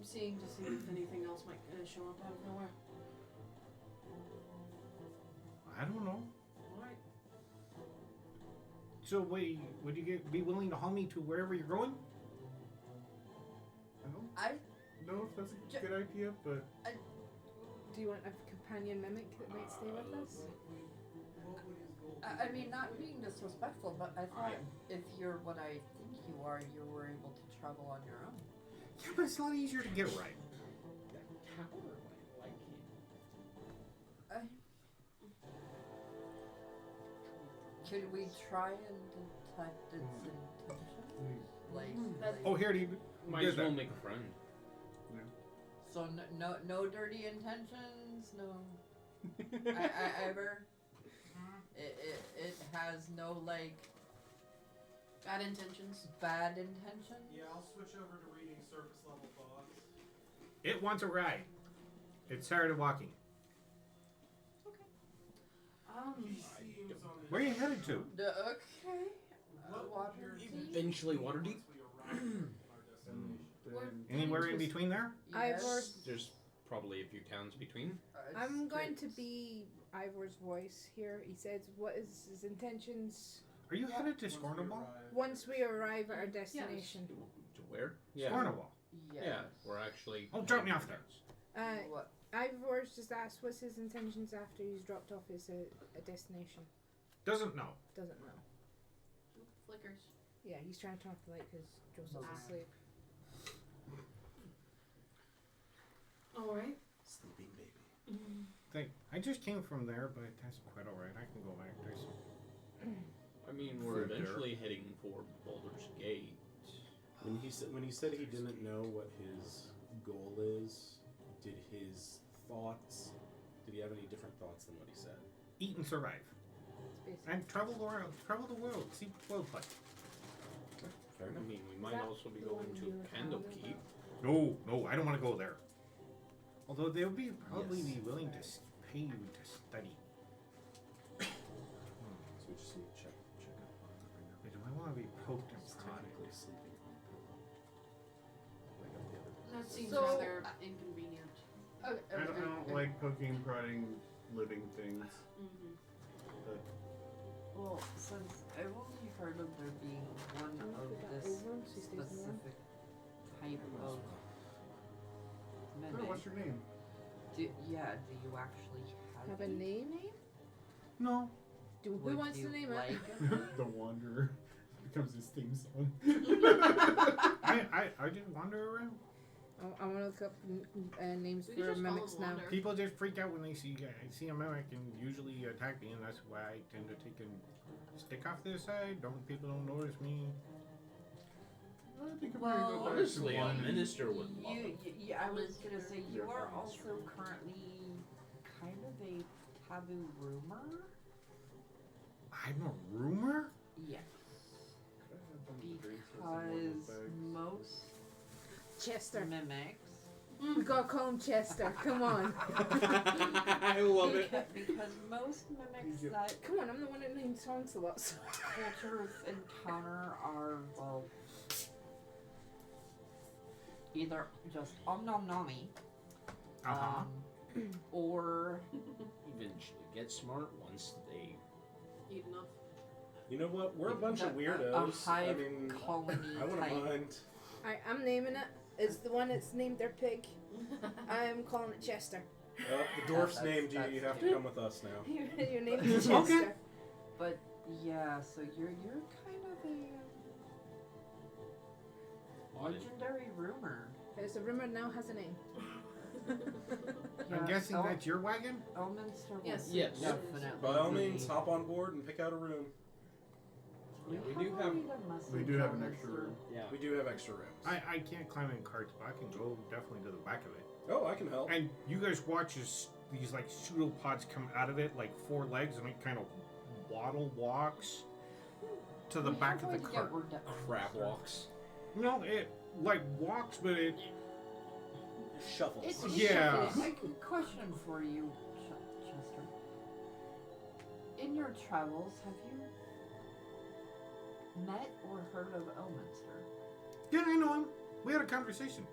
seeing to see if anything else might show up out of nowhere. I don't know. Alright. So, wait, would you be willing to haul me to wherever you're going? I don't I know if that's a good idea, but Do you want a companion mimic that might stay with us? I mean, not being disrespectful, but I thought if you're what I think you were able to travel on your own. Yeah, but it's a lot easier to get right. How am I like him? Could we try and detect its intentions? Oh, here, do you... Might Good as well then. make a friend. So no dirty intentions, no. I ever. It has no like Bad intentions. bad intentions. Yeah, I'll switch over to reading surface level thoughts. It wants a ride. It's tired of walking. Seems on Where are you headed to? Okay. Water Eventually, Waterdeep. Anywhere in between there? Ivor's. There's probably a few towns between. I'm going to be Ivor's voice here. He says, "What is his intentions Are you headed to Scornable? once we arrive at our destination?" To where? Scornable. Yes. Yeah, we're actually. Oh, drop me off there. What? Ivor's just asked what's his intentions after he's dropped off his a destination. Doesn't know. Doesn't know. Oop, flickers. Yeah, he's trying to turn off the light because Joseph's asleep. Alright. Sleeping baby. I just came from there, but that's quite alright. I can go back. There's I mean, we're Food there. eventually heading for Baldur's Gate. When he said he didn't know what his goal is, did his thoughts? Did he have any different thoughts than what he said? eat and survive. It's basically. And travel around, travel the world, see what the world's like. Fair I enough. mean, we might that also be the one going you to were Candlekeep. No, I don't want to go there. Although they'll be probably be willing to pay you to study. So we just need to check up on it right now. Wait, do I want to be poked and He's prodded? technically sleeping on the pillow. Like up the other day. That seems So- rather inconvenient. I don't like poking, prodding living things. Mm-hmm. But Well, since I've only heard of there being one Can you of put that this over so he stays warm? specific type of oh, mimic, what's your name? do you actually have Have a name? No. Who Would wants you to name like it? The Wanderer becomes his theme song. I just wander around. I want to look up names We could for just call mimics him now. Wander. People just freak out when they see a mimic and usually attack me, and that's why I tend to take a stick off to the side. People don't notice me. I think I'm Well, gonna go back Honestly, to a one. minister would love it. I was gonna say you are also currently kind of a taboo rumor. I'm a rumor? Yes, Could I have one of the drinks or some more of those because bags? most Chester. mimics. We gotta call him Chester. Come on. I love it. Because most mimics Yep. that Come on, I'm the one that named songs a lot. So. cultures encounter are, well, either just omnomnomi, Uh-huh. or Eventually get smart once they. Eat enough. You know what? We're a bunch of a weirdos. I hive mean, colony I wouldn't type. mind. Alright, I'm naming it. It's the one that's named their pig. I'm calling it Chester. The dwarf's That's- named you. that's You have to cute. come with us now. Your name is Chester. Okay. But yeah, so you're kind of a legendary rumor. There's a rumor now has a name. I'm Yeah, guessing that's your wagon? Elminster will Yes. Yes. definitely By all be- means, hop on board and pick out a room. Yeah, we do have. We do have an extra room. Yeah. We do have extra rooms. I can't climb in carts, but I can go definitely to the back of it. Oh, I can help. And you guys watch as these like pseudopods come out of it, like 4 legs, and it kind of walks to the back of the cart. Crab walks. No, it like walks, but it Shuffles. Yeah. A question for you, Chester. In your travels, have you met or heard of Elminster? Yeah, I know him. We had a conversation.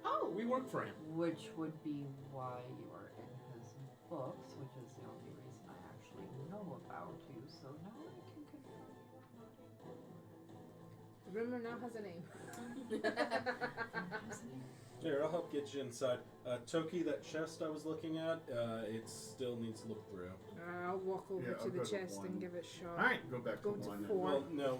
Oh, We work for him. Which would be why you are in his books, which is the only reason I actually know about you. So now I can confirm. The rumor now has a name. Here, I'll help get you inside. Toki, that chest I was looking at, it still needs to look through. I'll walk over Yeah, to I'll the go to chest 1. and give it a shot. All right. Go back Go to to 1. 4. Well, no,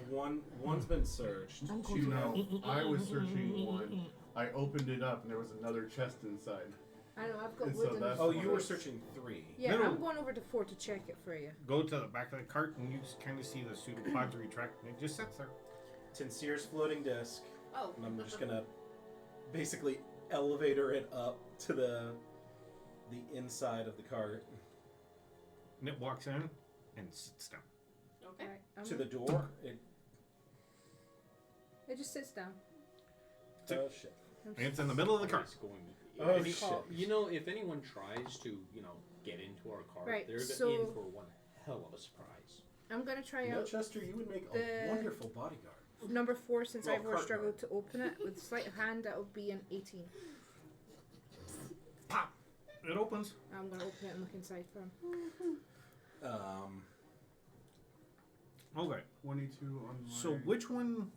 one's been searched. I'm Two, no, going I was searching 1. I opened it up and there was another chest inside. I know, I've got And wood so and that's Oh, why- you were searching 3. Yeah, No. I'm going over to 4 to check it for you. Go to the back of the cart, and you kind of see the pseudopods retract, and it just sits there. Tinseer's floating disc. Oh. And I'm just gonna basically elevator it up to the inside of the cart. And it walks in and sits down. Okay. Alright, To the door. it just sits down. Oh shit. And it's in the middle of the cart. It's going Oh, if shit. You know, if anyone tries to, get into our car, Right, they're so- in for one hell of a surprise. I'm going to try No, out Chester, you would make the- a wonderful bodyguard. number 4 since Well, I've cart struggled to open it. With sleight of hand, that will be an 18. Pop! It opens. I'm going to open it and look inside for him. Okay. 22 on my... So which one?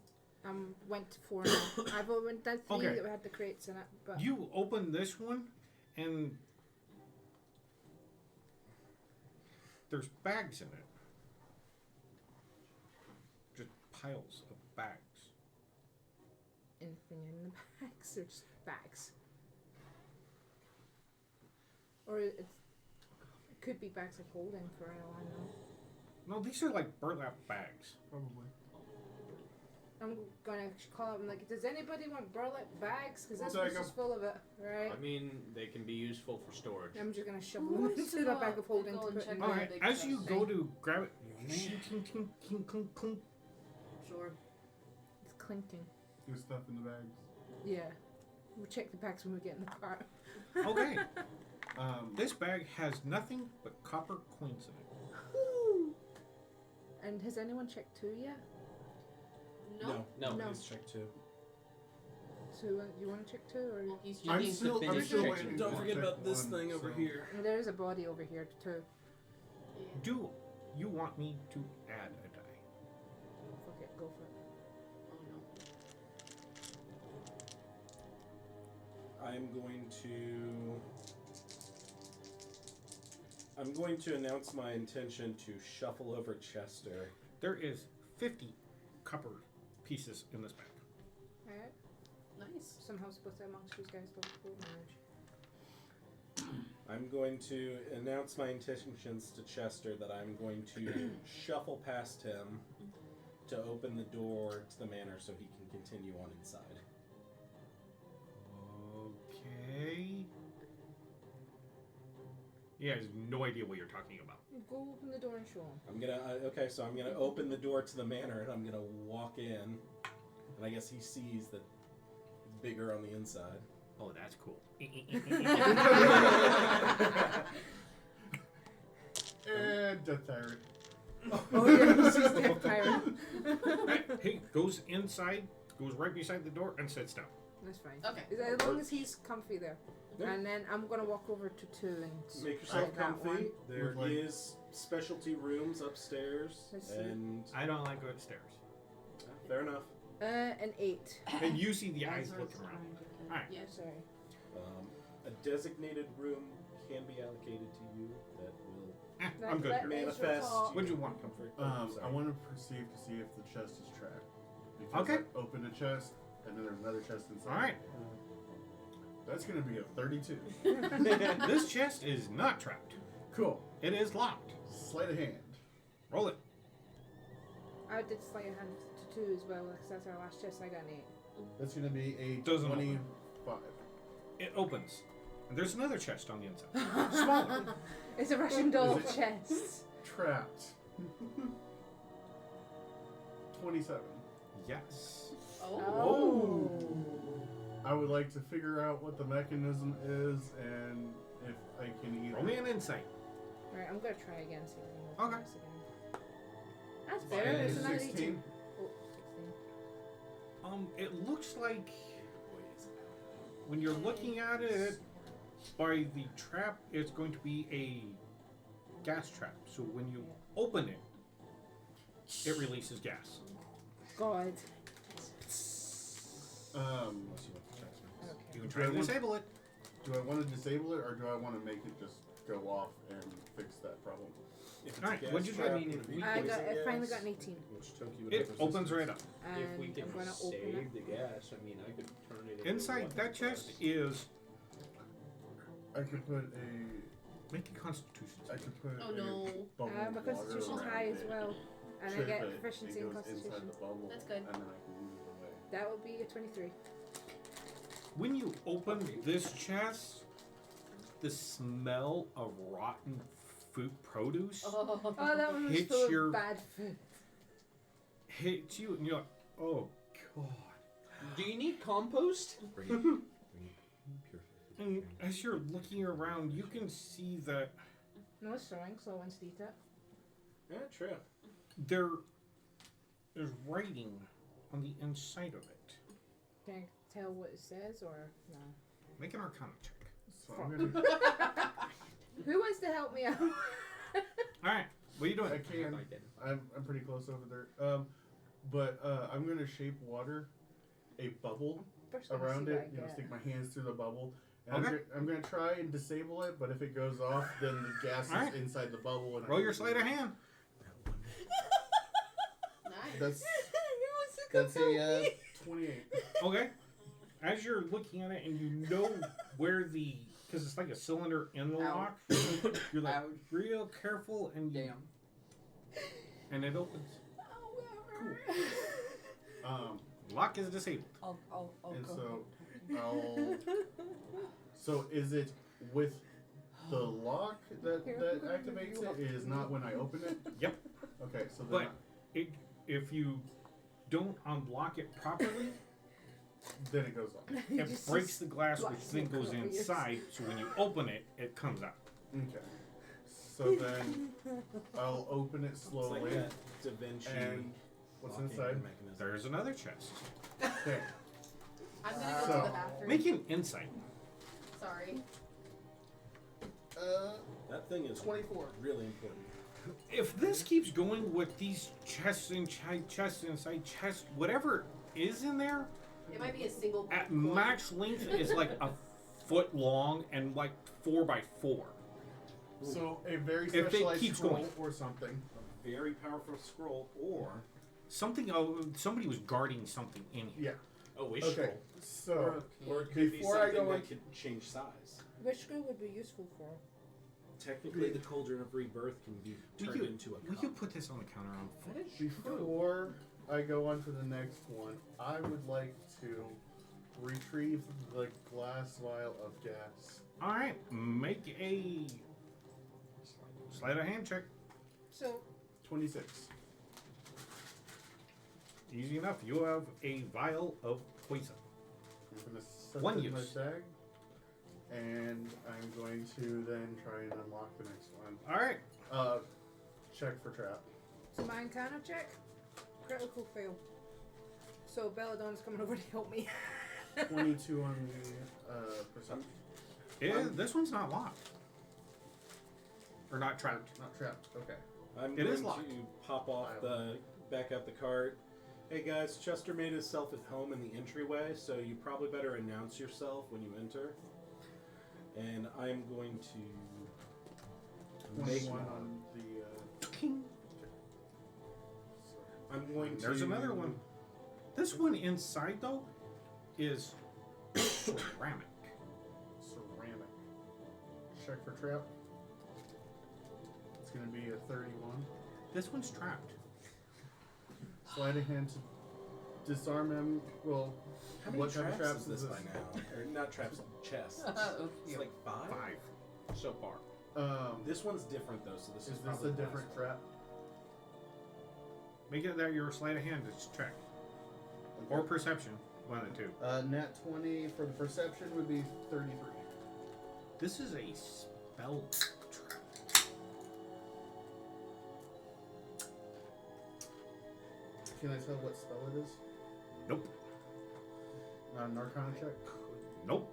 Went to 4 now. I've already done 3 Okay. that had the crates in it, but You open this one, and there's bags in it. Just piles of bags. anything in the bags or just bags? Or it could be bags of holding for all I know. No, these are like burlap bags. Probably. I'm gonna call up and like, does anybody want burlap bags? Because this We'll one's take just full of it, right? I mean, they can be useful for storage. I'm just gonna shovel Who them wants into to the go bag up of holding and to go and put check in the there. Alright, big as you chest. go to grab it, clink, clink, clink, clink, clink, clink. Sure. It's clinking. There's stuff in the bags. Yeah. We'll check the bags when we get in the car. Okay. This bag has nothing but copper coins in it. And has anyone checked 2 yet? No. No. No. Please check 2. So you want to check 2 or? Well, he's I'm checking. still finish waiting checking. to Don't forget check about this 1, thing over so- here. There is a body over here too. Do you want me to add a die? Fuck it, go for it. Oh no. I'm going to announce my intention to shuffle over Chester. There is 50 copper pieces in this bag. Alright. Nice. Somehow split amongst these guys don't manage. I'm going to announce my intentions to Chester that I'm going to shuffle past him to open the door to the manor so he can continue on inside. Okay. He has no idea what you're talking about. Go open the door and show him. I'm gonna so I'm gonna open the door to the manor and I'm gonna walk in, and I guess he sees that it's bigger on the inside. Oh, that's cool. And Death Tyrant. Oh yeah, he sees Death Tyrant. He goes inside, goes right beside the door, and sits down. That's fine. Okay. As long as he's comfy there. Yeah. And then I'm gonna walk over to 2 and Make yourself that one. comfy. There With, like- is specialty rooms upstairs, Let's see. and I don't like going upstairs. fair enough. an 8. And you see the eyes Ezra's looking around. trying to get- Alright. Yeah, sorry. A designated room can be allocated to you that will I'm good Let here. me- manifest. talk. What'd you want? Comfort. I want to perceive to see if the chest is trapped. Because Okay. I opened a chest, and then there's another chest inside. Alright. That's going to be a 32. This chest is not trapped. Cool. It is locked. Sleight of hand. Roll it. I did sleight of hand to 2 as well, because that's our last chest. I got an 8. That's gonna be a Doesn't 25. It opens. And there's another chest on the inside. Smaller. It's a Russian doll Is it- chest. Trapped. 27. Yes. Oh. I would like to figure out what the mechanism is and if I can either. Roll me an insight. Alright, I'm gonna try again. See if I can roll Okay. this again. That's better. It's another 18. 16. Oh, 16. It looks like when you're looking at it by the trap, it's going to be a gas trap. So when you open it, it releases gas. God. Let's see what the text means. Okay. You can try to disable it. Do I want to disable it or do I want to make it just go off and fix that problem? If it's Alright, a gas what'd you trap, do? I mean, if we I poison finally gas, got an 18. which took you It enough opens right up. And If we can I'm gonna open save it. the gas, I mean, I could turn it into Inside weapon that for chest us. is I could put a. make a constitution. I could put Oh, no. a bubble My of water constitution's around high as it, well. And I trip get it, proficiency it in goes inside constitution. the bubble, That's good. And then I can move it away. That would be a 23. When you open this chest, the smell of rotten food produce Oh. Oh, that one was Hits full your- of bad food. hits you, and you're like, oh god. Do you need compost? And as you're looking around, you can see that No sewing, so I went to eat it. Yeah, true. there is writing on the inside of it. Can I tell what it says or no? Make an Arcana check. So I'm gonna. Who wants to help me out? Alright, what are you doing? I can. I'm pretty close over there. But I'm gonna shape water, a bubble First, I around see what it. I You know, get. stick my hands through the bubble. And Okay. I'm gonna try and disable it, but if it goes off, then the gas is Alright. inside the bubble. And I Roll your can sleight of move it. hand. Nice. That's a 28. Okay. As you're looking at it and you know where the, because it's like a cylinder in the Ow. lock, you're like Ouch. real careful and you, Damn. and it opens. Lock is disabled. I'll And go. so I'll. So is it with the lock that activates it? It is not when I open it. Yep. Okay, so then But if you don't unblock it properly, then it goes off. it breaks the glass, which blocks then it goes close. inside. So when you open it, it comes out. Okay. So then I'll open it It's slowly. like that Da Vinci And what's locking inside? mechanism. There's another chest. Okay. I'm gonna go to So- the bathroom. Make an insight. Sorry. That thing is 24. really important. If this keeps going with these chests inside chests inside chests, whatever is in there, It might be a single at coin. max length is like a foot long and like 4 by 4. So a very If it specialized keeps scroll going. or something. A very powerful scroll, or Something. Somebody was guarding something in here. Yeah. a wish Okay. scroll. So Or it could Before be I something go that in- could change size. Which school would be useful for? Technically, the Cauldron of Rebirth can be turned into a Will cup. you put this on the counter on foot? before I go on to the next one, I would like to retrieve the glass vial of gas. All right, make a sleight of hand check. So 26. Easy enough. You have a vial of poison. I'm gonna set One it in my use. bag, and I'm going to then try and unlock the next one. All right. Check for trap. so my Arcana check, critical fail. So Belladonna's coming over to help me. 22 on the perception. This one's not locked. Or not trapped. Not trapped. Okay. I'm It going is locked. to pop off the back out the cart. Hey guys, Chester made himself at home in the entryway, so you probably better announce yourself when you enter. And I'm going to make 21 on the. I'm going to. There's another one. This one inside though is ceramic. Ceramic. Check for trap. It's going to be a 31. This one's trapped. sleight of hand to disarm him. Well, How many what kind of traps is this by now? Or not traps, chests. It's like 5? 5 so far. This one's different though, so this is Is this probably a the different last one. trap? Make it that your sleight of hand is check. Or perception. One of the two. Nat 20 for the perception would be 33. This is a spell trap. Can I tell what spell it is? Nope. Not an Arcana check? Nope.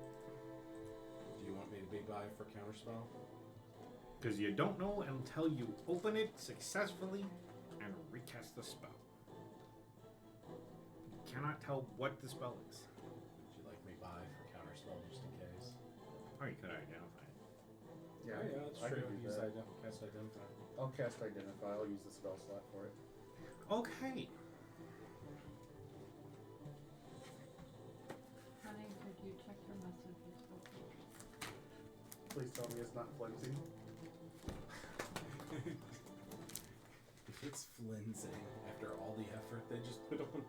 Do you want me to be by for counterspell? Because you don't know until you open it successfully and recast the spell. You cannot tell what the spell is. Would you like me by for counterspell just in case? Or you could identify it. Yeah, Oh, yeah, that's I true. can do Use that. cast identify. I'll cast Identify. I'll use the spell slot for it. Okay. Honey, could you check your messages real quick? Please tell me it's not flexing. If it's flimsing after all the effort they just put on.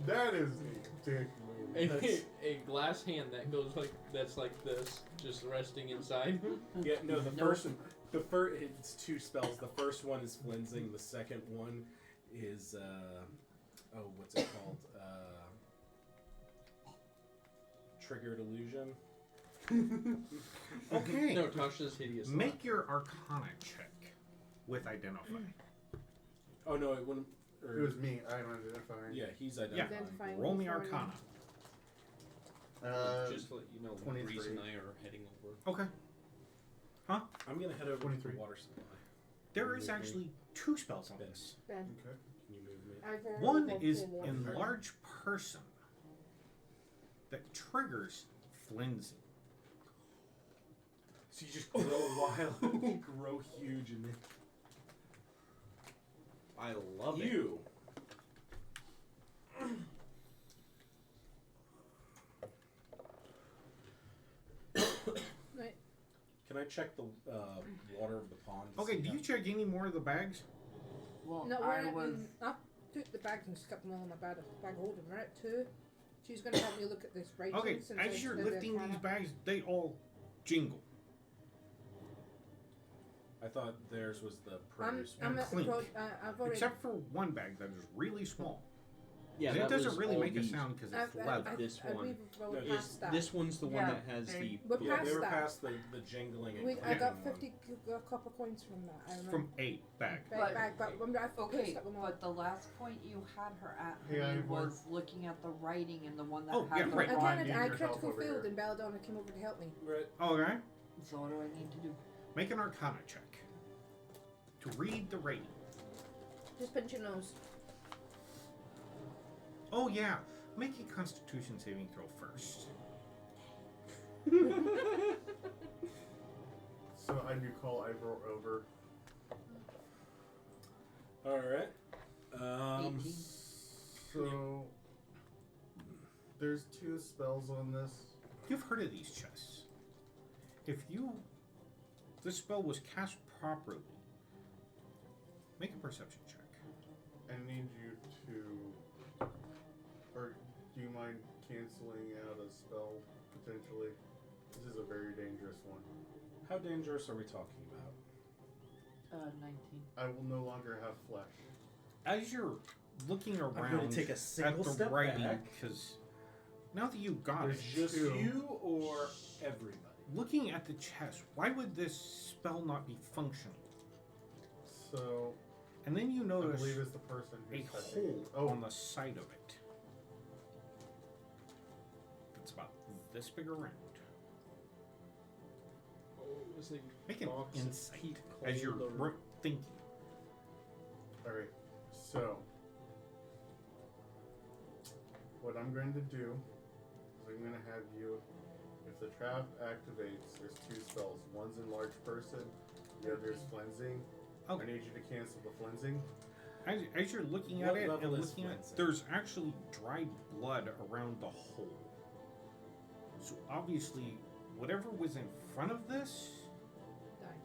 That is a dick move. A glass hand that goes like that's like this, just resting inside. Yeah, no, the Nope. first it's 2 spells. The first one is flimsing. The second one is what's it called? Triggered illusion. Okay. No, Tasha's hideous. Make your Arcana check with identify. Oh no, it wouldn't. It was me. I'm identifying. Yeah, he's Yeah. identifying. Identifying Roll me before Arcana. Just to let you know, 23. Reese and I are heading over. Okay. I'm gonna head over 23. to the water supply. There is actually 2 spells on this. Ben, Okay. Can you move me? I've already One rolled is 4 more. enlarge person that triggers flimsing. So you just grow wild, grow huge, and then I love it. you. Right. Can I check the water of the pond? to Okay, see do how- you check any more of the bags? Well, No, I we're was. I took the bags and stuck them all in my bag holding. We're at 2. She's going to help me look at this rating. Okay, since as I you're did the lifting Arcana. these bags, they all jingle. I thought theirs was the produce. I'm at the clink. I've already. Except for one bag that is really small. Yeah, And it that doesn't was really all make a these. sound because it's I've, leather. This one. we've rolled No, past that. This one's the one Yeah, that has the. We're Yeah, they past were that. past the jingling and I got clicking one. 50 copper coins from that. I remember. From a bag. But when I Okay, stuck them all. but the last point you had her at Hey, honey, I was looking at the writing and the one that Oh, had yeah, the right. I writing. kind of, I yourself critical over failed here. and Belladonna came over to help me. Right. Okay. So what do I need to do? Make an Arcana check to read the rating. Just pinch your nose. Oh yeah, make a Constitution saving throw first. So I do call Ivor over. All right. 18. So there's 2 spells on this. You've heard of these chests. If this spell was cast properly, make a perception check. I need you to, or do you mind canceling out a spell potentially? This is a very dangerous one. How dangerous are we talking about? 19. I will no longer have flesh. As you're looking around I'm going to take a at single the step writing, back. because now that you got There's it, Just 2. you or everybody? looking at the chest, why would this spell not be functional? So And then you I notice believe it's the person a who's touching hole it. on the side of it. It's about this big around. Was it Make an box of insight peat as you're cold or- thinking. Alright, so what I'm going to do is I'm going to have you, if the trap activates, there's 2 spells. One's enlarge person, the other is flensing. Okay. I need you to cancel the flensing. As you're looking at What it level and is looking at cleansing? there's actually dried blood around the hole. So obviously, whatever was in front of this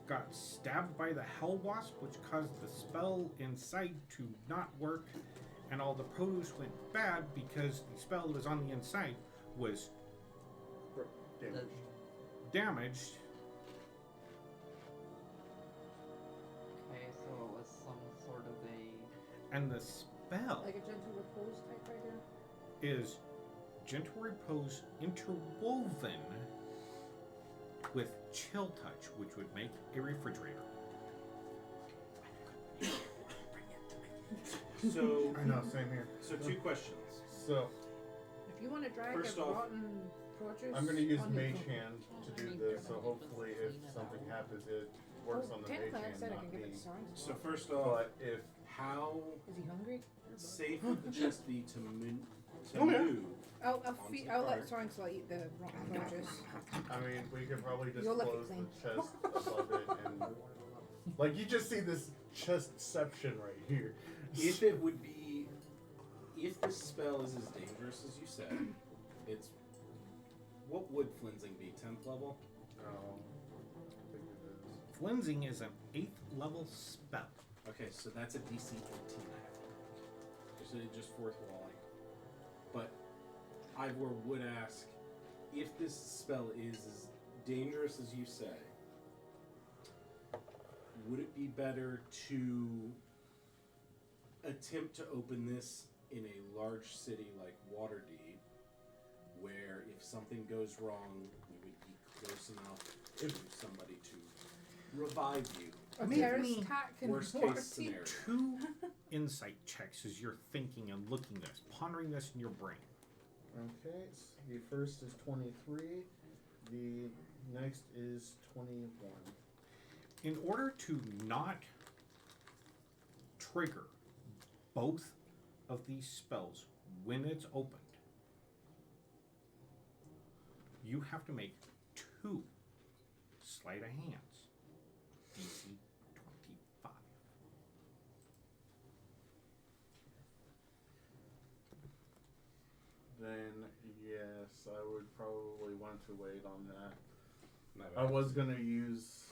got stabbed by the Hellwasp, which caused the spell inside to not work, and all the produce went bad because the spell that was on the inside was Damaged. damaged. Okay, so it was some sort of a. And the spell Like a gentle repose type idea? is gentle repose interwoven with chill touch, which would make a refrigerator. So, I know, same here. so 2 questions. So If you want to drag First a off, rotten produce, I'm gonna use on your Mage phone. Hand to do this. So hopefully, if something happens, it works on the Mage technically I Hand, said I not can give it me. to Soren. So first off, But if how Is he hungry? safe would the chest be to move? Oh, yeah. I'll Onto the let cart. Soren eat the rotten produce. I mean, we could probably just You'll lick it close clean. the chest above it, and like you just see this chestception right here. If it would be, if this spell is as dangerous as you said, it's what would Flinsing be? 10th level. I think it is. Flensing is an 8th level spell. Okay, so that's a DC 18. Just 4th walling. But Ivor would ask, if this spell is as dangerous as you say, would it be better to attempt to open this in a large city like Waterdeep, where if something goes wrong, we would be close enough to somebody to revive you? A Make terrorist me attack and Worst water case tea. scenario. 2 insight checks as you're thinking and looking this, pondering this in your brain. Okay, so the first is 23. The next is 21. In order to not trigger both of these spells when it's opened, you have to make 2 sleight of hands. DC 25. Then yes, I would probably want to wait on that. I was gonna use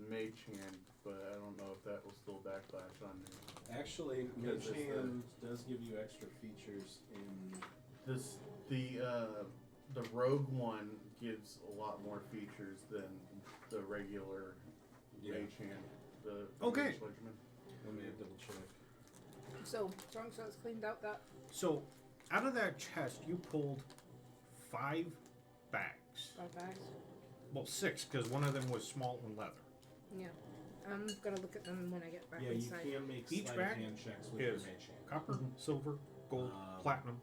Mage Hand, but I don't know if that will still backlash on me. Actually, Because Mage it's Hand does give you extra features in. The rogue one gives a lot more features than the regular Mage Hand. The Okay. Mage Legend. Let me double check. So, Soren has cleaned out that. So, out of that chest, you pulled 5 bags. 5 bags. Well, 6, because one of them was small and leather. Yeah. I'm gonna look at them when I get back Yeah, you inside. can make Each sleight bag of hand checks with your is Mage Hand Copper, silver, gold, platinum,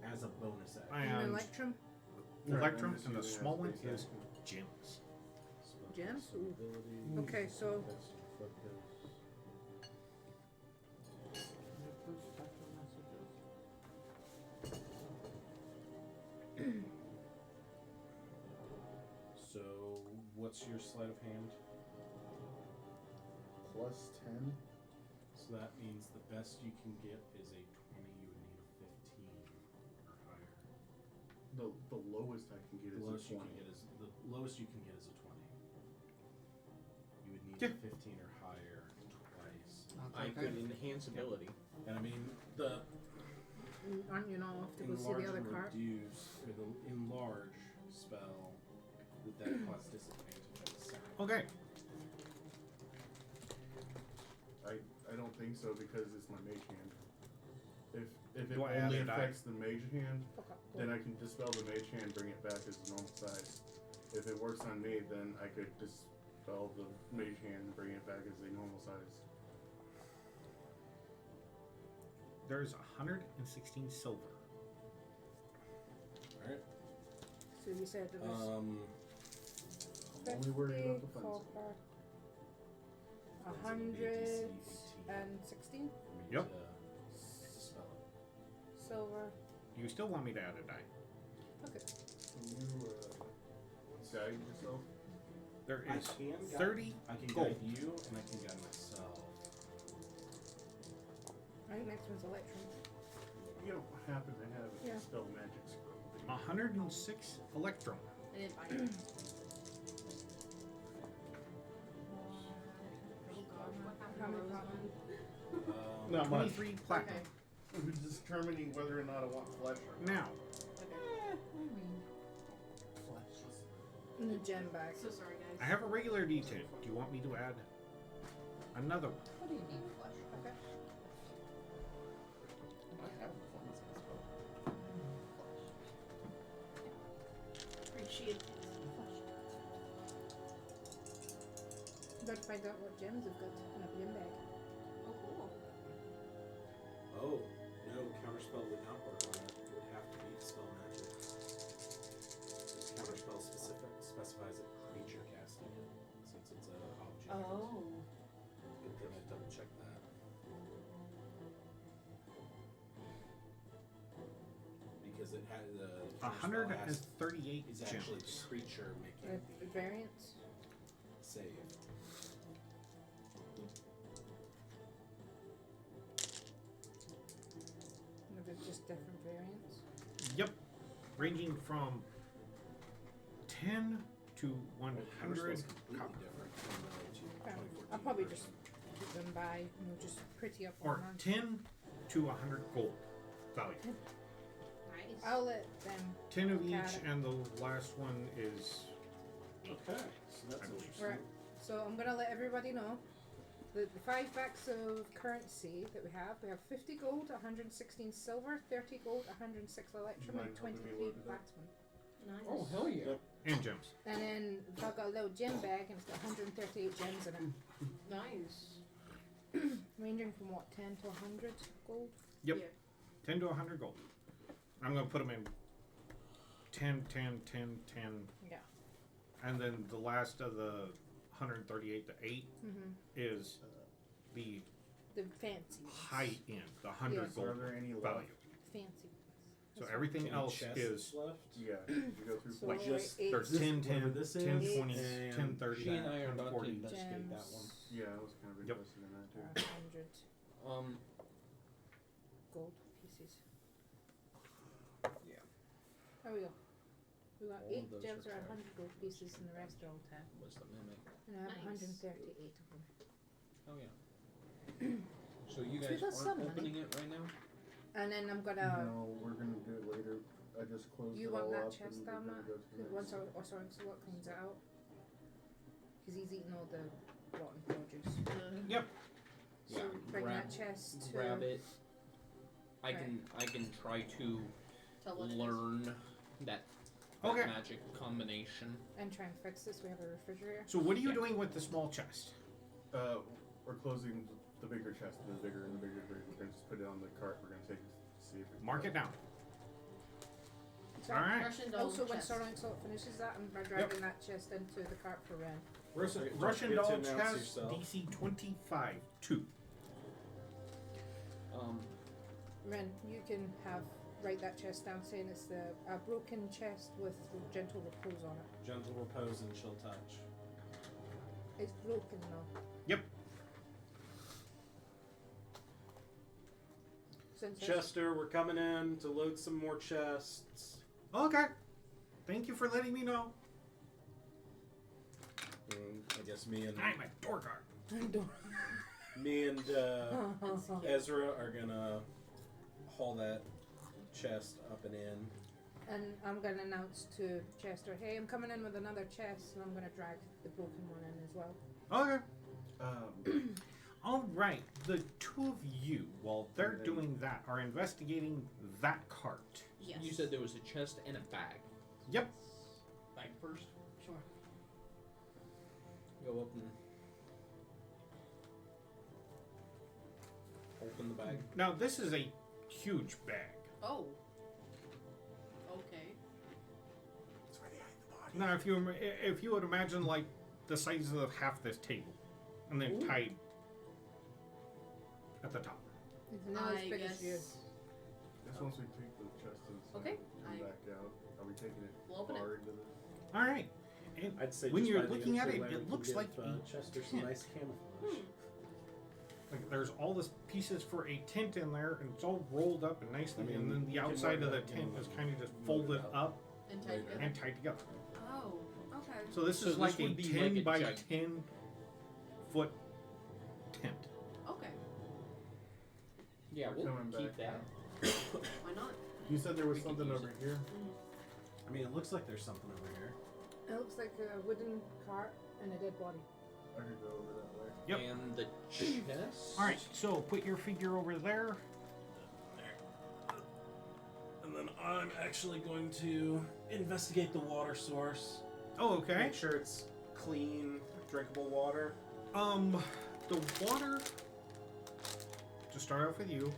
as a bonus action. And and Electrum. electrum, Right, and the yeah, small one exactly. is gems. Gems? Ooh. Okay, so So, what's your sleight of hand? Plus 10. So that means the best you can get is a 20. You would need a 15 or higher. The lowest I can get The is lowest a you 20. can get is the lowest you can get is a 20. You would need Yeah. a 15 or higher twice. I could enhance ability. And I mean the aren't you not off to go see enlarge the other and cart? reduce or the enlarge spell would that cause disadvantage on the sound? Okay. I don't think so because it's my Mage Hand. If it Do I add only a die? affects the Mage Hand, Okay, then I can dispel the Mage Hand, bring it back as the normal size. If it works on me, then I could dispel the Mage Hand and bring it back as a normal size. There's 116 silver. Alright. So you said there was I'm only worried about the 50 funds. copper, That's gonna be DC 116 for me Yep. to dispel it. silver. You still want me to add a die? Okay. Can you guide yourself? There I is can guide- 30 I can gold. guide you and I can guide myself. I think next one's Electrum. You don't happen to have a Yeah. dispel magic scroll. do you? 106 electrum. I didn't buy it. How many platinum? Not much. 23 platinum. Okay. determining whether or not I want flesh or not. Now, In the gem bag. So sorry, guys. I have a regular D10. Do you want me to add another one? What do you need flesh? Okay. I have a performance spell. Appreciate it. Gotta find out what gems we've got in a gem bag. Oh, cool. Oh, no, counterspell would not work on it. It would have to be spell magic. Counterspell specifies a creature casting it, since it's an object. Oh. Good thing I double checked that. Because it had the 138 is actually the gems. creature making The the variants. save. No, they're just different variants. Yep. Ranging from 10 to 100 Counterspell's completely copper. different from the Okay. 2014 I'll probably just version. keep them by, you know, just pretty up Or on them. 10 to 100 gold value. Nice. I'll let them. 10 of Got each, it. and the last one is Okay, so that's I believe. interesting. Right. So I'm gonna let everybody know the 5 packs of currency that we have. We have 50 gold, 116 silver, 30 gold, 106 electrum, Mind and helping me 23 load it up? platinum. Nice. Oh, hell yeah. Yep. and gems. And then I've got a little gem bag, and it's got 138 gems in it, Nice. ranging from what 10 to 100 gold. Yep. Yeah. 10 to 100 gold. I'm going to put them in 10, 10, 10, 10. Yeah. And then the last of the 138 to 8 Mm-hmm. is the The fancy ones. high end, the 100 Yes. So are gold there any left? value. Fancy ones. So everything Any else chests is left. Yeah. Did you go through So like just- eight there's This- 10, 10, whatever this 10, is, 20, and 10, 30, She and I are 10, about to 40. investigate that one. gems Yeah, I was kind of Yep. interested in that are too. 100 gold pieces. Yeah. There we go. We got All of 8 those gems are are correct. 100 gold pieces, and the rest are all 10. Was the mimic. And I have Nice. 138 of them. Oh yeah. So you So we guys got some aren't money. opening it right now? And then I'm gonna. No, we're gonna do it later. I just closed You it want all that up chest and we're down, gonna Matt? go to the Once next. Sorrel cleans it out. Because he's eating all the rotten produce. Yep. So Yeah, bring grab- that chest to. Grab it. I Right. can try to Tell what it is. learn that Okay. magic combination. And try and fix this. We have a refrigerator. So what are you Yeah. doing with the small chest? We're closing the bigger chest, and the bigger and the bigger. We're gonna just put it on the cart. We're gonna take it to see if we can Mark it down. So All right. Russian doll Also, when chest. Sorrel finishes that, I'm driving that chest into the cart for Ren. Don't Russian forget to doll announce chest, yourself. DC 25 2. Ren, you can write that chest down, saying it's the broken chest with gentle repose on it. Gentle repose and chill touch. It's broken now. Yep. Since Chester, we're coming in to load some more chests. Okay. Thank you for letting me know. I guess me and I'm a door guard. Ezra are gonna haul that chest up and in. And I'm gonna announce to Chester, hey, I'm coming in with another chest, and I'm gonna drag the broken one in as well. Okay. All right. The two of you, while they're doing that, are investigating that cart. Yes. You said there was a chest and a bag. Yep. Bag first. Sure. Go up and open the bag. Now, this is a huge bag. Oh. Okay. That's where they hide the body. Now, if you would imagine like the size of half this table, and then tied at the top. It's not as I big guess. as you. Guess once we take the chest inside Okay, and back out, are we taking it We'll open it. far into the? All right. And I'd say when just you're by the looking at it, entryway, we it can looks give, like a Chester some tent. nice camouflage. Like there's all this pieces for a tent in there, and it's all rolled up and nicely, I mean, and then the you can outside of mark the that tent in is the- kind of just mark folded it up. up And tied Later. together. and tied together. Oh. Okay. So this So is this like would a be 10 like a by gig- 10 foot tent. Okay. Yeah, we'll Coming keep back that. Why not? You said there was We could something use over it. here. I mean, it looks like there's something over here. It looks like a wooden cart and a dead body. I could go over that way. Yep. And the chest. All right, so put your figure over there. And then I'm actually going to investigate the water source. Oh, okay. Make sure it's clean, drinkable water. The water, to start off with you,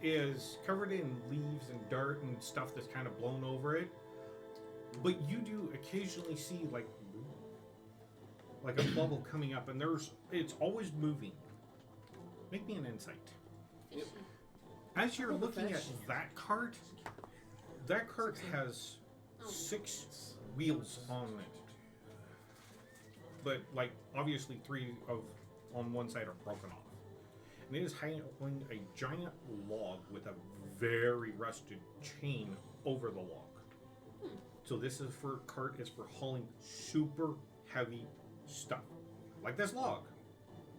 is covered in leaves and dirt and stuff that's kind of blown over it. But you do occasionally see like a bubble coming up, and it's always moving. Make me an insight. Fishy. As you're Roll the looking at fish. that cart has Oh. 6 wheels on it. But like obviously 3 on one side are broken off. And it is hanging a giant log with a very rusted chain over the log. So this is for cart is for hauling super heavy stuff. Like this log.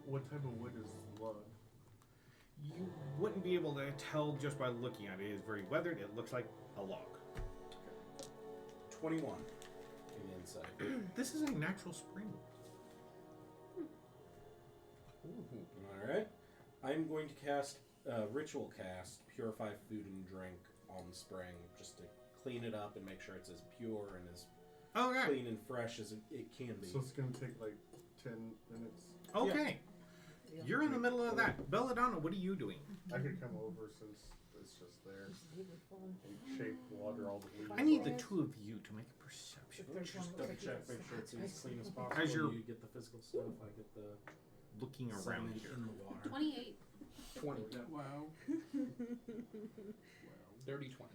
What type of wood is log? You wouldn't be able to tell just by looking at it. It is very weathered. It looks like a log. 21 in the inside. This is a natural spring. Alright. I'm going to cast ritual cast Purify Food and Drink on the spring just to clean it up and make sure it's as pure and as Okay. clean and fresh as it can be. So it's gonna take like 10 minutes. Okay. You're in the middle of that. Belladonna, what are you doing? I could come over since it's just there and shape water all the leaves. I need the off. 2 of you to make a perception. If there's one Just that double looks check, like make this. sure it's as clean as As possible. you're- You get the physical stuff, I get the Looking around sand here. in the water. 28. 20. Wow. Dirty 20.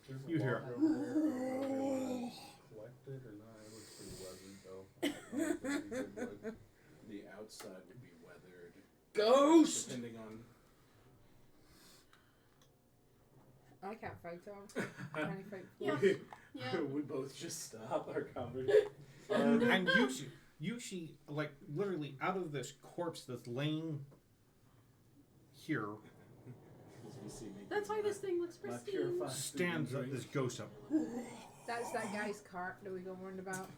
There's a You hear log over there. Collect it or not? It looks pretty weathered though. I don't think it'd be good wood. The outside would be weathered. Ghost! Depending on. I can't fight him. Can I fight? Yeah. We, Yeah. we both just stop our conversation. And you see, like, literally out of this corpse that's laying here That's why this thing looks my pristine. purified stands up drink. this ghost up. That's that guy's cart that we go warned about.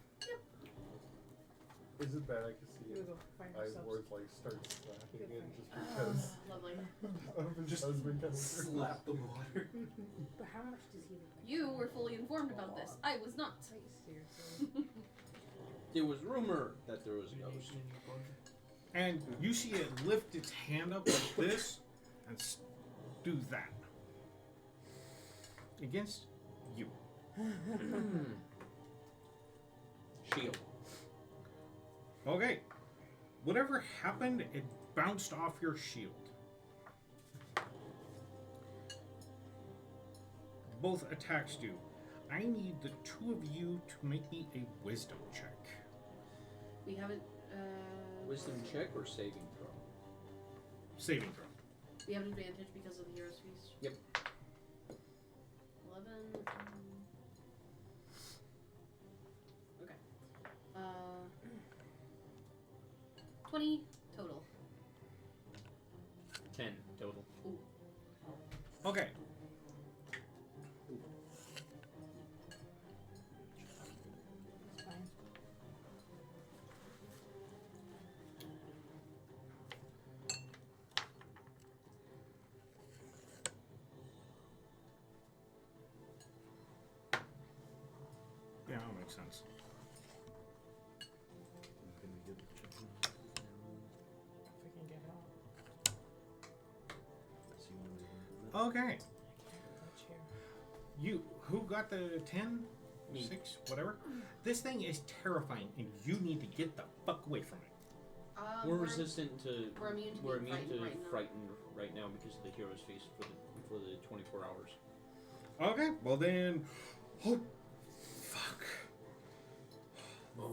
Is it bad? I can see Here we it. go. Find ourselves. Ivor's like starts slapping it just Ah, because lovely. of his Just husband coming through. slap the water. But how much does he look like? You were fully informed about this. I was not. Like, seriously. There was rumor that there was a ghost. And you see it lift its hand up like this and do that. Against you. Shield. Okay. Whatever happened, it bounced off your shield. Both attacks do. I need the 2 of you to make me a wisdom check. We haven't. Wisdom check or saving throw? Saving throw. We have an advantage because of the Hero's Feast. Yep. 11. Okay. 20 total. 10 total. Okay. It's fine. Yeah, that makes sense. If we can get out. Okay. That chair. You, who got the 10? Me. 6? Whatever. This thing is terrifying and you need to get the fuck away from it. We're resistant to. We're immune to We're being immune to frightened right now because of the hero's feast for the 24 hours. Okay, well then. Oh, fuck.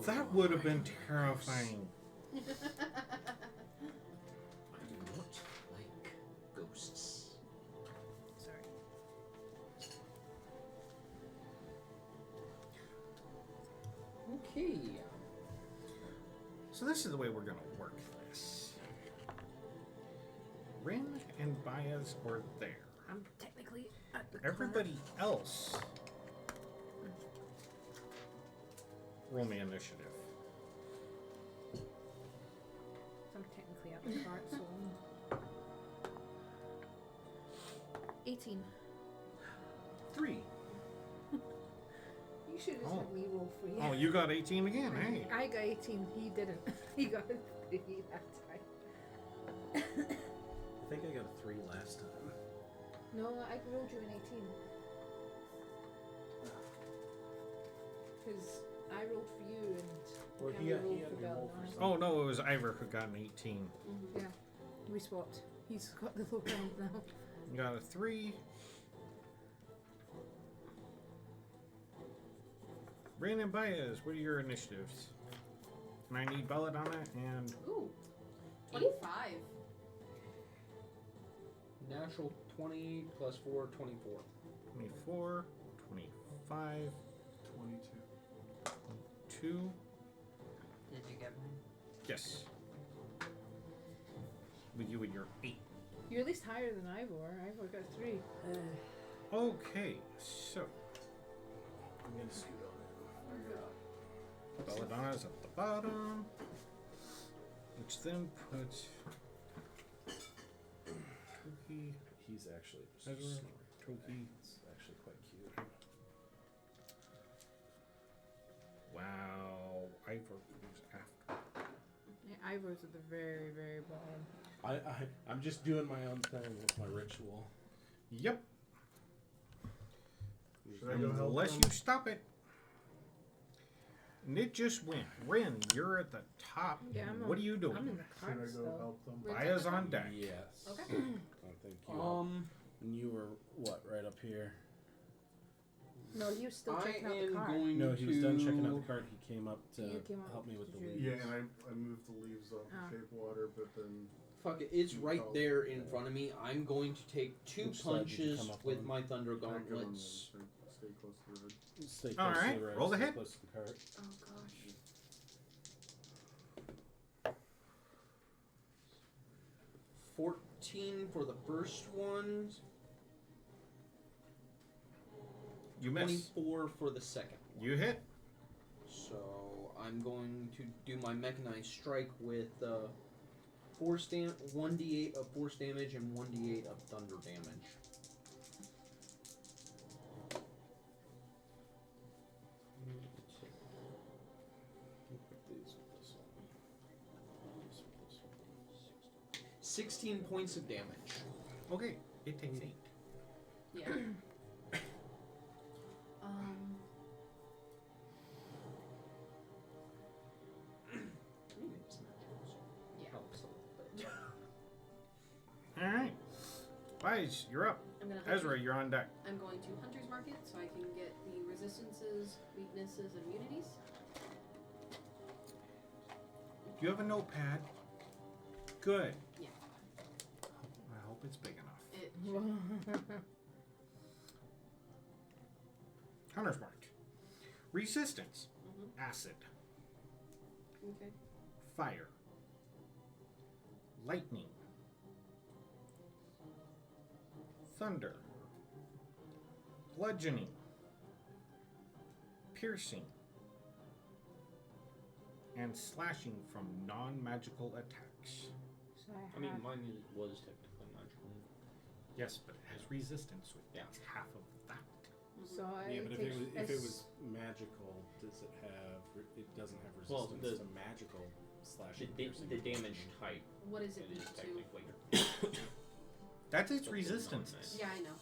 That would have been terrifying. I do not like ghosts. Sorry. Okay. So this is the way we're gonna work this. Rin and Baez were there. I'm technically at the Everybody else. Roll me initiative. I'm technically at the cart, so 18. 3. You should have just let me roll for you. Oh, you got 18 again, hey. I got 18. He didn't. He got a 3 that time. I think I got a 3 last time. No, I rolled you an 18. Because I rolled for you and Well, Cammy he had rolled me for roll Belle. for something. Oh, no, it was Ivor who got an 18. Yeah, we swapped. He's got the low round now. You got a 3. Rin and Baez, what are your initiatives? And I need Belladonna and... Ooh. 25. Natural 20 plus 4, 24. 24, 25, 22. 2. Did you get mine? Yes. With you and your 8. You're at least higher than Ivor. Ivor got 3. Okay, so I'm gonna scoot on Belladonna's at the bottom, which then puts Toki, it. He's actually just Ezra, snoring. Toki. It's actually quite cute. Wow, Ivor was after. Yeah, Ivor's at the very, very bottom. I'm just doing my own thing with my ritual. Yep. Should I go help Unless them? you stop it. And it just went. Rin, you're at the top. Yeah, What are you doing? I'm in the Should I cart go still. help them? Baya's on deck. Yes. Okay. I think you. And you were what? Right up here. No, he was still I checking out the am cart. going No, he was done checking out to- the cart. He came up to You came up help me with to the do- leaves. Yeah, and I moved the leaves off Ah. the shape water, but then Fuck it, it's right Oh. there in front of me. I'm going to take 2 Which side did you punches come up with on? my Thunder I go on the Gauntlets. stay close to the hood. Stay close All to right, the road, roll the stay hit. close to the cart. Oh gosh. 14 for the first one. You miss. 24 for the second one. You hit. So I'm going to do my mechanized strike with force 1d8 of force damage and 1d8 of thunder damage. These with this one. This with this one. 16 points of damage. Okay, it takes 8. Yeah. um. Yeah. Helps a little bit. All right. Baez, you're up. I'm gonna. Ezra, you're on deck. I'm going to Hunter's Market so I can get the resistances, weaknesses, and immunities. Do you have a notepad? Good. Yeah. I hope it's big enough. It. Hunter's Mark. Resistance. Mhm. Acid. Okay. Fire. Lightning. Thunder. Bludgeoning. Piercing. And slashing from non-magical attacks. So I mean, mine was technically magical. Yes, but it has resistance, which Yeah. is half of that. So I Yeah, but take if it was magical, does it have? It doesn't have Well, resistance the- to magical The, slashing. piercing, the or damage piercing. type What is it is weak to? technically. That's its Something resistances. Yeah, I know.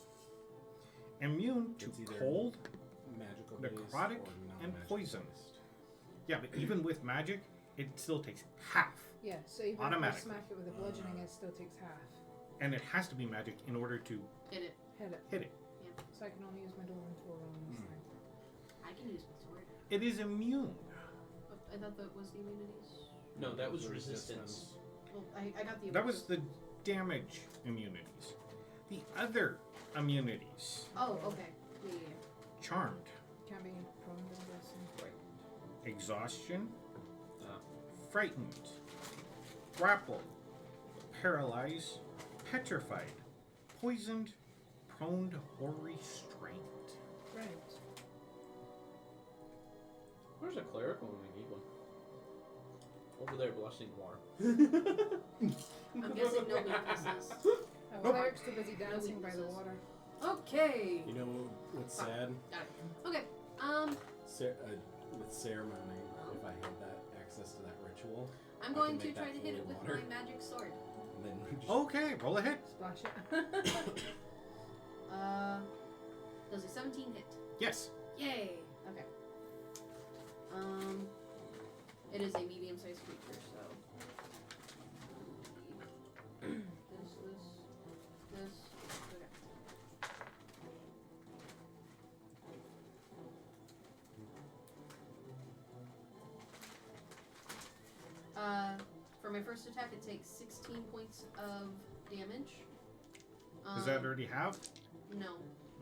Immune to It's either cold, magical based necrotic, or and non-magical poison. based. Yeah, but even with magic, it still takes half. yeah. So even if I Automatically. smack it with a bludgeoning, it still takes half. And it has to be magic in order to Hit it. Hit it. hit it. So I can only use my Dwarven Sword on this thing. I can use my sword. It is immune. But I thought that was the immunities. No, that was The resistance. Well, I got the. That was the damage immunities. The other immunities. Oh, okay. Yeah, yeah, yeah. Charmed. Can't be prone to this. Exhaustion. Ah. Frightened. Grappled. Paralyzed. petrified, poisoned, prone to or restrained. Right. Where's a cleric when we need one? Over there, blessing war. I'm guessing no weaknesses. Oh, cleric's too busy dancing by the weaknesses. water. Okay. You know what's sad? Got it. Okay. With ceremony, if I had that access to that ritual, I'm I going can to make try that to hit it holy with water. my magic sword. and then we just Okay, roll a hit. Splash it. Does a 17 hit? Yes. Yay. Okay. It is a medium-sized creature, so. This. Okay. For my first attack, it takes 16 points of damage. Does that already have? No.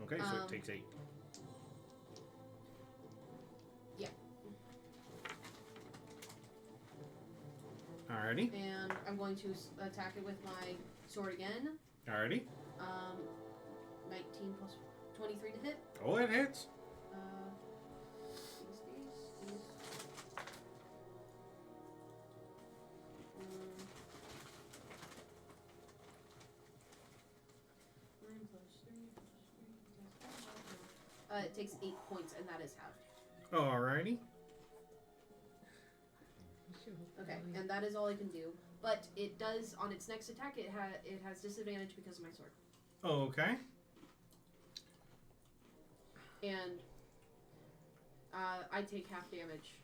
Okay, so it takes 8. Yeah. Alrighty. And I'm going to attack it with my sword again. Alrighty. 19 plus 23 to hit. Oh, it hits. These. 9 plus 3 plus 3. It takes 8 points, and that is halved. Alrighty. Okay, and that is all I can do. But it does, on its next attack, it has disadvantage because of my sword. Okay. And I take half damage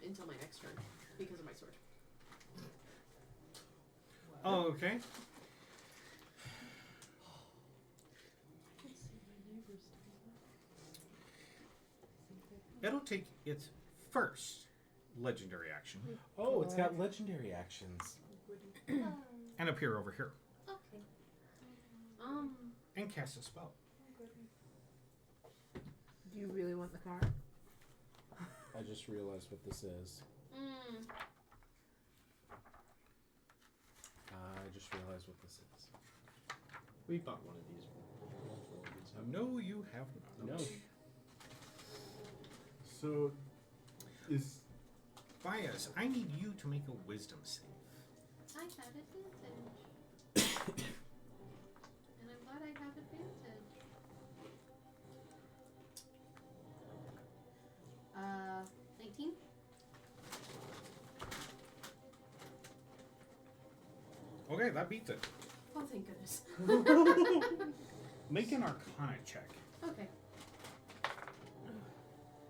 until my next turn because of my sword. Okay. It'll take its first legendary action Oh, it's got legendary actions. and appear over here Okay. and cast a spell. Do you really want the car? I just realized what this is. I just realized what this is. We bought one of these. Multiple of these, haven't we? No, you have not. No. So, is Bias, I need you to make a wisdom save. I have advantage. And I'm glad I have advantage. 19? Okay, that beats it. Oh, thank goodness. Make an Arcana check. Okay.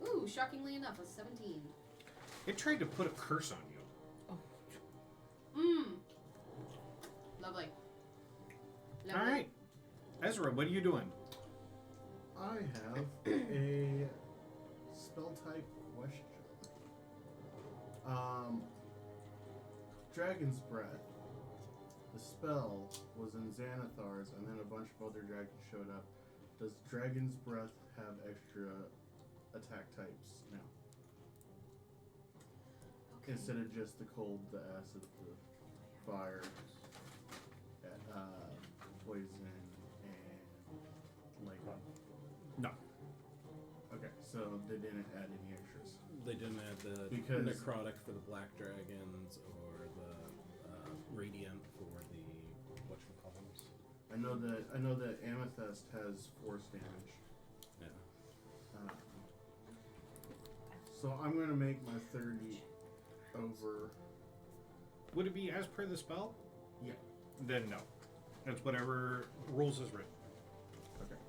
Ooh, shockingly enough, a 17. It tried to put a curse on you. Lovely. All right, Ezra, what are you doing? I have a spell type question. Dragon's Breath. The spell was in Xanathar's, and then a bunch of other dragons showed up. Does Dragon's Breath have extra attack types now? Okay. Instead of just the cold, the acid, the fire, poison, and lightning. No. Okay, so they didn't add any extras. They didn't add the Because- necrotic for the black dragons or the radiant for the whatchamacallums. I know that Amethyst has force damage. Yeah. So I'm gonna make my 30 over. Would it be as per the spell? Yeah. Then no. It's whatever rules is written. Okay.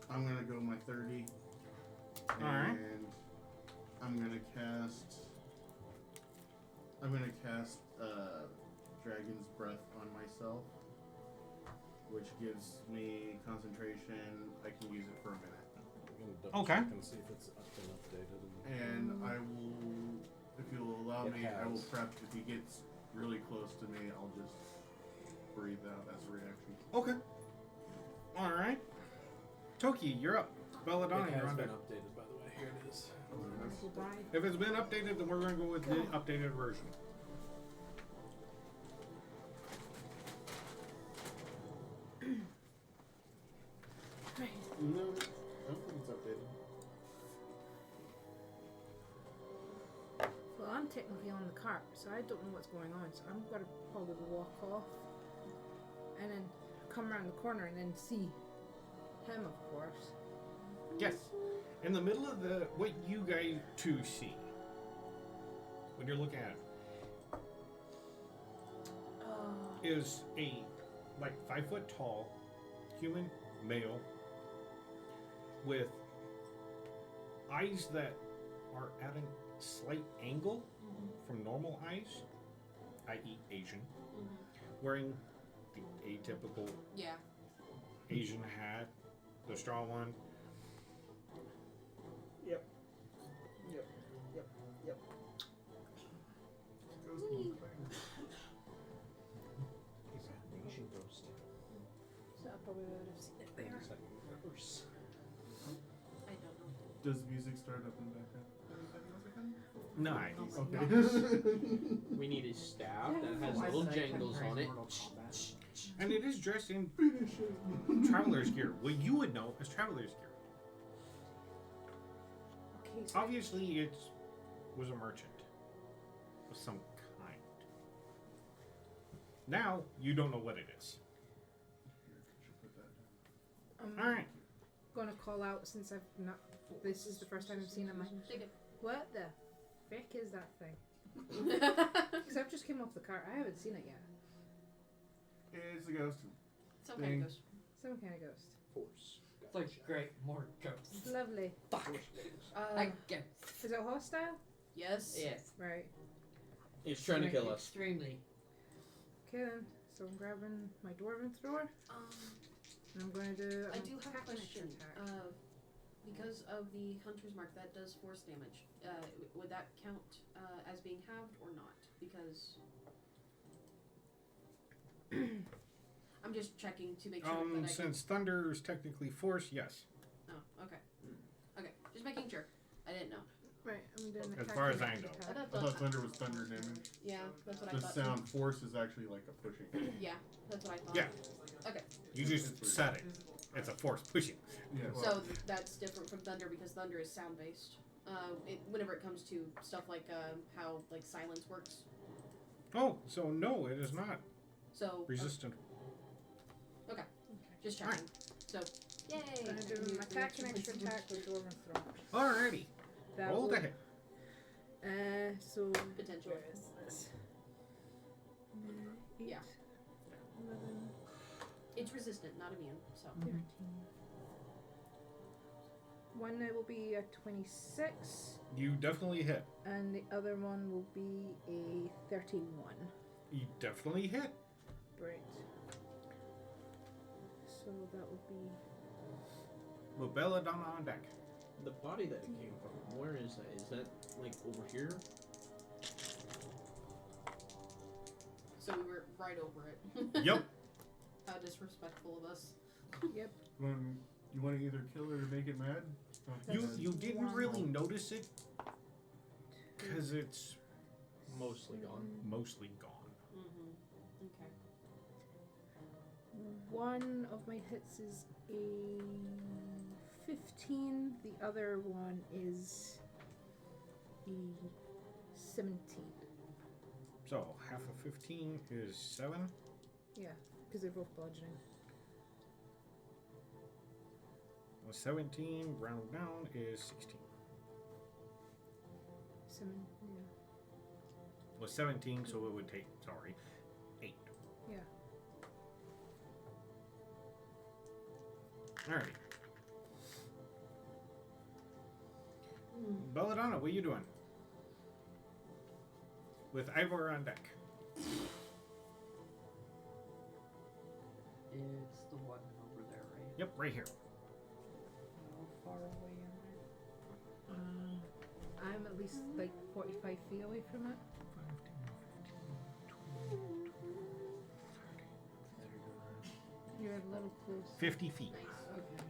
I'm gonna go my 30. Alright. And I'm gonna cast Dragon's Breath on myself, which gives me concentration. I can use it for a minute. We're gonna double Okay. check and see if it's been updated. And I will, if you'll allow It me, I will has. prep. If he gets really close to me, I'll just breathe out as a reaction. Okay. All right. Toki, you're up. Belladonna, It you're has on been deck. updated, by the way. Here it is. If it's been updated, then we're going to go with the updated version. technically on the cart, so I don't know what's going on. So I'm gonna probably walk off, and then come around the corner and then see him, of course. Yes. In the middle of what you guys two see, when you're looking at it, is a 5 foot tall human male with eyes that are at a slight angle from normal eyes, i.e. Asian, wearing the atypical Yeah. Asian hat, the straw one. Yep. He's an Asian ghost. So I probably would have seen it there. It's like reverse. I don't know. Does music start up and back up? Nice. Okay. We need a staff that has little jangles on it. And it is dressed in traveler's gear. What you would know as traveler's gear. Okay, so Obviously, it was a merchant of some kind. Now, you don't know what it is. I'm Alright. gonna call out since I've not. This is the first time I've seen him. Take it. What the frick is that thing? Because I've just came off the cart. I haven't seen it yet. It's a ghost. Some kind of ghost. Some kind of ghost. Force. It's like great, more ghosts. Lovely. Again. Is it hostile? Yes. Yes. Right. It's trying to kill us. Extremely. Okay then. So I'm grabbing my dwarven thrower. And I'm going to do. I do have a attack, question. attack. Because of the hunter's mark, that does force damage. Would that count as being halved or not? Because I'm just checking to make sure that I can... Since thunder is technically force, yes. Oh, okay. Okay, just making sure. I didn't know. Right, I'm doing As attack far and as I attack. know. I thought thunder was thunder damage. Yeah, that's what I The thought. sound force is actually like a pushing. Yeah, that's what I thought. Yeah. Okay. You just said it. It's a force pushing. Yeah. So that's different from thunder because thunder is sound based. Whenever it comes to stuff like how like silence works. Oh, so no, it is not So resistant. okay, just checking. So yay! I'm going to do my attack and extra attack with dwarven thrower. Alrighty. That Roll will- the hit. So Potential. where is this? 8, Yeah. 11, It's resistant, not immune. So 13. One it will be a 26, You definitely hit. and the other one will be a 31. You definitely hit. Right. So that will be. With Belladonna on deck. The body that it came from, where is that? Is that like over here? so we were right over it. Yep. How disrespectful of us. Yep. You want to either kill it or make it mad? You didn't really notice it because it's Mostly gone. mostly gone. Mm-hmm. Okay. One of my hits is a 15. The other one is a 17. So half of 15 is 7. Yeah, because they're both bludgeoning. 17 round down is 16. 7. Yeah. Well, 17, so it would take 8. Yeah. Alrighty. Belladonna, what are you doing? With Ivor on deck. It's the one over there, right? Yep, right here. How far away am I? I'm at least like 45 feet away from it. 5, 10, 15, 20, 30. You're a little close. 50 feet. Okay.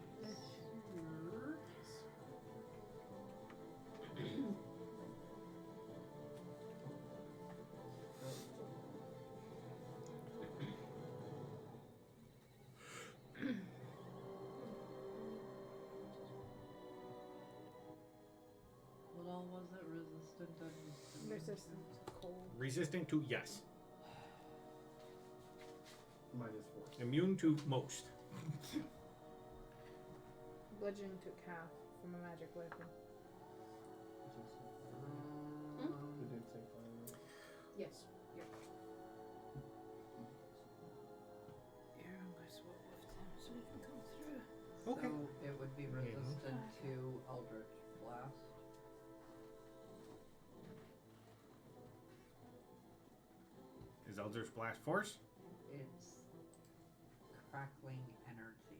What all was it? Resistant and There's resistant to cold. Resistant to yes. Mine is force. Immune to most. Bludgeoning took half from a magic weapon. It did say fire. Right? Yes. Yeah, I'm gonna swap with him so we can come through. Okay. So it would be resistant to Eldritch Blast. Is Eldritch Blast force? It's crackling energy.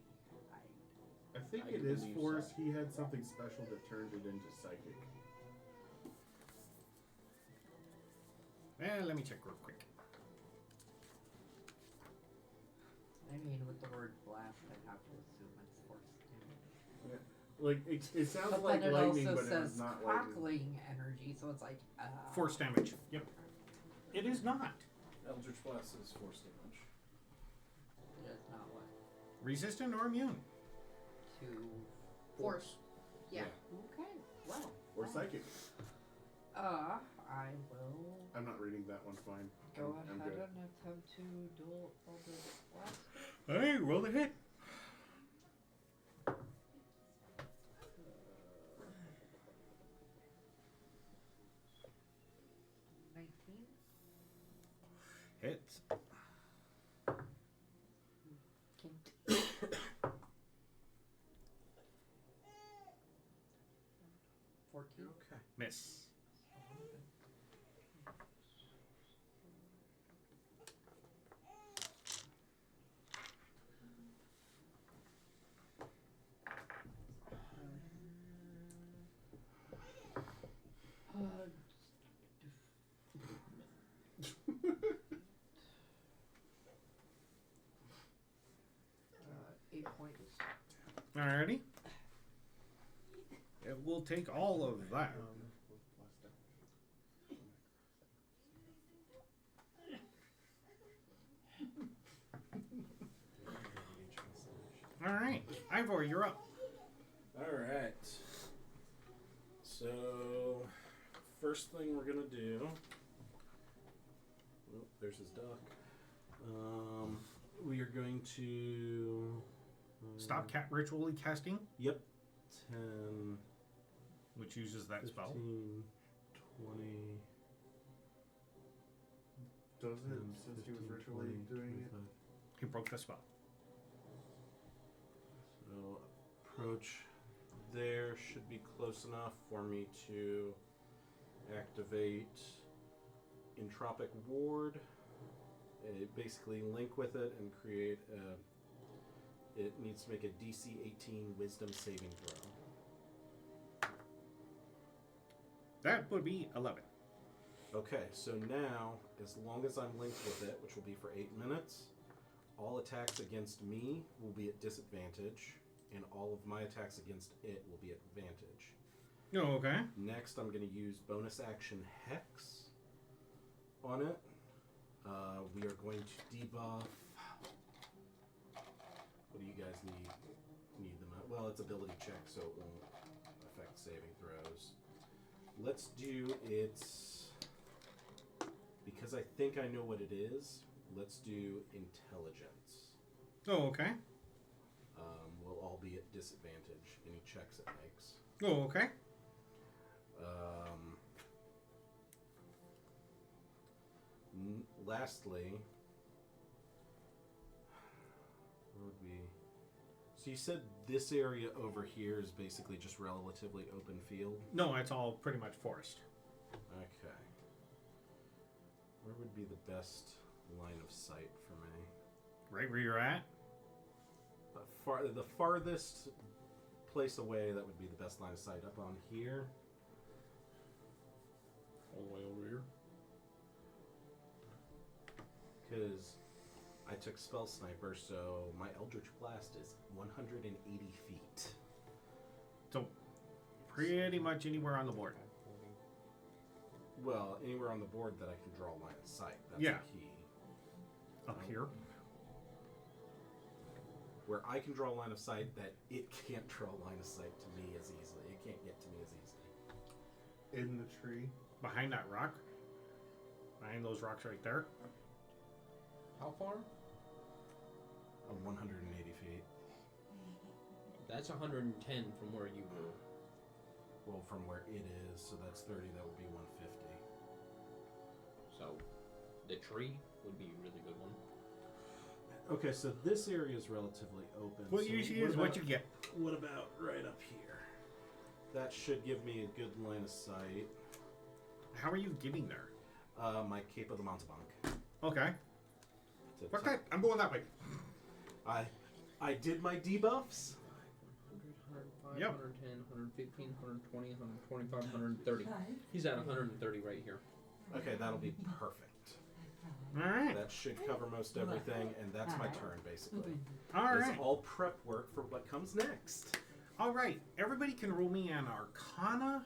I think I it do is believe force. so. He had something special that turned it into psychic. Well, let me check real quick. I mean, with the word blast, I have to assume it's force damage. Like it sounds But like then it lightning, also but says it's not lightning. crackling energy, so it's like Force damage. Yep. It is not. Eldritch Blast is force damage. It is not what Resistant or immune? to. Force. Yeah. Okay. Well. Or psychic. I will I'm not reading that one. Fine. go I'm ahead good. and attempt to duel Eldritch Blast. Hey, roll the hit. Uh, 19. Hits. 14. Okay. Miss. Uh, 8 points. Alrighty. It will take all of that. Alright. Ivor, you're up. Alright. So, first thing we're going to do. Oh, there's his duck. We are going to. Stop cat ritually casting, Yep. 10, which uses that 15, spell. 20. Does it 10, since he was 15, ritually 20, doing it? 25. He broke the spell. So, approach there should be close enough for me to activate Entropic Ward. Basically link with it and create a. It needs to make a DC 18 Wisdom saving throw. That would be 11. Okay, so now, as long as I'm linked with it, which will be for 8 minutes, all attacks against me will be at disadvantage, and all of my attacks against it will be at advantage. Oh, okay. Next, I'm going to use bonus action Hex on it. We are going to debuff. What do you guys need them at? Well, it's ability check, so it won't affect saving throws. Let's do its. Because I think I know what it is, let's do intelligence. Oh, okay. We'll all be at disadvantage. Any checks it makes. Oh, okay. Lastly, where would we? So you said this area over here is basically just relatively open field? No, it's all pretty much forest. Okay. Where would be the best line of sight for me? Right where you're at? The farthest place away that would be the best line of sight up on here. All the way over here. Because I took Spell Sniper, so my Eldritch Blast is 180 feet. So, pretty much anywhere on the board. Well, anywhere on the board that I can draw a line of sight. That's Yeah. the key. Up here? Where I can draw a line of sight that it can't draw a line of sight to me as easily. It can't get to me as easily. In the tree. Behind that rock? Behind those rocks right there. How far? 180 feet. That's 110 from where you were. Well, from where it is, so that's 30. That would be 150. So, the tree would be a really good one. Okay, so this area is relatively open. What so you see is what you get. What about right up here? That should give me a good line of sight. How are you getting there? My Cape of the Mountebank. Okay. To Fuck that. I'm going that way. I did my debuffs. 100, 105, Yep. 110, 115, 120, 125, 130. He's at 130 right here. Okay, that'll be perfect. Alright. That should cover most everything, and that's my turn, basically. Alright. It's all prep work for what comes next. Alright. Everybody can roll me an Arcana.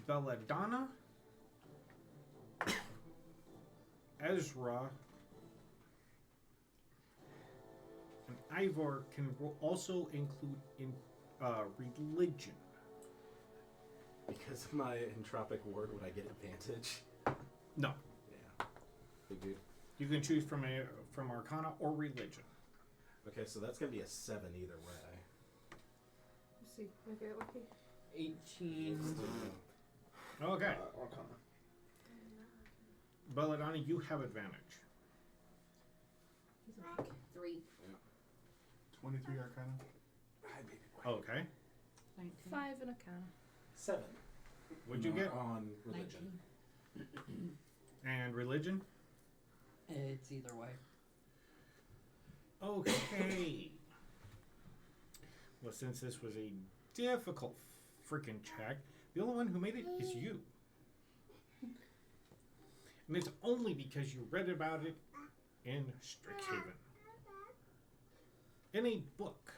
Belladonna. Ezra. And Ivor can also include in religion. Because of my entropic ward, would I get advantage? No. Yeah. Figured. You can choose from Arcana or religion. Okay, so that's gonna be a 7 either way. Let's see. Maybe I lucky. 18. Okay. Arcana. Belladonna, you have advantage. 3. 23 Arcana. Okay. 19. 5 and Arcana. 7. What'd you get? On religion? 19. And religion? It's either way. Okay. Well, since this was a difficult freaking check, the only one who made it is you. And it's only because you read about it in Strixhaven. In a book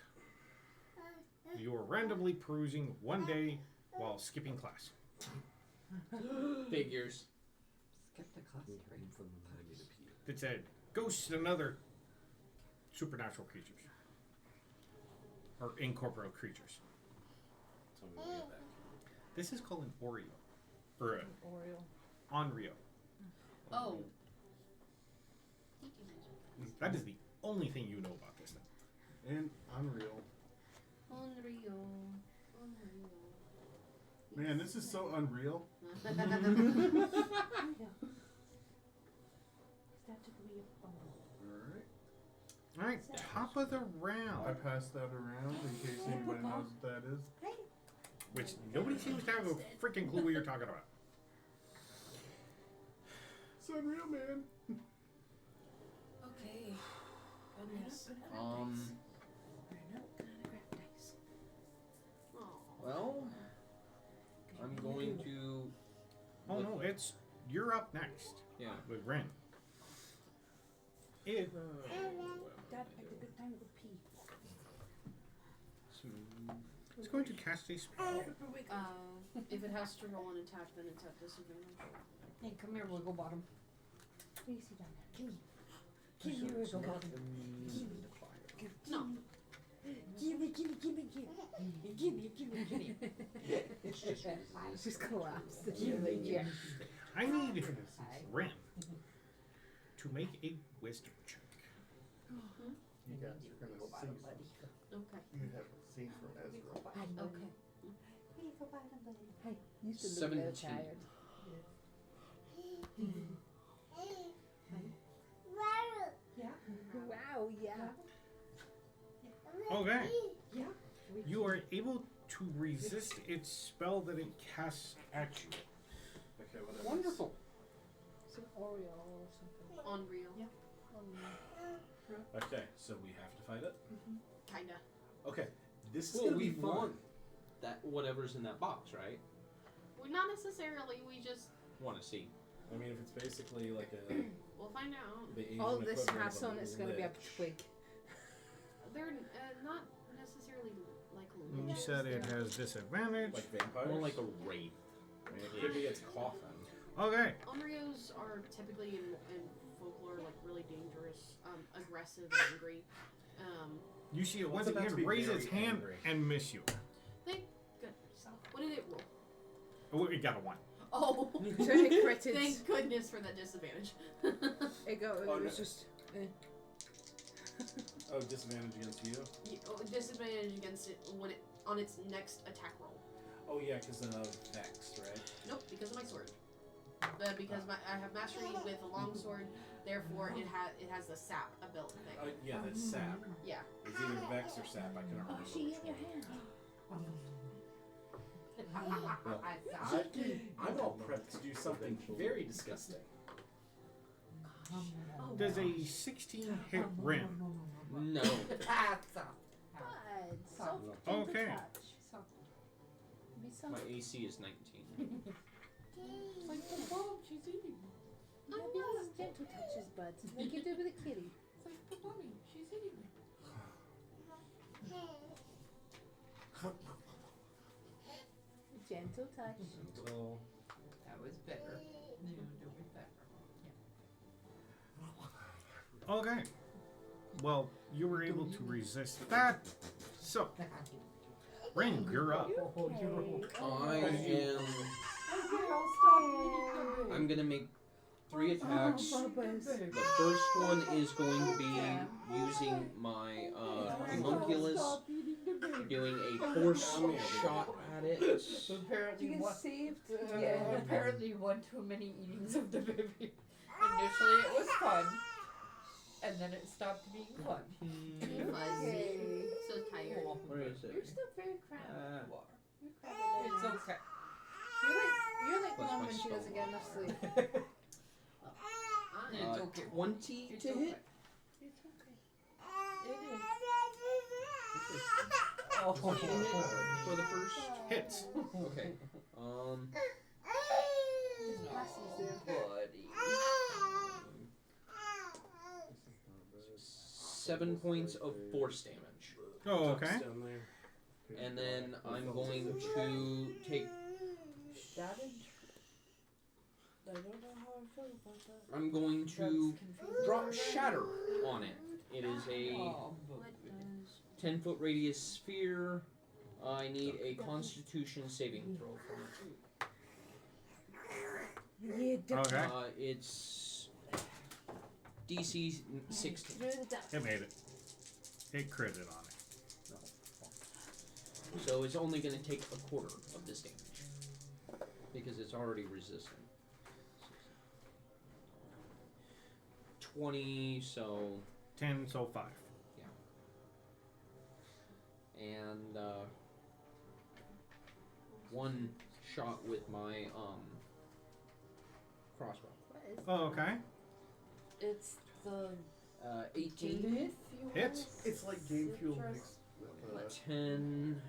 you were randomly perusing one day while skipping class. Figures. Skip the class three. That said, ghosts and other supernatural creatures. Or incorporeal creatures. So I'm gonna get that. This is called an Oreo. Or an Onryo. Onryo. Oh. That is the only thing you know about this thing. And Unreal. Onryo. Man, this is so unreal. Alright. Alright, top of the I round. passed that around in case anybody knows what that is. Which nobody seems to have a freaking clue what you're talking about. It's unreal, man. Okay. Goodness. Well, I'm going to. Oh no, you're up next Yeah. with Ren. It Dad picked a good time to pee. is going to cast a spell. If it has to roll an attack, then it's at disadvantage. Hey, come here, wiggle bottom. Please sit down. Give me. Give me wiggle bottom. No. Give me. She's collapsed. I need Ren to make a wisdom check. You guys are gonna see some. Okay. You have a scene from Ezra. Okay. Hey, you should look a little 17. tired. Wow, yeah. Okay. Yeah. You are able to resist its spell that it casts at you. Okay, whatever. Wonderful. It's an Oreo or something. Unreal. Yeah. Okay, so we have to fight it? Kinda. Okay, this is Well, gonna be we fun. won. That whatever's in that box, right? Well, not necessarily. We just Want to see? I mean, if it's basically like we'll find out. the Asian All this equivalent has of on it's going to be a lich. twig. They're not necessarily like You liches. said it has disadvantage. Like vampires? More like a rape. I mean, it could be its coffin. Okay. Onryos are typically in folklore like really dangerous, aggressive, angry. You see it once What's it about to again be raise very its hand angry? and miss you. Thank goodness. What did it roll? Oh, it got a 1. Oh. So it critted. Thank goodness for that disadvantage. It Oh, was no. just. Oh, disadvantage against you? Disadvantage against it when it on its next attack roll. Oh, yeah, because of Vex, right? Nope, because of my sword. Because I have mastery with a long sword, therefore it has the sap ability thing. Yeah, that's sap. Yeah. It's either Vex or sap. I couldn't remember. She which in your one. hand. I'm all prepped to do something very disgusting. Does a 16 hit Rin? No. Okay. My AC is 19. It's like the bomb, she's eating me. Oh, no, gentle touches, bud. Like you do with a kitty. It's like the mommy, she's eating me. Gentle touch. Until That was better. No, don't be better. Okay. Well, you were able to resist that. So, Rin, you're up. I am. I'm gonna make 3 attacks. The first one is going to be using my homunculus, doing a force shot at it. Apparently, saved? apparently one too many eatings of the baby. Initially, it was fun, and then it stopped being fun. Fuzzy. So tired. Where is You're it? still very cramped. It's okay. You're like Plus mom my when she spell doesn't get enough sleep. It's okay. 20 It's to okay. hit. It's okay. It is. For the first. Hits. Okay. Passes there. Buddy. 7 points of force damage. Oh, okay. down there. And then I'm going to take. That is. I don't know how I feel about that. I'm going to drop Shatter on it. It is a What does 10-foot radius sphere. I need a Constitution saving throw from it. Okay. It's DC 16. It made it. It critted on it. So it's only going to take a quarter of this damage because it's already resistant. 20, so 10, so 5. and one shot with my crossbow. Oh, okay. It's the 18, Hits. It's like game fuel mixed with 10.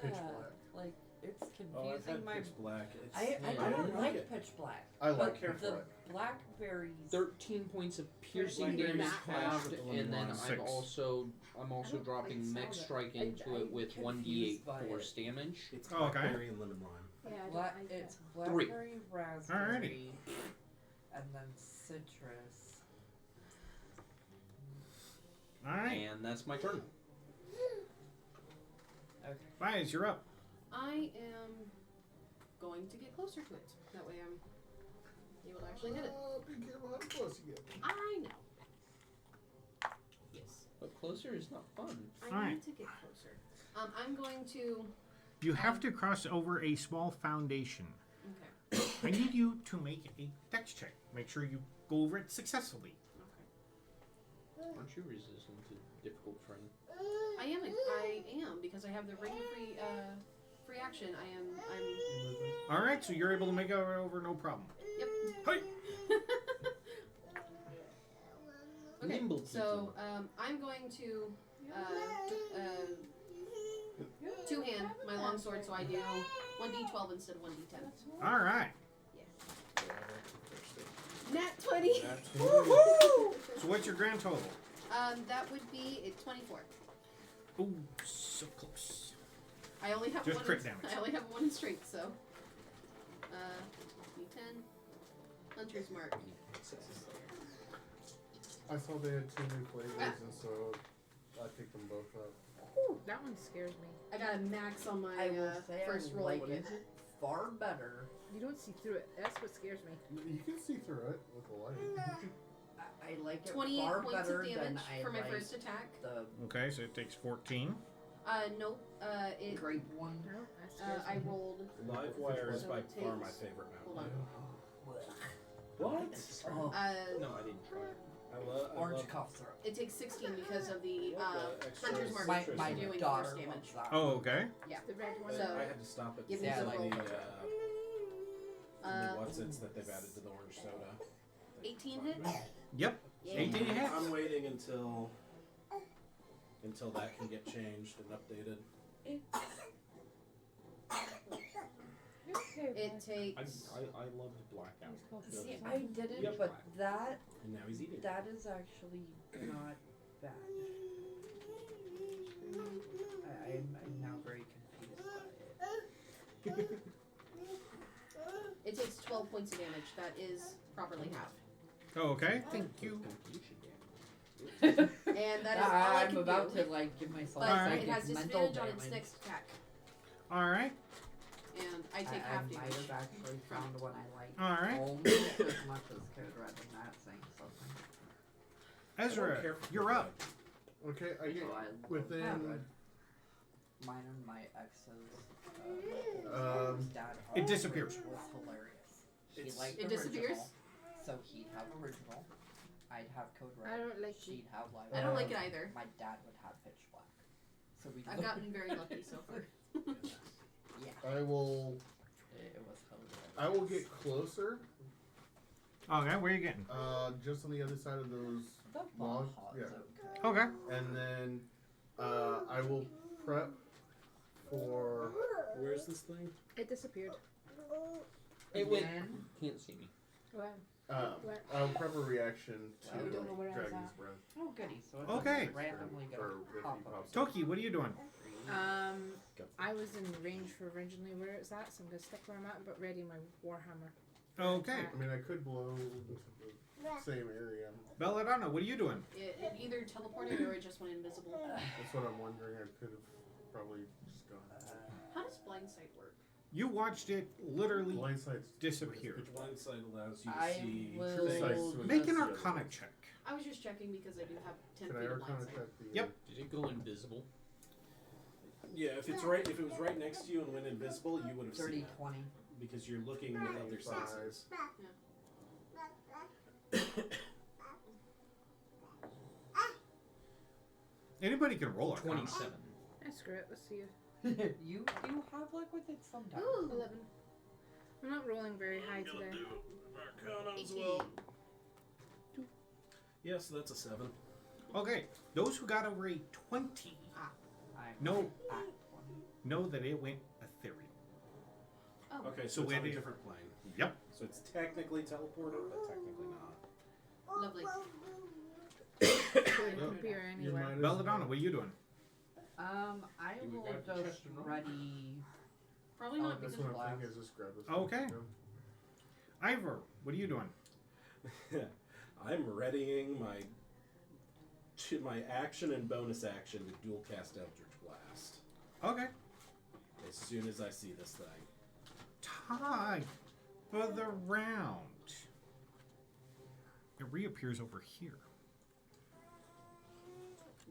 pitch Yeah, black. like it's Oh, I've confusing had my. pitch black. It's, I Yeah, don't like like it. pitch black. I like but pitch the black. blackberries. 13 points of piercing Blackberry damage back. halved, With the and then lemon lime. I'm also dropping mech strike into it with 1d8 force damage. It's Oh, okay. blackberry and lemon lime. Yeah, I Black, don't like it's that. blackberry, raspberry, and then citrus. All right. And that's my turn. Okay. Fies, you're up. I am going to get closer to it. That way I'm able to actually hit it. Be careful how close you get. I know. Yes. But closer is not fun. I Alright. need to get closer. I'm going to. You have to cross over a small foundation. Okay. I need you to make a dex check. Make sure you go over it successfully. Okay. Aren't you resistant to difficult terrain? I am because I have the ring free action. I'm. All right, so you're able to make it over no problem. Yep. Hey. Okay. Nimble So I'm going to two-hand my longsword, so I do 1d12 instead of 1d10. All right. Nat 20. So what's your grand total? That would be 24. Ooh, so close. I only have Just one. crit damage. I only have one in straight, so. D10. Hunter's mark. I saw they had 2 new flavors, and so I picked them both up. Ooh, that one scares me. I got a max on my I will say first I roll. like it. far better. You don't see through it. That's what scares me. You can see through it with the light. I like it 28 far points better of than damage I for my like first attack. the Okay, so it takes 14. Nope. It. grape one. No, that scares I me. rolled. Live wire is So by it far my takes- favorite Hold mount. on. What? Oh, No, I didn't try. I orange love cough syrup. It takes 16 because of the What the extra Hunter's Mark My, citrus my in doing it. daughter force damage. loves that. Oh, okay. Yeah. The red one. So- I had to stop at Give the me the the roll. Watsons that they've added to the orange soda. 18 hits. Yep. Yeah. 18 hits. I'm waiting until that can get changed and updated. It takes. I loved Blackout. See, I didn't, Yep. but that And now he's eating. that is actually not bad. I'm now very confused by it. It takes 12 points of damage. That is properly half. Oh, okay. Thank you. And that is all I I'm can about do. to like give myself But Alright. it has psychic mental disadvantage on its damage. next attack. Alright. And I take I half might damage. have actually found one I like Alright. almost as much as Code Red and that saying something. Ezra, you're up. Okay, I get So I within. love mine and my ex's dad It disappears. was hilarious. He It's- liked It original, disappears? so he'd have original. I'd have Code Red. I don't like She'd have live. I don't like it either. My dad would have Pitch Black. So we. I've gotten very lucky so far. Yeah, I will. it was hilarious. I will get closer. Okay, where are you getting? Just on the other side of those The logs. Baja's Yeah. okay. Okay. And then I will prep for. Where's this thing? It disappeared. It went. Again, Can't see me. Wow. Where? I'll prep a reaction to We don't know where it's Dragon's at. Breath. oh goody, so it's Okay. randomly Or gonna if he pop up. pops up. Toki, what are you doing? I was in range for originally where it's at, so I'm gonna stick where I'm at, but ready my warhammer. Okay. I mean, I could blow into the same area. Belladonna, what are you doing? It either teleported or it just went invisible. That's what I'm wondering. I could have probably just gone. How does blind sight work? You watched it literally Blindside's disappear. Blindsight allows you to I see. will. Sights Make an Yeah. arcana check. I was just checking because I do have 10 Can I feet of arcana blind sight. check the? Yep. Did it go invisible? Yeah, if it was right next to you and went invisible, you would have 30, seen it 20. because you're looking with other Five. senses. Anybody can roll arcana. 27. Screw it. Let's see. you have luck with it sometimes. Ooh, 11. I'm not rolling very high today. Arcana as well. Yeah, so that's a 7. Okay. Those who got over a 20 No. At 20. know that it went ethereal. Oh. Okay, So so it's on a it- different plane. Yep. So it's technically teleported, but technically not. Lovely. Could appear You anywhere. might as Belladonna, well. what are you doing? I Do we will grab the just chest or not? ready. Probably Oh, not That's because what of I'm blast. thinking. Is just grab this. Okay. one. Ivor, what are you doing? I'm readying my action and bonus action to dual cast Eldritch Blast Okay. as soon as I see this thing. Time for the round. It reappears over here.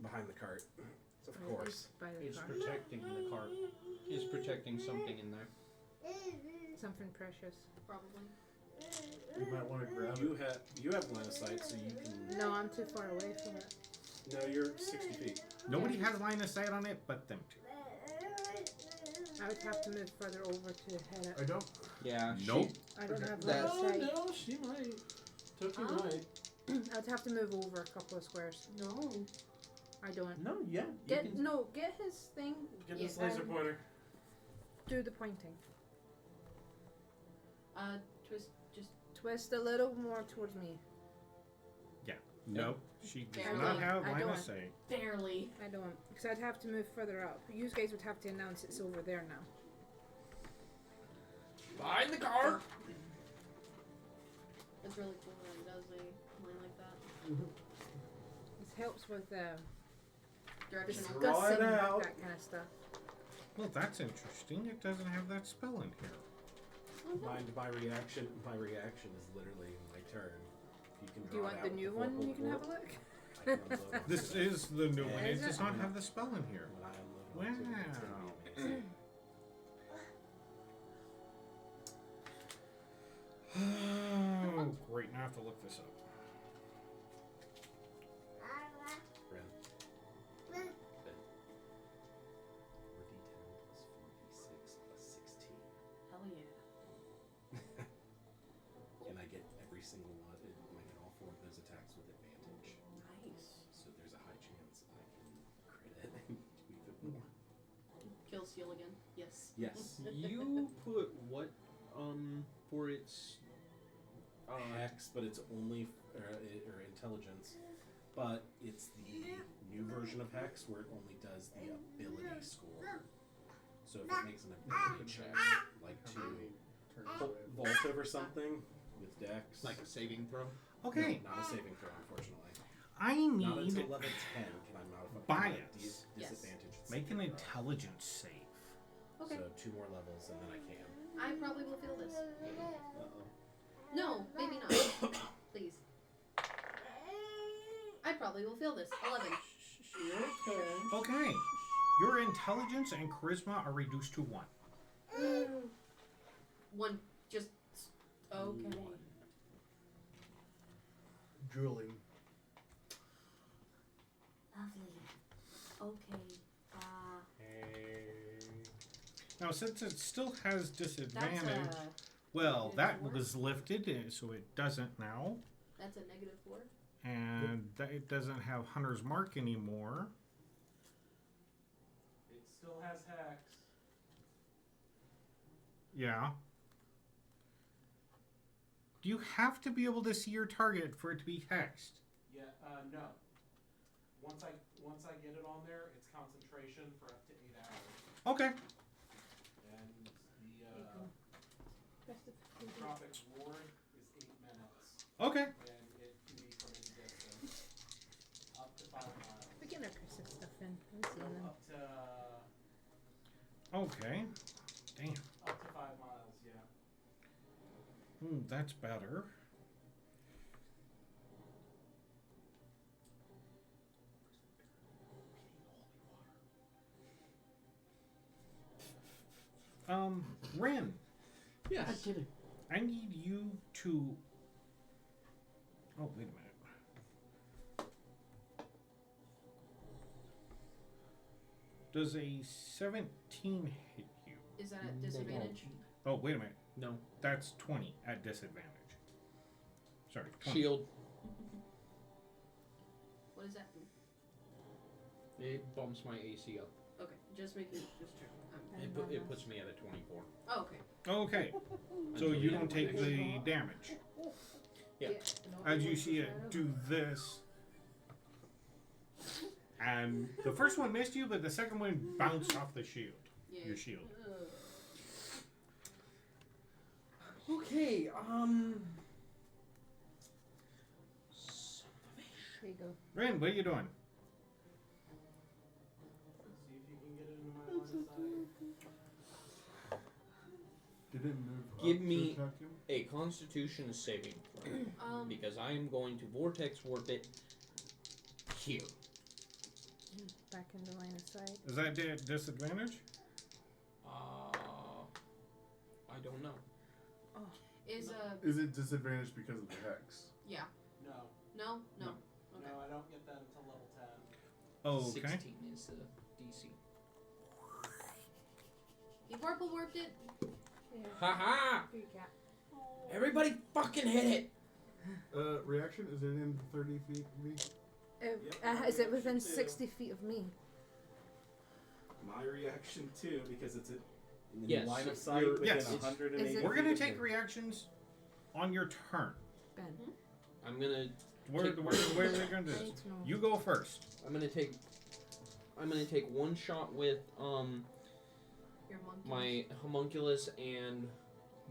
Behind the cart, of It course. is by the It's car. protecting the cart. It's protecting something in there. Something precious. probably. You might want to grab You it. have line of sight, so you can. No, I'm too far away from it. No, you're 60 feet. Nobody has line of sight on it but them two. I would have to move further over to hit I it. don't. Yeah. Nope. I don't have line That's- of sight. no, she might. Took you Oh. right. I'd have to move over a couple of squares. No. I don't. No, yeah. You Get can no, get his thing. get Yeah, this laser pointer. Do the pointing. Twist. Just. Twist a little more towards me. Nope. She does Barely. not have I line of don't. sight. Barely. I don't, because I'd have to move further up. You guys would have to announce it's over there now. Behind the cart! It's really cool that it does a line like that. This helps with Directional. Draw it discussing out. that kind of stuff. Well, that's interesting. It doesn't have that spell in here. Mind my reaction. My reaction is literally my turn. You can Do you draw want it the out new with one? local You can have a warp. look. I can unload on This site. is the new one. It Is does it? not have the spell in here. When I unload onto it, it's gonna be amazing. Oh, great. Now I have to look this up. Ren. Ben. 4d10 plus 4d6 plus 16. Hell yeah. And I get every single one. I get all 4 of those attacks with advantage. Nice. So there's a high chance I can crit it and do even more. Kill seal again. Yes. Yes. You put what for its Hex, but it's only or intelligence. But it's the new version of Hex where it only does the ability score. So if it makes an ability check, like to vault over something with Dex, like a saving throw? Okay. no, not a saving throw, unfortunately. I Not need until level 10 can I modify bias. disadvantage. its Make an saving throw. intelligence save. Okay. So 2 more levels and then I can. I probably will feel this. Uh-oh. No, maybe not. Please. I probably will feel this. 11. Okay. Your intelligence and charisma are reduced to 1. 1. Just. Okay. Drooling. Lovely. Okay. Now, since it still has disadvantage, That's well, negative that 4. was lifted, so it doesn't now. That's a -4. And that it doesn't have Hunter's Mark anymore. It still has Hex. Yeah. Do you have to be able to see your target for it to be hexed? Yeah, no. Once I get it on there, it's concentration for up to 8 hours. Okay. And the Tropic Ward is 8 minutes. Okay. And it can be from any distance. Up to 5 miles. We get our Christmas stuff in. I'm seeing them. Up to Okay. Damn. up to 5 miles, yeah. That's better. Ren, Yes. I need you to. Oh, wait a minute. Does a 17 hit you? Is that at disadvantage? Oh, wait a minute. No. That's 20 at disadvantage. Sorry. 20. Shield. What does that do? It bumps my AC up. Okay, just making just check. It puts me at a 24. Oh, okay. Okay. So you don't take the damage. Yeah. As you see it do this. And the first one missed you, but the second one bounced off the shield. Yeah. Your shield. Okay, There you go. Ren, what are you doing? See if you can get it into my line of sight. Did it move Give up me- to attack him? a Constitution saving throw. Because I am going to vortex warp it here. Back into line of sight. Is that disadvantage? I don't know. Is Is it disadvantaged because of the hex? yeah. No. No? No. No, Okay. I don't get that until level 10. Oh, okay. 16 is the DC. He purple warped it. Yeah. Haha! Free cat. Everybody fucking hit it! Reaction, is it in 30 feet of me? Is it within Too. 60 feet of me? My reaction too, because it's in Yes, line of it's sight your- within yes. 180 Is it- We're going feet to of take me. reactions on your turn. Ben. I'm gonna Where are we going to do I this? need to know. You go first. I'm gonna take one shot with Your monkey. my homunculus and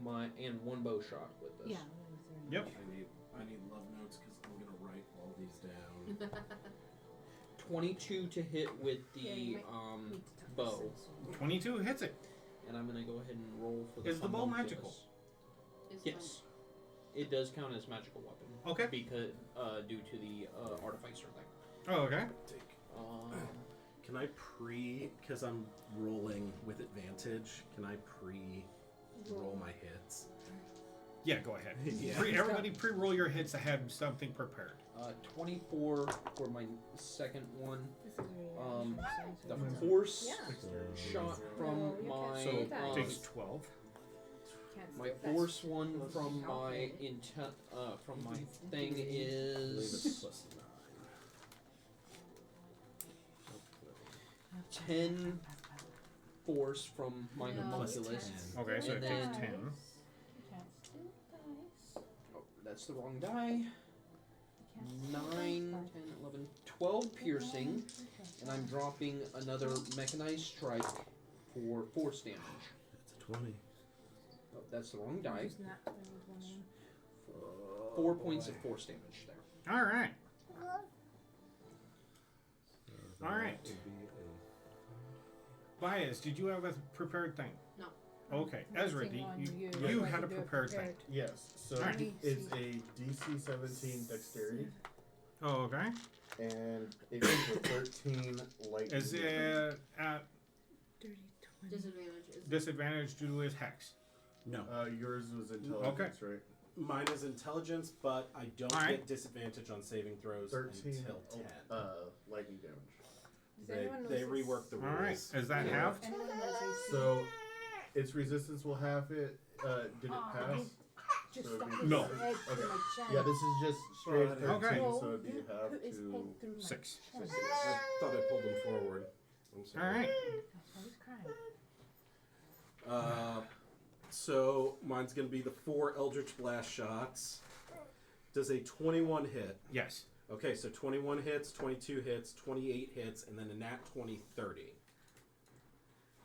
one bow shot with this. Yeah. Yep. I need love notes because I'm gonna write all these down. 22 to hit with the Yeah, you Need to tuck bow. this in. 22 hits it. And I'm gonna go ahead and roll for the Is the bow homunculus. magical? Is Yes. It does count as magical weapon. Okay. Because due to the artificer thing. Oh, okay. Can I because I'm rolling with advantage, can I roll my hits? Yeah, go ahead. Yeah. Everybody pre-roll your hits ahead of something prepared. 24 for my second one. This is really The force Yeah. shot from my So it takes 12. my force one from my intent from my thing is Plus 10 force from my No, homunculus. Okay, so And it then- takes 10. Oh, that's the wrong die. 9, 10, 11, 12 piercing, and I'm dropping another mechanized strike for force damage. That's a 20. Oh, that's the wrong die. Just not 21. 4 points of force damage there. All right. All right. Bias, did you have a prepared thing? No. Okay. Ezra, you had a prepared thing. Yes. So Alright. it's a DC 17 dexterity, Oh, okay. and it is a 13 lightning. Is it at Disadvantage is disadvantage due to his hex? No. Yours was intelligence, right? Mine is intelligence, but I don't All right. get disadvantage on saving throws 13 until 10. Lightning damage. They rework the rules. All right. Is that halved? Anyone has AC? So its resistance will have it. Did it pass? Just So it'd stuck be his No. head through my chest. Yeah, this is just straight Okay. 13, No, so it'd be you half put his to head through my 6. chest. I thought I pulled them forward. I'm All sorry. right. I was crying. So mine's going to be the 4 Eldritch Blast shots. Does a 21 hit? Yes. Okay, so 21 hits, 22 hits, 28 hits, and then a nat 20, 30.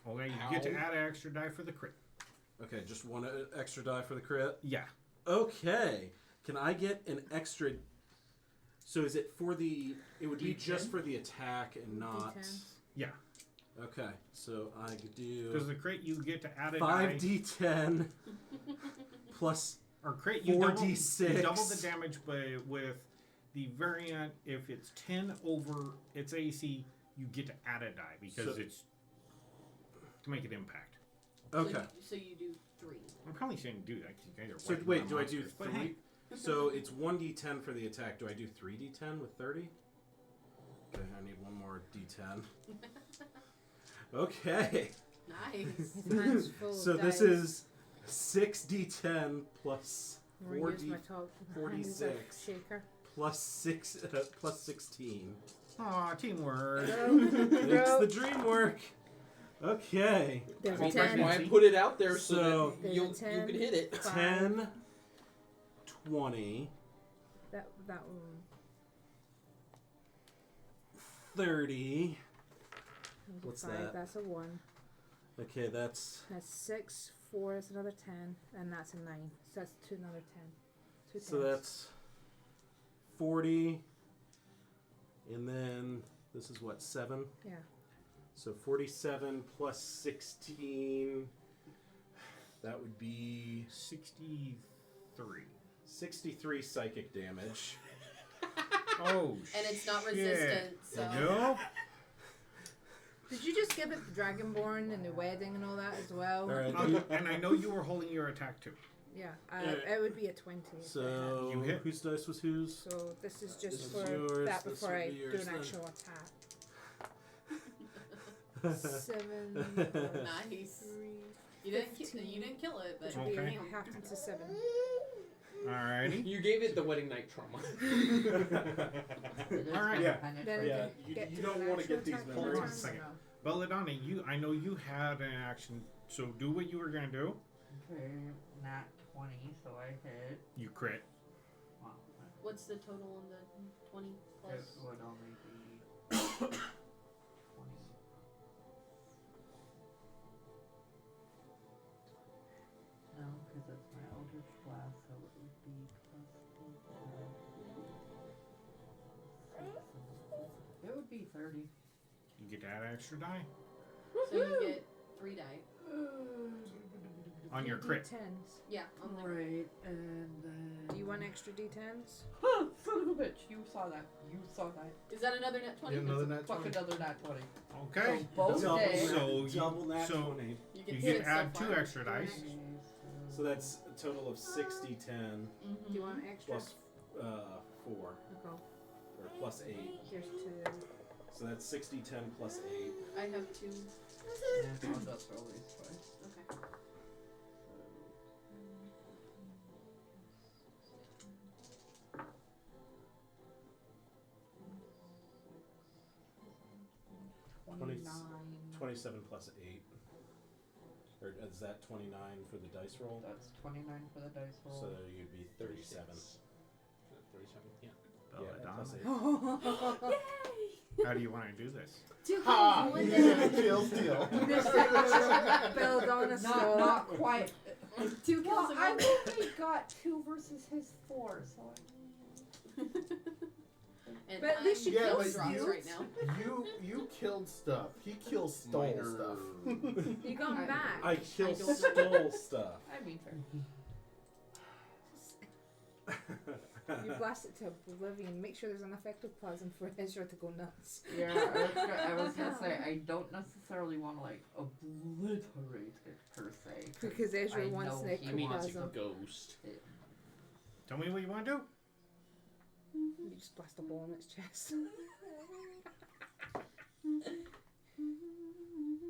Okay, you get to add an extra die for the crit. Okay, just one extra die for the crit? Yeah. Okay. Can I get an extra... So is it for the... It would be D10? just for the attack and not... D10. Yeah. Okay, so I could Because do... the crit, you get to add a die. 5d10 plus... Or crit, you 4d6. You double the damage, but with the variant, if it's 10 over its AC, you get to add a die because So- it's to make it impact. Okay. So you do 3. I'm probably saying do that because you guys are. So wiping wait, my do I do monsters, but 3? hey, So it's 1d10 for the attack. Do I do 3d10 with 30? Okay, I need one more d10. Okay. Nice. Mine's full So of this dice. is 6d10 plus I'm gonna use 4d my top 46 shaker. plus 6 plus 16. aw, teamwork. Makes the dream work. Okay. There's I a mean, that's 10. why I put it out there so, So- that There's you a 10. could hit it. 10, 20, That one. 30. That was a What's 5. that? That's a 1. Okay, that's That's 6. 4 is another 10, and that's a 9. So that's another 10. 2 so tens. that's 40. And then this is what, 7? Yeah. So 47 plus 16. That would be 63. 63 psychic damage. Oh, And it's not shit. resistant, so. Nope. Did you just give it the Dragonborn and the wedding and all that as well? All right. And I know you were holding your attack too. Yeah, Yeah. it would be a 20. if I had. So You hit. whose dice was whose? So this is just This is for yours, that this before would I be do yours an then. actual attack. 7. Nice. You didn't kill it, but Which would be Okay. half into 7. Alrighty. You gave it the wedding night trauma. All right. Yeah. Then Yeah, it you- get you to don't an wanna actual get these attack memories. turn, Hold on a second. or no? Belladonna, I know you had an action, so do what you were gonna do. Okay, not 20, so I hit. You crit. Well, what's the total on the 20 it plus? would only be 20. No, because it's my Eldritch Blast, so it would be plus 8. It would be 30. You get to add an extra die. So you get 3 die. On your crit. D10s. Yeah, on the Right, and then... Do you want extra D10s? Son of a bitch, you saw that. You saw that. Is that another net 20? Yeah, another nat Fuck 20. another nat 20. Okay. So both Double, days. So double nat so 20. you hit can it so add 2 far. extra dice. So that's a total of 60, 10, Do you want extra? plus 4. Okay. Or plus 8. Here's 2. So that's 60, 10 plus 8. I have 2. And I'll just roll these twice. Okay. So, 20 29. 27 plus 8. Or is that 29 for the dice roll? That's 29 for the dice roll. So you'd be 37. 37, yeah. Belladonna. Plus 8. How do you want to do this? 2 Ha! kills, 1 Yeah, dead. kill steal. Belladonna Not quite. 2 kills Well, and I've 1 only got 2 versus his 4, so And But at least you Yeah, killed but drops you, right now. you killed stuff. He kills stole Minor. stuff. You got him back. I kill I don't stole stuff. I mean, fair. You blast it to oblivion. Make sure there's enough ectoplasm for Ezra to go nuts. Yeah, I was gonna say, I don't necessarily want to, like, obliterate it per se. Because Ezra I wants know the he I mean, it's a ectoplasm. ghost. Tell me what you want to do. You just blast a hole in its chest.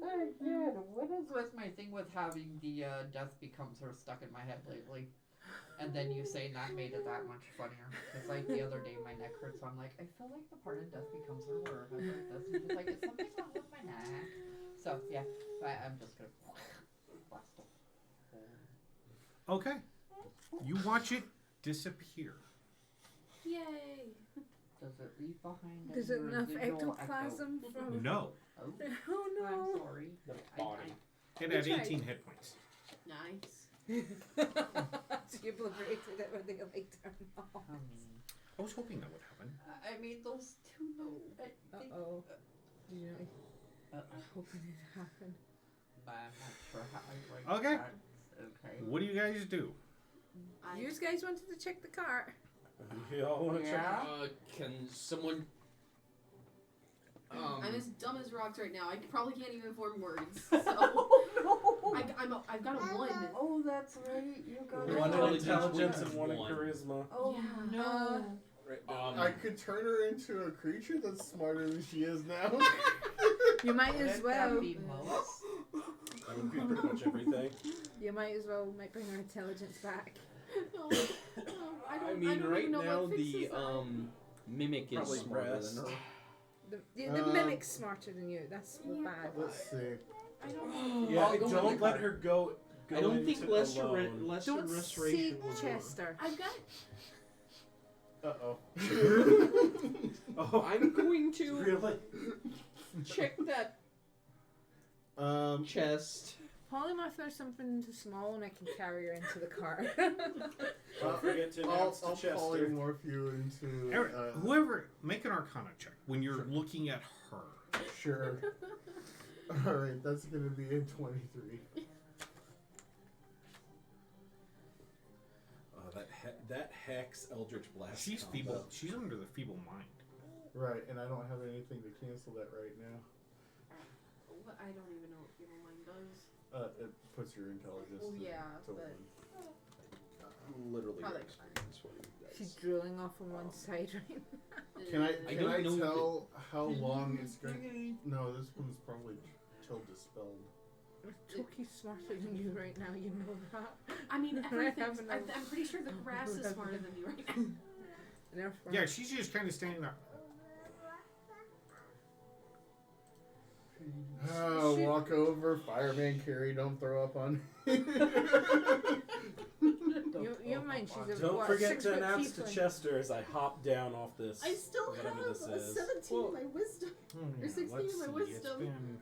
Again, what is with my thing with having the death becomes her stuck in my head lately? And then you say that made it that much funnier. It's like the other day my neck hurt, so I'm like, I feel like the part in death becomes her where I like this. And she's like, is something wrong with my neck? So yeah, I'm just gonna blast a hole. Okay. You watch it disappear. Yay! Does it leave behind There's any enough residual ectoplasm from. No. echo? Oh Oh, no! I'm sorry. The I- body. It had That's right. 18 hit points. Nice. So you obliterated it when they like turned off. I was hoping that would happen. I mean, those two. I think. Uh-oh. Did you know? Uh, I'm hoping it happened. I'm not sure how I like Okay. that. Okay. What do you guys do? You guys wanted to check the cart. You all want to check? Yeah. Can someone... I'm as dumb as rocks right now. I probably can't even form words. So I've got a 1. Oh, that's right. You got One in Intelligence intelligence was and one in one. charisma. Oh Yeah. no. Right, I could turn her into a creature that's smarter than she is now. You might as Wouldn't well. that be most? That would be pretty much everything. You might as well. Might bring her intelligence back. No, I mean, don't right even know now what the fixes that. mimic is Probably smarter rest. than her. The mimic's smarter than you. That's bad. Let's see. I don't know. Yeah, I'll go with don't the let card. her go I don't think into lesser alone. lesser Don't restoration seek will work. Chester. I've got Uh-oh. Oh, I'm going to really? check that chest. Polymorph her something too small and I can carry her into the car. Don't forget to I'll announce to Chester. polymorph you into... Eric, whoever, make an Arcana check when you're looking at her. Sure. Alright, that's gonna be a 23. That hex Eldritch Blast. She's combo. feeble. She's under the feeble mind. Right, and I don't have anything to cancel that right now. what I don't even know what feeble mind does. It puts your intelligence Well, to, yeah, to but- 1. Literally Probably experience what he does. She's drooling off on one side right now. Can I I don't know tell how long it's going? No, this one's probably till dispelled. Toki's smarter than you right now, you know that. I mean, I everything's. have I'm enough- pretty sure the grass is smarter than me right now. Therefore, Yeah, she's just kind of standing there. Oh, walk over, fireman carry, don't throw up on. you mind she's a Don't what, forget 6 to foot announce to tiefling. Chester as I hop down off this. I still whatever have this a is. 17 in my wisdom. Yeah, 16 let's in my see, wisdom. It's been...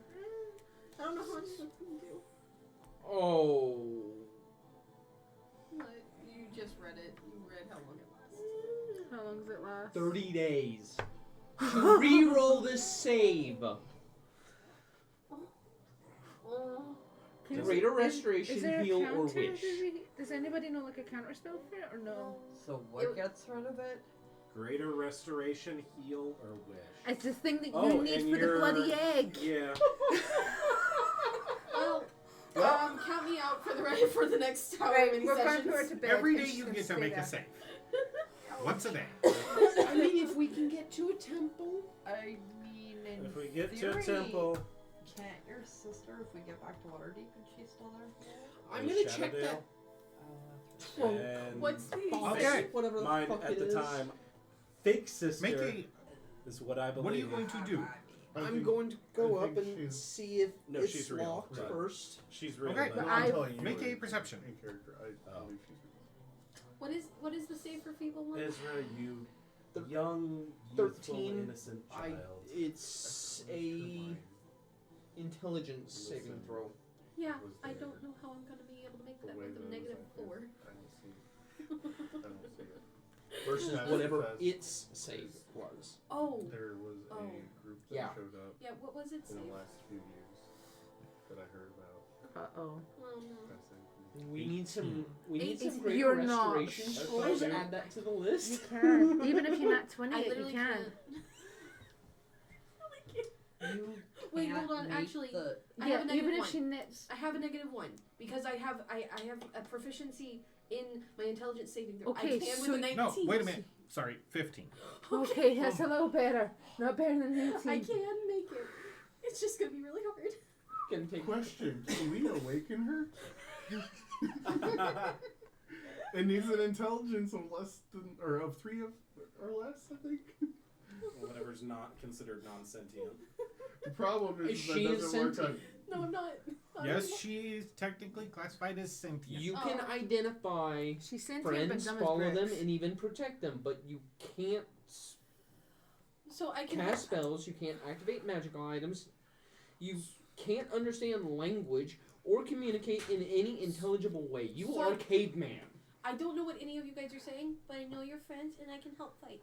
I don't know how much that can do. Oh. But you just read it. You read how long it lasts. How long does it last? 30 days. To re-roll this save. Oh. Can Greater we- restoration, is there a heal, or counter? wish. Does anybody know like a counter spell for it or no? So what gets rid of it? Greater restoration, heal, or wish. It's the thing that you Oh, need and for the you're- bloody egg. Yeah. Well, count me out for the next however Right, many we're going to sessions. put her to bed. Every and day she's you gonna get to stay make there. a save. Once a day. I mean, if we can get to a temple. I mean, in If we get to theory, a temple, can't your sister, if we get back to Waterdeep and she's still there? I'm gonna check Shadowdale, that. Well, and What's the Okay. Whatever the mine fuck at it the is. time, fake sister Make a. is what I believe. What are you going to do? I'm going to go I up think and she's- see if No, it's she's real. locked Right. first. She's real. Okay, then. but I'm I- telling you make a in- perception. In character, I Oh. believe she's real. what is the save for feeble one? Ezra, you The young, youthful, 13, innocent child. It's a intelligence saving throw. Yeah, was I there don't know how I'm gonna be able to make The that way with that a it was negative like 4. this, I don't see. I don't see it. Versus That's whatever because its save was. Oh, There was Oh. a group that Yeah. showed up yeah. What was it? in Save? the last few years that I heard about. Uh-oh. Oh no. That saved me. We need some. We need It's- some greater you're not. restoration. That's Let's all, dude. add that to the You list. can. Even if you're not I 28, you literally can. can't. You Wait, can't hold on, make actually- the- I Yeah, have a negative even if 1. she knits. I have a negative 1 because I have a proficiency in my intelligence saving throw. Okay, I can so with a 19. No, wait a minute. Sorry, 15. Okay, that's a little better. Not better than 18. I can make it. It's just gonna be really hard. Can take. Question: can we awaken her? It needs an intelligence of less than, or of 3 or less, I think. Whatever's not considered non-sentient. The problem is that She is doesn't work on. sentient. No, I'm not. Yes, she is technically classified as sentient. You Oh. can identify She's sentient, friends, but dumb as follow them, bricks. and even protect them, but you can't So I can cast spells, you can't activate magical items, you can't understand language or communicate in any intelligible way. You So- are caveman. I don't know what any of you guys are saying, but I know you're friends and I can help fight.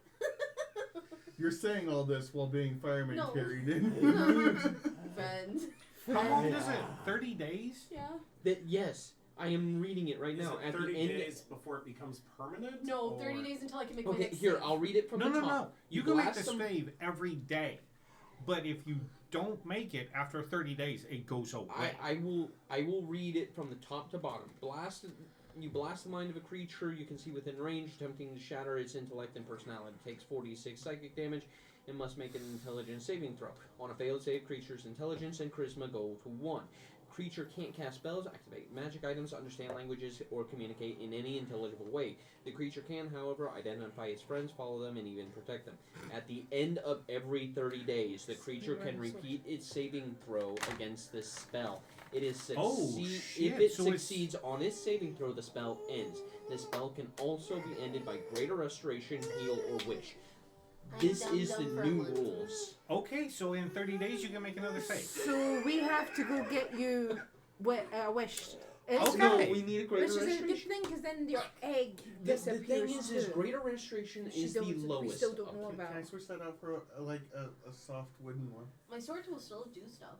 You're saying all this while being fireman No. carried in. Friends. How long is it? 30 days? Yeah. That yes, I am reading it right Is now. it At 30 the end. days before it becomes permanent? No, or- 30 days until I can make my Okay, next here save. I'll read it from No, the no, top. no. You can make blast the them- save every day. But if you don't make it after 30 days, it goes away. I will read it from the top to bottom. You blast the mind of a creature you can see within range, attempting to shatter its intellect and personality. Takes 46 psychic damage and must make an intelligence saving throw. On a failed save, creature's intelligence and charisma go to 1. Creature can't cast spells, activate magic items, understand languages, or communicate in any intelligible way. The creature can, however, identify its friends, follow them, and even protect them. At the end of every 30 days, the creature can repeat its saving throw against this spell. It is shit, if it so it's- succeeds on its saving throw, the spell ends. The spell can also be ended by greater restoration, heal, or wish. This is the new rules. Okay, so in 30 days you can make another save. So we have to go get you wish. Okay. No, we need a greater Which is a good restoration. thing because then your egg The disappears thing is too. greater restoration She is the we lowest. still don't of know them. about. Can I switch that out for a soft wooden one? My sword will still do stuff.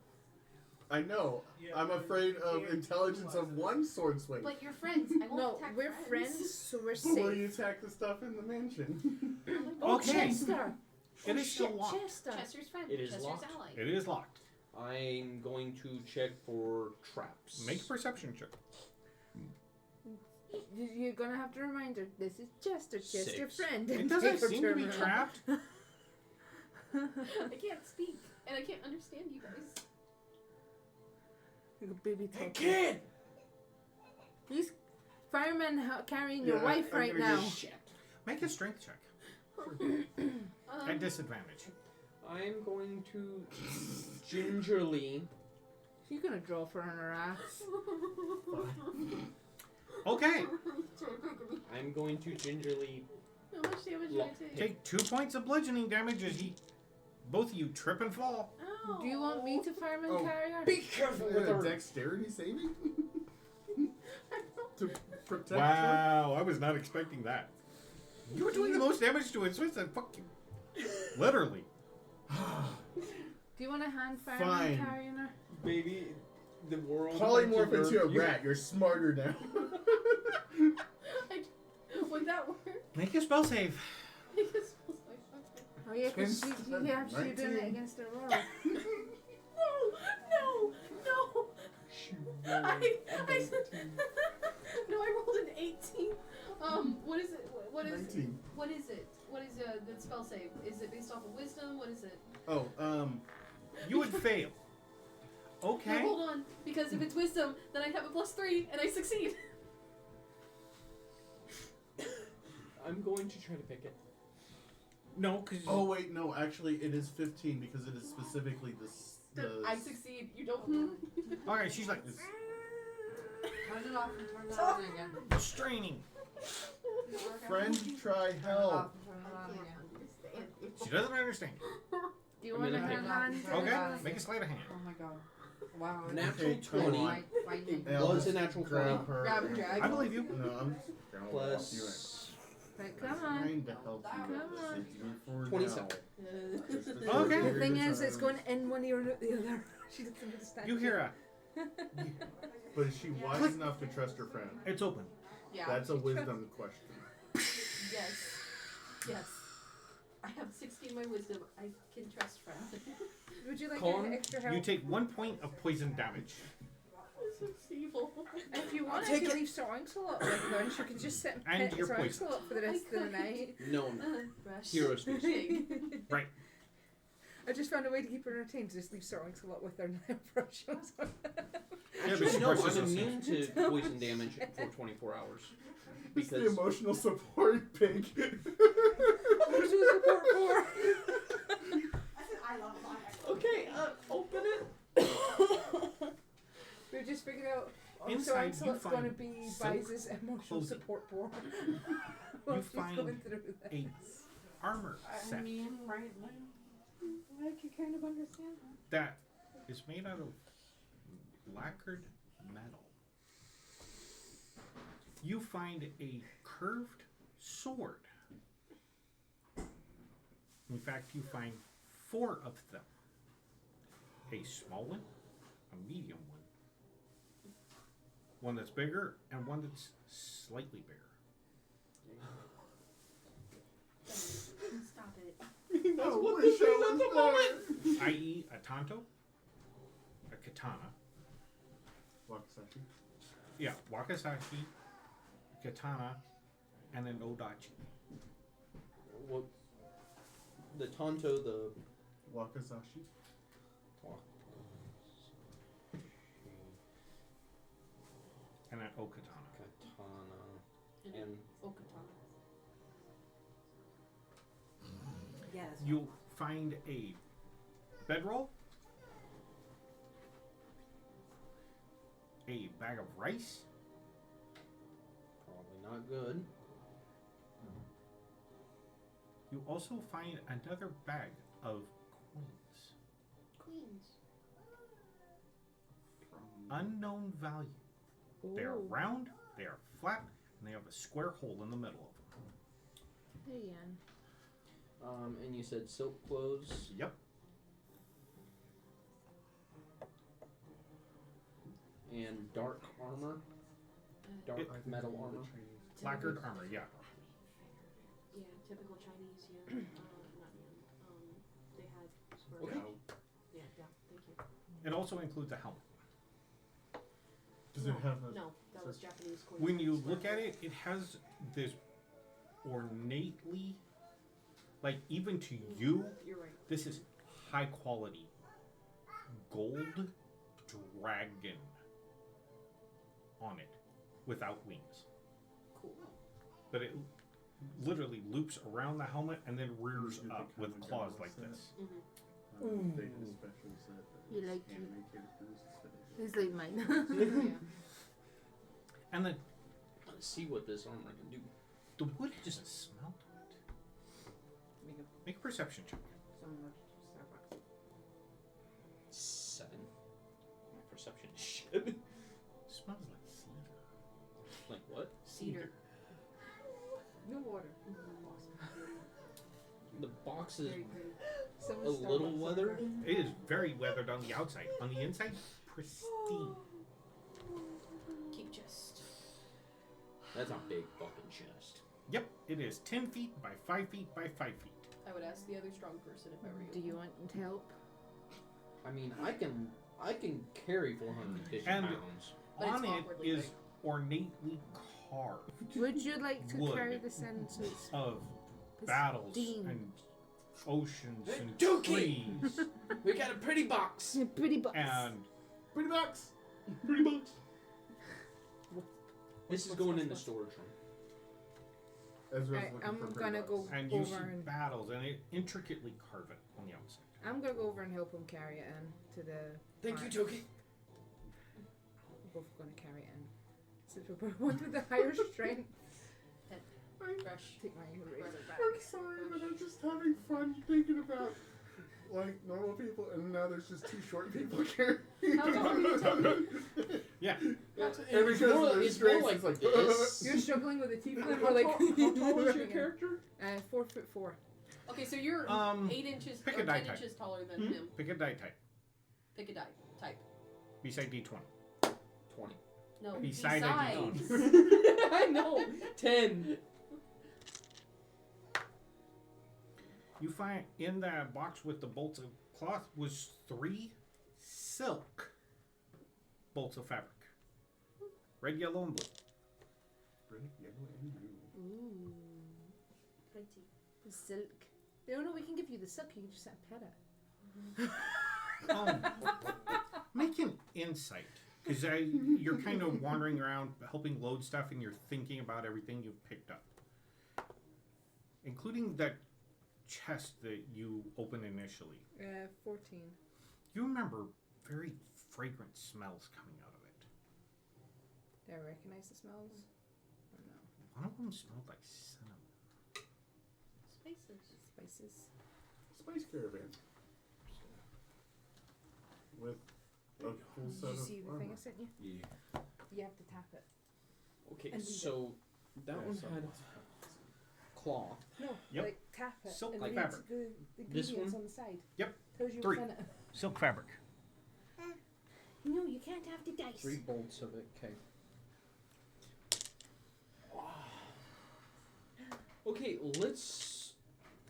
I know. Yeah, I'm afraid of yeah. intelligence of 1 sword swing. But you're friends. I won't No, attack we're friends, so we're But will you safe. attack the stuff in the mansion? Oh, Okay. Chester! It Oh, is still shit, locked. Chester. Chester's friend. It is Chester's locked. ally. It is locked. I'm going to check for traps. Make a perception check. You're gonna have to remind her, this is Chester, your 6. friend. It and doesn't take her seem to be turn around. trapped. I can't speak, and I can't understand you guys. Like a baby Hey, talking. kid! These firemen carrying your Yeah, wife I'm right gonna now. get Shit. Make a strength check. At disadvantage. I'm going to gingerly. She's gonna draw for her ass. Okay. I'm going to gingerly. How much damage did I take? Take 2 points of bludgeoning damage as both of you trip and fall. Ow. Do you want me to fireman Oh. carry her? Be careful with a her. dexterity saving? To protect her? Wow, I was not expecting that. You were doing the most damage to it, Swiss, and fucking literally. Do you want a hand fireman Fine. carrying her? Baby, the world. Polymorph went to into a nerf you. rat. You're smarter now. Would that work? Make a spell save. Oh yeah, because you're doing it 19. against a roll. No. No, I rolled an 18. What is it? What is 19. What is it? What is the spell save? Is it based off of wisdom? What is it? Oh, You would fail. Okay. No, hold on, because if it's wisdom, then I have a +3 and I succeed. I'm going to try to pick it. No, because oh wait, no. Actually, it is 15 because it is specifically the. I succeed. You don't. all right. She's like Turn it off and turn it on again. straining. Friend, try Turn it hell. off and turn it on again. She doesn't understand. Do you I'm want to gonna hang pick- on to Okay, that? make a sleight of hand. Oh my god. Wow. Natural Okay, 20 Finally. I'll was a just natural grab 20 her. Grab and drag. I believe you. No, I'm just gonna walk you in. plus Right, come on. Trying to help you. Come on. For 27. now. Okay. The thing is, it's going in one ear and out the other. She doesn't understand. You hear a. But is she wise enough to trust her friend? It's open. Yeah. That's a wisdom question. Yes. I have 60 in my wisdom. I can trust friends. Would you like Con, any extra help? You take 1 point of poison damage. This is evil. If you want, I take can it. leave Sir Lancelot with lunch. You can just sit and And pet you're Sir poisoned. Lancelot for the rest of the night. No, Brush. hero space. Pig. Right. I just found a way to keep her entertained. Just leave Sir Lancelot with her now for shows. Yeah, but Actually, she no, brushes I'm us immune to poison damage for 24 hours. It's the Because emotional support pig. Who's the support for? okay, open it. We just figured out. Sir Inside, you Lancelot's going to find be silk Vize's emotional clothing. support for. While You she's find going through that. a armor I set mean, right now. I can kind of understand that. that is made out of lacquered metal. You find a curved sword. In fact, you find 4 of them. A small one, a medium one that's bigger, and one that's slightly bigger. Stop it. That's Oh, what wish this I is at was the there. moment. I.e. a tanto, a katana, Wakasashi. yeah, wakasashi, katana, and an odachi. What? The Tonto, the Wakasashi. And an okatana. Katana, and Okatana. Yes. You'll find a bedroll, a bag of rice, probably not good. you also find another bag of coins. Queens. Unknown value. They are round, they are flat, and they have a square hole in the middle of them. Hey, Ian. And you said silk clothes. Yep. And dark armor. Dark It- metal armor. Lacquered armor, yeah. Yeah, typical Chinese. Yeah. Not Yan. They had square. Okay. Yeah. Thank you. It also includes a helmet. Does it have a? No, that was Japanese. When you look at it, it has this ornately, like even to you, You're right. this is high quality gold dragon on it without wings. Cool. But it literally loops around the helmet and then rears Did they up come with and claws go like with this. Mm-hmm. They did a special set. that You was like anime characters instead of- He's like mine. Yeah. And then Let's see what this armor can do. the wood has a smell to it. Make a perception check. So much Starbucks. 7. My perception is shit. Smells like cedar. Like what? Cedar. No water. The box is Very pretty. So a little weathered. It is very weathered on the outside. On the inside, pristine. Keep chest. That's a big fucking chest. Yep, it is 10 feet by 5 feet by 5 feet. I would ask the other strong person if I were you. Do you want help? I mean, I can carry 450 And- pounds. But it's On it awkwardly is big. ornately carved Would you like to Wood. carry this in so it's of battles pristine? and oceans and Dookie! trees We got a pretty box. Pretty box. and Pretty bucks. Pretty much. This is going in the storage room. Ezra's Alright, looking I'm for pretty gonna bucks. go and you see over and battles and it intricately carve it on the outside. I'm gonna go over and help him carry it in to the. Thank you, cart. Toki. We're both gonna carry it in. Since we're both one with the higher strength. Fresh. Take my razor back. I'm sorry, but I'm just having fun thinking about like normal people, and now there's just two short people carrying. How tall are you, Toby? Yeah. And It's because more, of their it's more strength, like it's like this. You're struggling with a teeth How we're like. tall is your character? 4'4". Okay, so you're 8 inches pick or a die 10 type. inches taller than Hmm? him. Pick a die type. Pick a die type. Beside D20. 20. No, Beside a besides. I know. 10. You find in that box with the bolts of cloth was 3 silk bolts of fabric. Red, yellow, and blue. Red, yellow, and blue. Ooh. Pretty. The silk. No, we can give you the silk. You can just pet it. Make an insight. Because you're kind of wandering around helping load stuff and you're thinking about everything you've picked up. Including that chest that you opened initially. 14. You remember very fragrant smells coming out of it. Do I recognize the smells? Or no? One of them smelled like cinnamon. Spices. Spices. Spice caravan. With a full Did set you of see the armor. thing I sent you? Yeah. You have to tap it. Okay, And read it. so that Yeah, one so- had cloth. No, Yep. like tap it. Silk and like read fabric. the This ingredients one? on the side. Yep. Tells you 3. what's in it. Silk fabric. No, you can't have the dice. 3 bolts of it. Okay. Okay, let's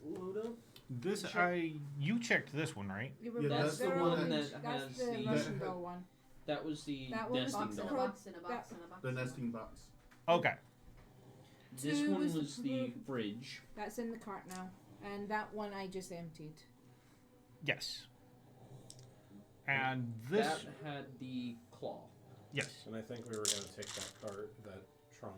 load up. This Check. you checked this one, right? You were Yeah, both- that's the they're one all that each- has That's the the- Russian doll one. That was the That one was nesting Box in a doll. box in a box in a box. The nesting box. Okay. This Two one was was the- the fridge. That's in the cart now. And that one I just emptied. Yes. And this, That had the cloth. yes. And I think we were going to take that cart, that trunk.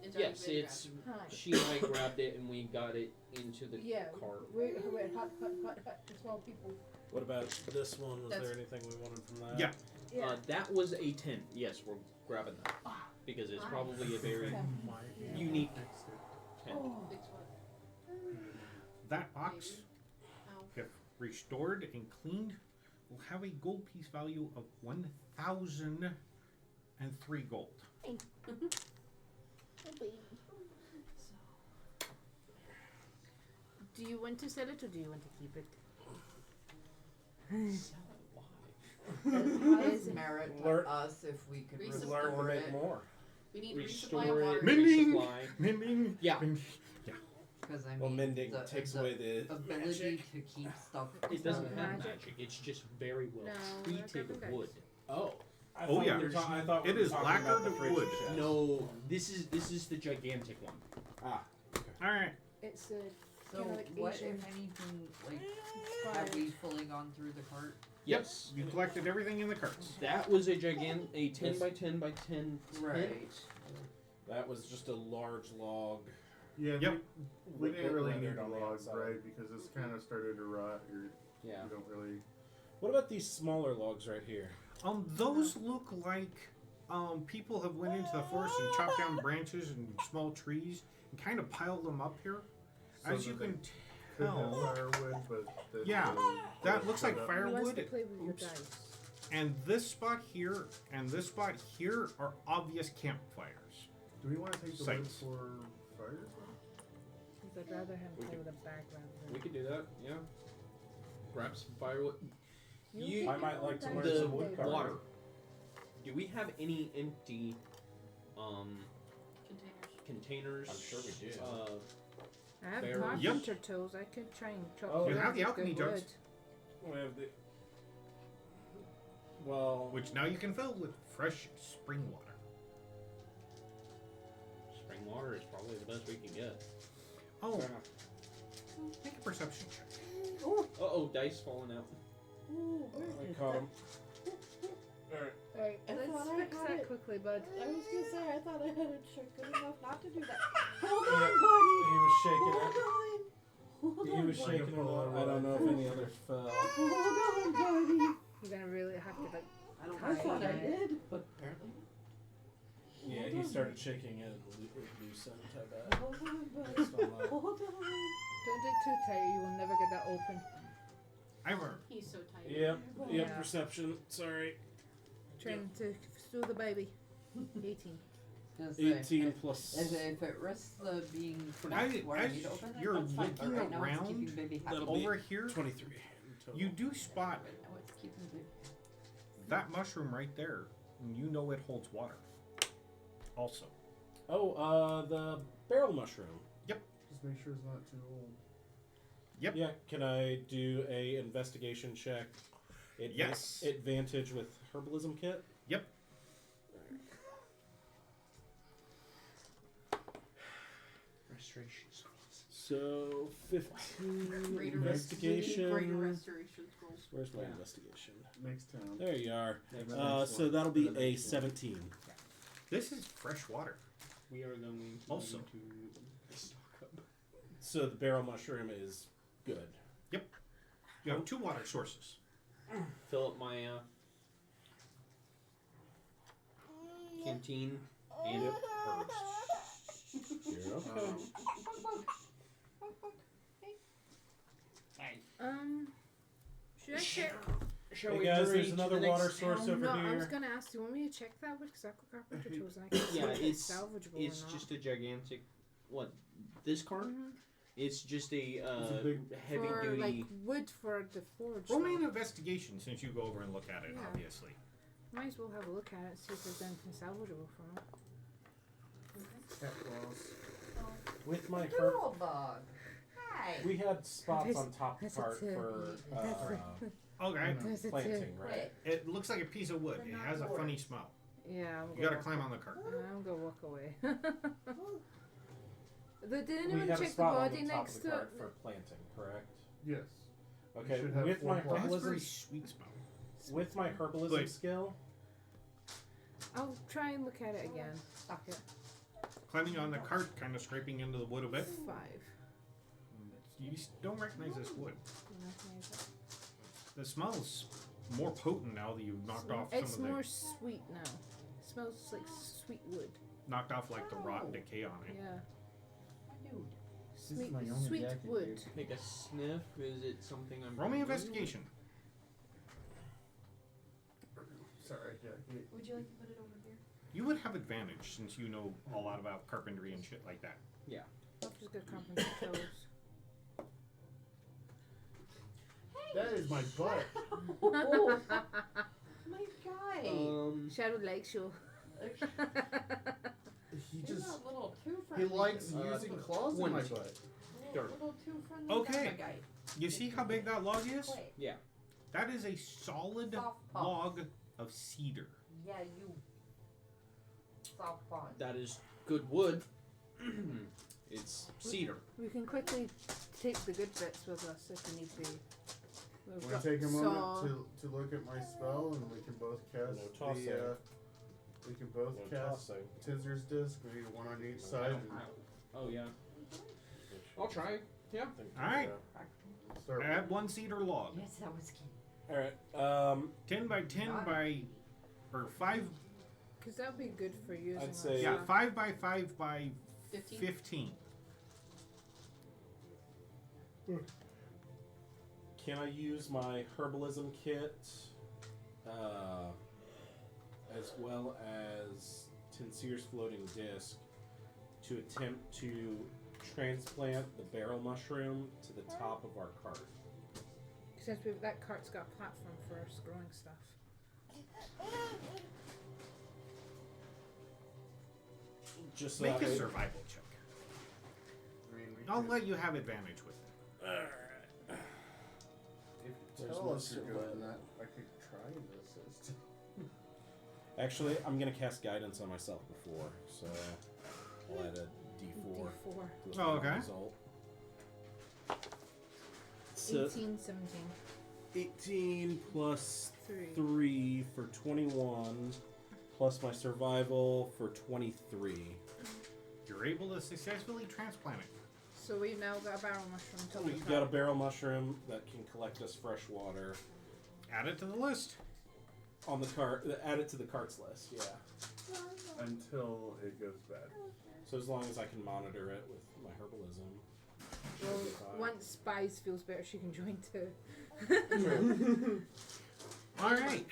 It's Yes, already been it's. Hi. She and I grabbed it and we got it into the Yeah. cart. Wait, hut. The small people. What about this one? Was That's- there anything we wanted from that? Yeah. Yeah. That was a 10. Yes, we're grabbing that because it's probably a very unique 10. Oh. Fix what? That box, Ow. if restored and cleaned, will have a gold piece value of 1,003 gold. Do you want to sell it or do you want to keep it? Sell it. Why? How does merit Learn- to us if we could We Resupply. learned to restore make it? more. We need Restore resupply of water. it. Mending! Resupply. Mending. Yeah. Because I Well, mean, mending the, takes the away the ability magic. to keep stuff. It doesn't have Magic. magic. It's just very well No, treated they're wood. Oh. I Oh, thought yeah. we were I thought we It were is talking lacquered about the fridge wood. chest. No, this is the gigantic one. Ah. All right. It's a So kinda like what, Asian if anything, like, inspired. have we fully gone through the cart? Yes. You collected everything in the carts. That was a 10 by 10 by 10 Right. tent. That was just a large log. Yeah, Yep. we didn't really Weathered need the on the log, outside. right? Because it's kind of started to rot. Yeah. You don't really. What about these smaller logs right here? Those look like people have went into the forest and chopped down branches and small trees and kind of piled them up here. So As you that can Could have tell, firewood, but then Yeah, that looks like shut up. fire- He wants to Firewood. play with your Oops. dice. and this spot here and this spot here are obvious campfires. Do we want to take the wood Sites. for fires? Because I'd rather him We play could- with a bag rather We than. could do that. Yeah. Grab some firewood. You- I might like to learn The some wood carving. water. Do we have any empty Containers. containers? I'm sure we do. I have Barrel. carpenter tools. I could try and chop Oh, down you have the good alchemy wood. jugs. We have the. Well, Which now you can fill with fresh spring water. Spring water is probably the best we can get. Oh, Fair enough. make a perception check. Uh-oh, dice falling out. I caught him. Alright. Alright, I let's thought I fix had that it. quickly, bud. I was gonna say, I thought I had a trick good enough not to do that. Hold Yeah, on, buddy. He was shaking it. Hold He on, was buddy. shaking it up. I don't know if any others fell. Hold on, buddy. You're gonna really have to like. I thought I did, but apparently. Yeah, he started shaking it and it loosened, I bet. Hold on, buddy. Based on that. Hold on. Don't dig too tight, or you will never get that open. Ivor, He's so tight. Yep, Yeah. perception. Sorry. Trying to steal the baby. 18. Gonna say, 18 plus. if it risks the being I- where I as need to open it, you're that's fine. But looking right now it's around, keeping baby happy. That'll be over here, 23 in total. you do spot Right now it's keeping baby. that mushroom right there, and you know it holds water. Also, Oh, the barrel mushroom. Just make sure it's not too old. Yep. Yeah, can I do a investigation check? Yes. Advantage with herbalism kit? Yep. Restoration. So 15 Greater investigation. Greater restoration scrolls. Where's my Yeah. investigation? Next town. There you are. Next So one. that'll be The a next one. 17. this is fresh water. We are going to Also. need to stock up. So the barrel mushroom is good. You have 2 water sources. Fill up my canteen and herbs. You're okay. Should I check? Shall Hey we guys, hurry there's to another the water next source town? over No, I was here. gonna ask, do you want me to check that wood? Because I've got carpenter tools and I can see Yeah, if it's salvageable it's or not. just a gigantic. What? This cart? Mhm. It's just a big- heavy for duty. like wood for the forge. Roll me an though. investigation since you go over and look at it, Yeah. obviously. Might as well have a look at it, see if there's anything salvageable from it. Cat claws. With my herb, Doodle bug. Hi. we had spots That's- on top of the that's a cart two. for Okay. There's a planting, two. right? It looks like a piece of wood. It has a funny smell. Yeah, I'm You gotta gonna climb on the cart. I'm gonna walk away. Did We anyone had a check the spot on body the top next of the to cart it? for planting, correct? Yes. Okay, should have with 4 my plots. It has very herbalism, sweet smell. with my herbalism But- skill, I'll try and look at it again. Fuck it. Climbing on the cart, kind of scraping into the wood a bit. 5. You don't recognize this wood. Recognize it. The smell's more potent now that you've knocked off It's some of more the sweet now. It smells like sweet wood. knocked off like the rot and decay on it. Yeah. Dude. Sweet, my only sweet jacket, wood. dude. Take a sniff. Is it something I'm? Roll me familiar with? investigation. Sorry, Jackie. Would you like to put it over here? You would have advantage since you know a lot about carpentry and shit like that. I've just got carpenter toes. That is my butt. Oh, my guy. Shadow likes you. He He's just a little too he friendly. likes using claws in my 20. butt. A little too friendly. Okay. That guy. You see how big that log is? Wait, That is a solid soft paw. log of cedar. Yeah, you. Soft paw. That is good wood. It's cedar. We can quickly take the good bits with us if we need to. We've Want got to take a saw. moment to look at my spell, and we can both cast No tossing. we can both No cast tossing. Tizzer's disc. We need one on each side. And Oh yeah. I'll try. Yeah. Alright. start. Add 1 cedar log. Yes, that was cute. All right. 10 by 10 by, or 5, Because that would be good for using. I'd say- yeah, 5 by 5 by 15? 15. Can I use my herbalism kit, as well as Tinseer's floating disc, to attempt to transplant the barrel mushroom to the top of our cart? Since that cart's got a platform for us growing stuff. Just Make a I- survival check. I mean, we I'll could- let you have advantage with it. If you Where's tell my us you're survival? doing that, I could try to assist. Actually, I'm gonna cast guidance on myself before, so I'll add a D4. D4. to the Oh, okay. final result. So 18, 17. 18 plus 3. 3 for 21, plus my survival for 23. You're able to successfully transplant it. So we've now got a barrel mushroom to We've got a barrel mushroom that can collect us fresh water. Add it to the list. On the cart, add it to the carts list, yeah. Until it goes bad. So as long as I can monitor it with my herbalism. Well, should be fine. once Spies feels better, she can join too. All right.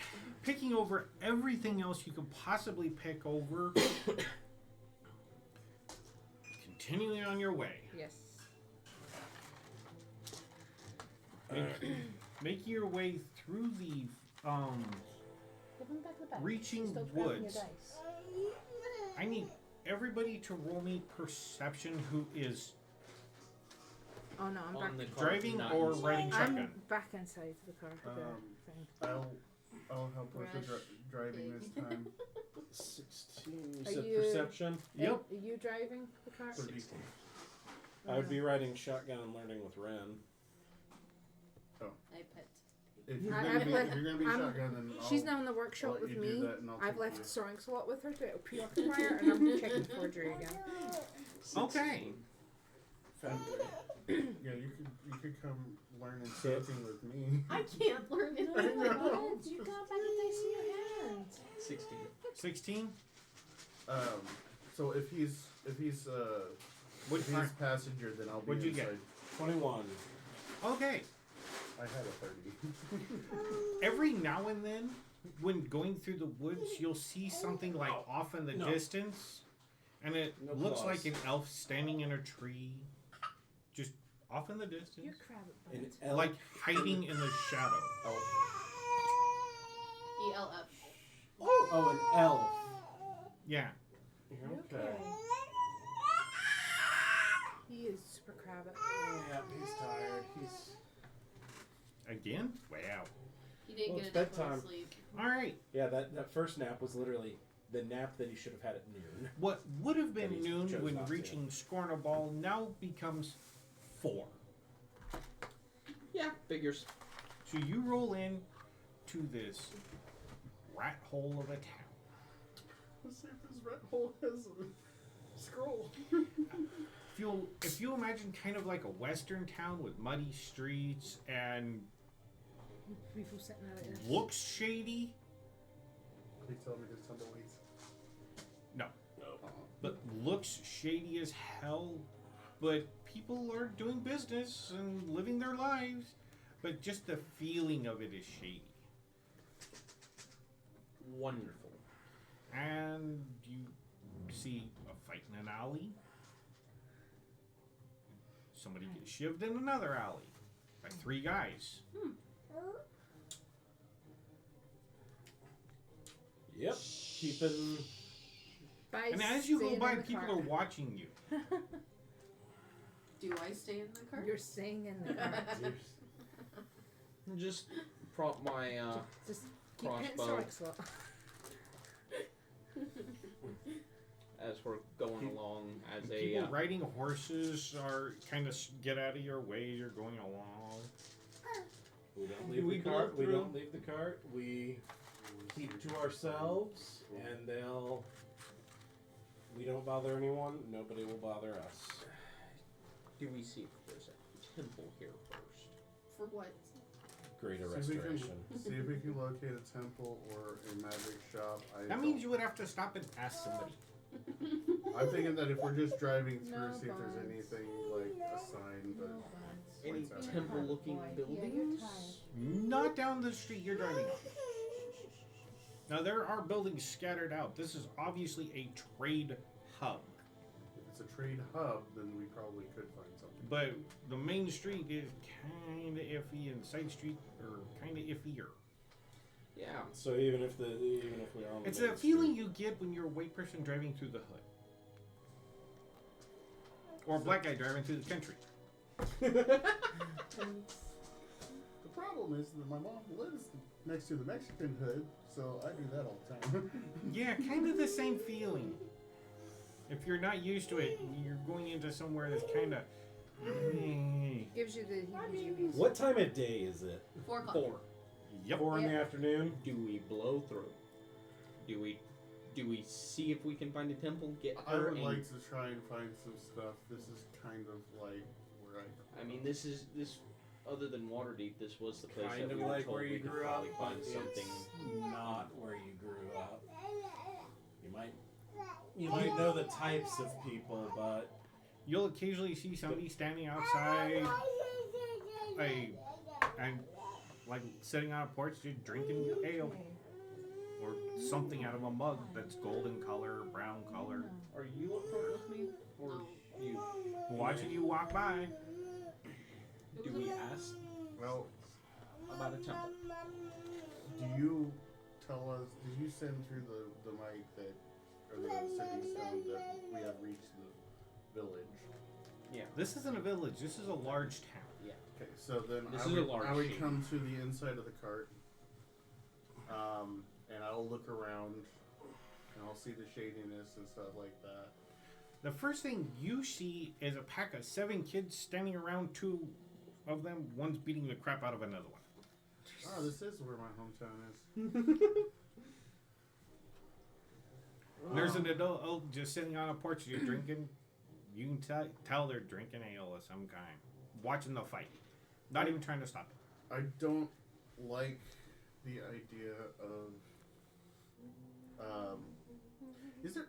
Picking over everything else you could possibly pick over. Continuing on your way. Yes. Making your way through the Give him back the bag. reaching Still grabbing your woods. dice. I need everybody to roll me perception who is Oh no, I'm On the back. cart, driving not or inside. riding shotgun. I'm back inside the car. The thing. I'll help with the Rush. driving this time. 16, you Are said you- perception? Yep. Are you driving the car? 30. I would be riding shotgun and learning with Ren. I pet. If you're I- gonna I've be, let- if you're gonna be I'm- shotgun, then She's I'll now in the workshop let with you do me. that and I'll I've take left you. sewing slot with her to preoccupy her, and I'm checking forgery again. Okay. Yeah, you could come learn enchanting with me. I can't learn it. I know. You got back a dice in your hand. 16. 16. So if he's What if he's passenger, then I'll be What'd you inside. get? 21. Okay. I had a 30. Every now and then, when going through the woods, you'll see something like off in the No. distance, and it No looks claws. like an elf standing in a tree, just off in the You're distance, crab An butt. elf. like hiding in the shadow. ELF. Oh, an elf. Yeah. Okay. He is super crab it. Yeah, he's tired. He's. Again? Wow. He didn't Well, get it's enough bedtime. sleep. All right. Yeah, that first nap was literally the nap that he should have had at noon. What would have been But he noon chose when not to. reaching Scornaball now becomes 4. Yeah, figures. So you roll in to this rat hole of a town. Let's see if this red hole has a scroll. If you imagine kind of like a western town with muddy streets and People sitting out of it. looks shady, Please tell me there's tumbleweeds. no, but looks shady as hell, but people are doing business and living their lives, but just the feeling of it is shady. Wonderful. And you see a fight in an alley. Somebody gets shivved in another alley by 3 guys. Yep. Keeping. By And as you go staying by, in the people car. are watching you. Do I stay in the car? You're staying in the car. Just prop my Just keep hitting Crossbow. sewing slot. as we're going along as a People riding horses are kind of get out of your way. You're going along. We don't Do leave we the cart. go We through? don't leave the cart. We keep to ourselves, and they'll. We don't bother anyone. Nobody will bother us. do we see if there's a temple here first? For what? Greater See if we restoration. can see if we can locate a temple or a magic shop. That means you would have to stop and ask somebody. I'm thinking that if we're just driving through, No see if there's bugs. anything like a sign that Any points out. temple-looking buildings? Not down the street you're driving on. Now there are buildings scattered out. This is obviously a trade hub. If it's a trade hub, then we probably could find something. But the main street is kind of iffy, and side street are kind of iffier. Yeah. So even if we are on the It's main a feeling you get when you're a white person driving through the hood. Or a black guy driving through the country. The problem is that my mom lives next to the Mexican hood, so I do that all the time. Yeah, kind of the same feeling. If you're not used to it, you're going into somewhere that's kind of... Gives you the heebie-jeebies. What time of day is it? 4 o'clock. 4. Yep. 4 in the afternoon. Do we blow through? Do we see if we can find a temple? Get I her. would and, like to try and find some stuff. This is kind of like where I mean, this. Other than Waterdeep, this was the place Kind that of we were like told where we you could grew up, probably find but something. it's not where you grew up. You might know the types of people, but You'll occasionally see somebody standing outside, and like sitting on a porch just drinking ale. Or something out of a mug that's golden color, brown color. Are you up front with me, or you? Watching you walk by. Do we ask well, about a temple? do you tell us? Did you send through the mic that, or the city stone that we have reached the village? Yeah. This isn't a village. This is a large town. Yeah. Okay, so then This I is would, a large I would sheet. come to the inside of the cart, and I'll look around, and I'll see the shadiness and stuff like that. The first thing you see is a pack of 7 kids standing around, 2 of them, one's beating the crap out of another one. Oh, this is where my hometown is. There's an adult just sitting on a porch, just drinking. You can tell they're drinking ale of some kind. Watching the fight. Not even trying to stop it. I don't like the idea of. Is there?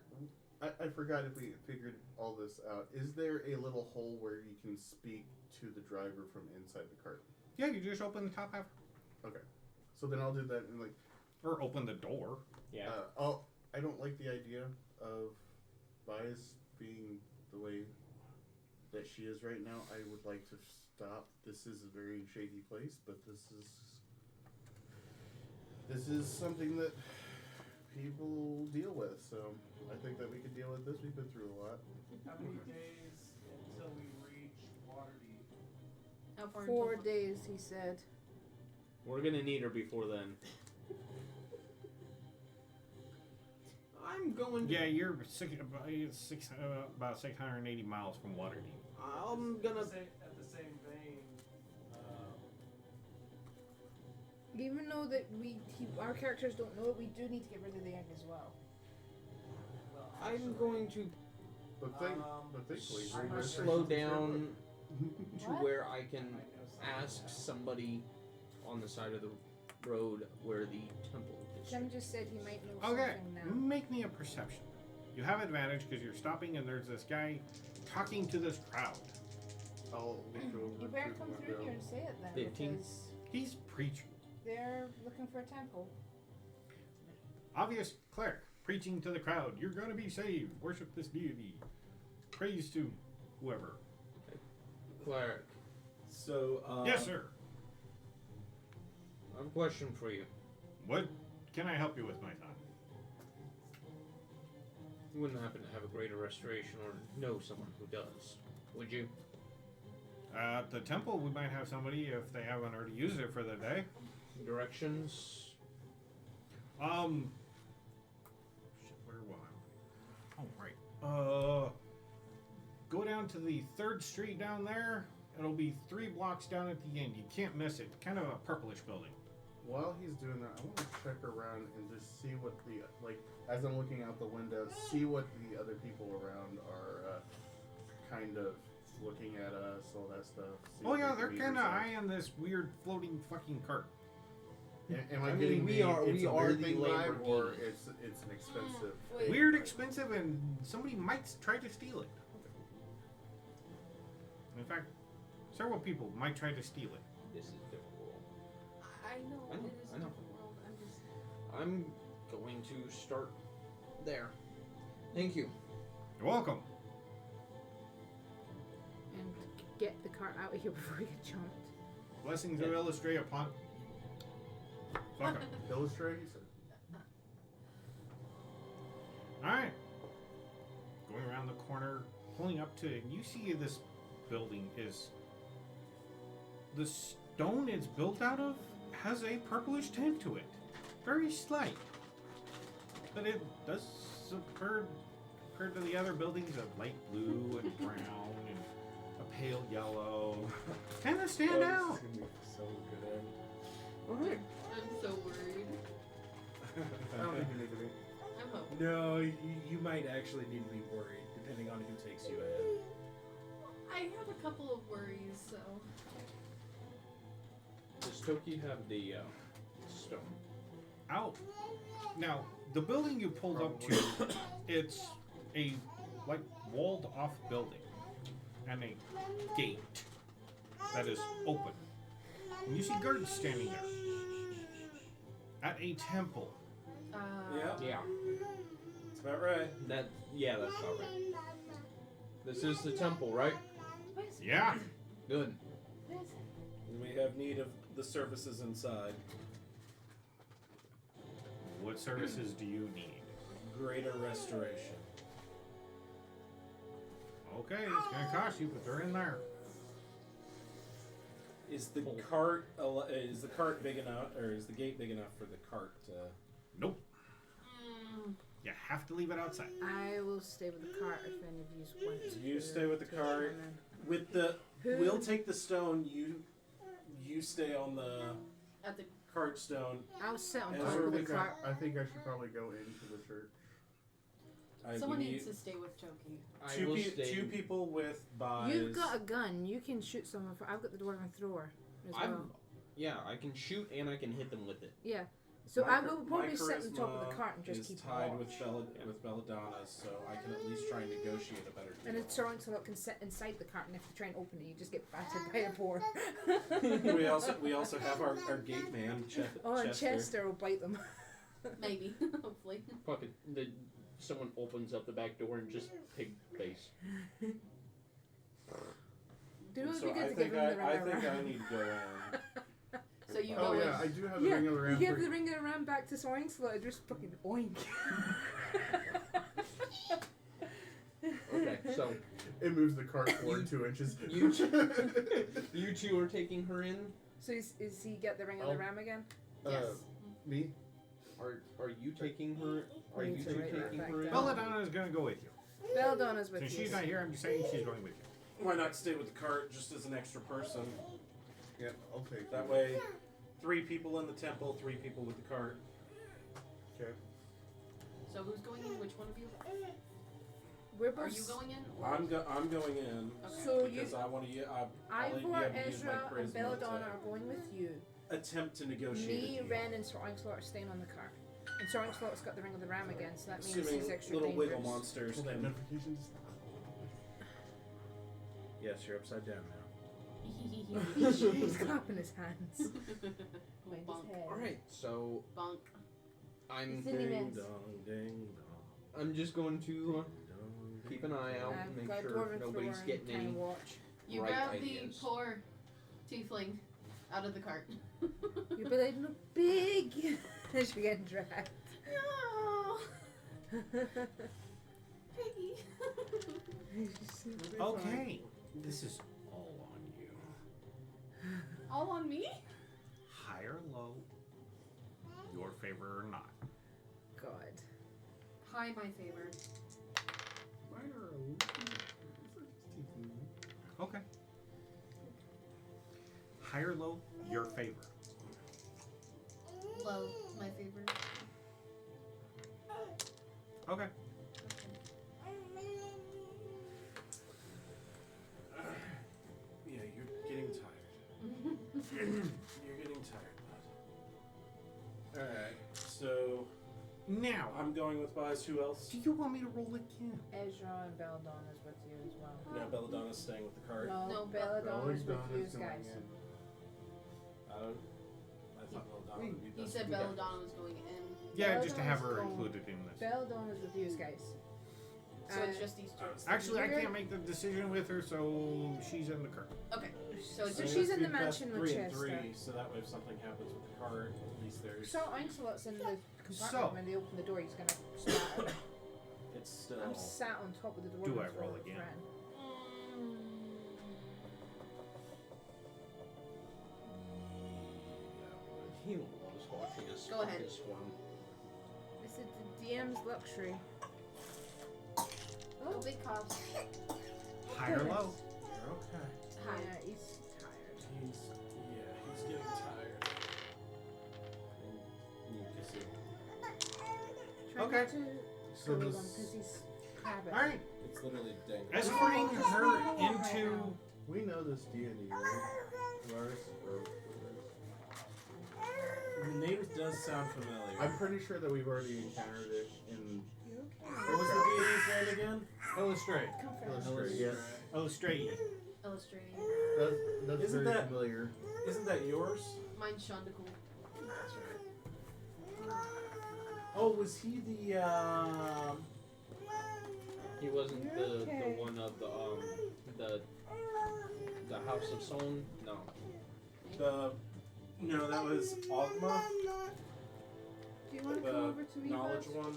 I forgot if we figured all this out. Is there a little hole where you can speak to the driver from inside the cart? Yeah, you just open the top half. Okay, so then I'll do that and like. Or open the door. Yeah. I don't like the idea of Bias being the way that she is right now. I would like to stop. This is a very shady place, but this is something that people deal with. So I think that we could deal with this. We've been through a lot. how many days until we reach Waterdeep? How far 4 until- days, he said. We're gonna need her before then. I'm going to. Yeah, you're about 680 miles from Waterdeep. I'm gonna. At the same vein, Even though that our characters don't know it, we do need to get rid of the egg as well. I'm going to But thankfully, slow down to What? where I can ask somebody on the side of the road where the temple is. Jim just said he might know Okay, something now. make me a perception. You have advantage because you're stopping and there's this guy talking to this crowd. I'll look over. You better to come the through window. here and say it then, 15. because He's preaching. they're looking for a temple. Obvious cleric preaching to the crowd. You're going to be saved. Worship this deity. Praise to whoever. Cleric, so Yes, sir. I have a question for you. What can I help you with, my son? You wouldn't happen to have a greater restoration or know someone who does, would you? At the temple, we might have somebody if they haven't already used it for the day. Directions? Shit, where was I? Oh, right. Go down to the 3rd Street down there. It'll be 3 blocks down at the end. You can't miss it. Kind of a purplish building. While he's doing that, I want to check around and just see what the as I'm looking out the window, see what the other people around are kind of looking at us, all that stuff. See Oh what yeah, their they're kind of demeanors are. eyeing this weird floating fucking cart. Am I I mean, getting we the are- it's we a are weird the thing vibe, or Lamborghini. it's an expensive? Wait. Weird, thing? expensive, and somebody might try to steal it. In fact, several people might try to steal it. This is a different world. I know, I know, it is I a know. different world. I'm just. I'm going to start there. Thank you. You're welcome. get the cart out of here before we get jumped. Blessings of illustrate upon. Fuck it. Illustrate, he said. Alright. Going around the corner, pulling up to it, you see this building is. The stone it's built out of has a purplish tint to it. Very slight. But it does compared to the other buildings of light blue and brown and a pale yellow. Kind of stand out. This is gonna be so good. Alright. I'm so worried. I don't think you need to be. I'm hoping. No, you might actually need to be worried, depending on who takes you ahead. I have a couple of worries, so. Does Toki have the stone? Out. Now, the building you pulled up to, it's a like walled off building and a gate that is open. And you see guards standing there at a temple. Yeah. That's about right. That's about right. This is the temple, right? Yeah. Good. We have need of the services inside. What services do you need? Greater restoration. Okay, it's gonna cost you, but they're in there. Is the cart big enough, or is the gate big enough for the cart to... Nope. You have to leave it outside. I will stay with the cart if any of you want to. You stay with the take cart. one With the... Who- We'll take the stone, you stay on the At the cart stone. then. I'll sit on And top where of we the got- cart. I think I should probably go into the church. someone we needs need to stay with Toki. I will stay. two people with buys. You've got a gun. You can shoot someone. I've got the dwarven thrower as well. Yeah, I can shoot and I can hit them with it. Yeah. So My I will my probably sit on the top of the charisma cart and just is keep tied watch. with Belladonna, so I can at least try and negotiate a better And deal. it's Sorrento can sit inside the cart, and if you try and open it, you just get battered by a boar. we also have our gate man, and Chester. Chester will bite them. Maybe, hopefully. Fuck it. Someone opens up the back door and just pig face. Do it would So be good I to think give them the I ring think I around. need to go in. So you Oh go yeah, I in. do have the ring of the You ram. give the ring around back to Soaring Slot, just fucking oink. Okay, so It moves the cart forward 2 inches. you two are taking her in. So is he get the ring of the Oh. ram again? Yes. Me? Are you taking her? Are you Need two to write that taking back her in? down. Belladonna is gonna go with you. Belladonna's with Since you. she's not here, I'm just saying she's going with you. Why not stay with the cart just as an extra person? Yep, I'll take That way, 3 people in the temple, 3 people with the cart. Okay. So who's going in? Which one of you? We're both. Are you going in? Or I'm going in Okay. So because I want to. Ivor, Ezra, and Belladonna are going with you. Attempt to negotiate. a Me, deal. Ren, and Soaring Slot are staying on the cart. And Soaring Slot's got the ring of the ram again, so that means Assuming he's extra little dangerous. wiggle monsters Pull that can. notification just Yes, you're upside down now. He's clapping his hands. Behind Bonk. his head. All right, so Bonk. I'm Silly Ding mess. dong, ding dong. I'm just going to ding dong, keep an eye out and I've make got sure dwarven nobody's thrower getting and any. watch. You Right grab ideas. the poor tiefling out of the cart. You're bleeding big as you're getting dragged. No. Piggy. Okay, this is all on you. All on me? High or low, your favor or not. God. Hi, my favor. Mine are a little. Okay. High or low, your favor. Low, my favor. Okay. Yeah, you're getting tired. You're getting tired, bud. Alright, so Now, I'm going with buys. Who else? do you want me to roll again? Ezra and Belladonna's with you as well. No, Belladonna's staying with the cart. No, Belladonna's with Belladonna's you going guys. in. I thought Belladonna would be He best. said Belladonna was going in. Yeah, just to have her Belladonna's included in this. Belladonna's with you guys. So it's just these two. Actually, I can't make the decision with her, so she's in the cart. Okay. So it's So just she's in the We've got mansion with 3 and Chester. 3, so that way if something happens with the cart, at least there's. So Lancelot's in the compartment. So- When they open the door, he's gonna splatter. It's still. I'm sat on top of the door. Do with I roll a again? friend. He was watching us. Go ahead. Swarm. This is the DM's luxury. Oh, big cops. High or low? You're okay. Hi. Yeah, he's tired. He's getting tired. And you can see. Try Okay. not to So kill him this- because he's crabbing. All right. It's literally dangling. Escorting her into. We know this deity, right? Lars or The name does sound familiar. I'm pretty sure that we've already encountered it in What was the deity's name again? Illustrate. Illustrate. Yes, Illustrate. Illustrating. that's Isn't very that- familiar. Isn't that yours? Mine's Shondacool. That's right. Oh, was he the? He wasn't You're the okay. one of the House of Son. No. No, that was Ogma, Do you want to the come over to me? knowledge Buzz? one.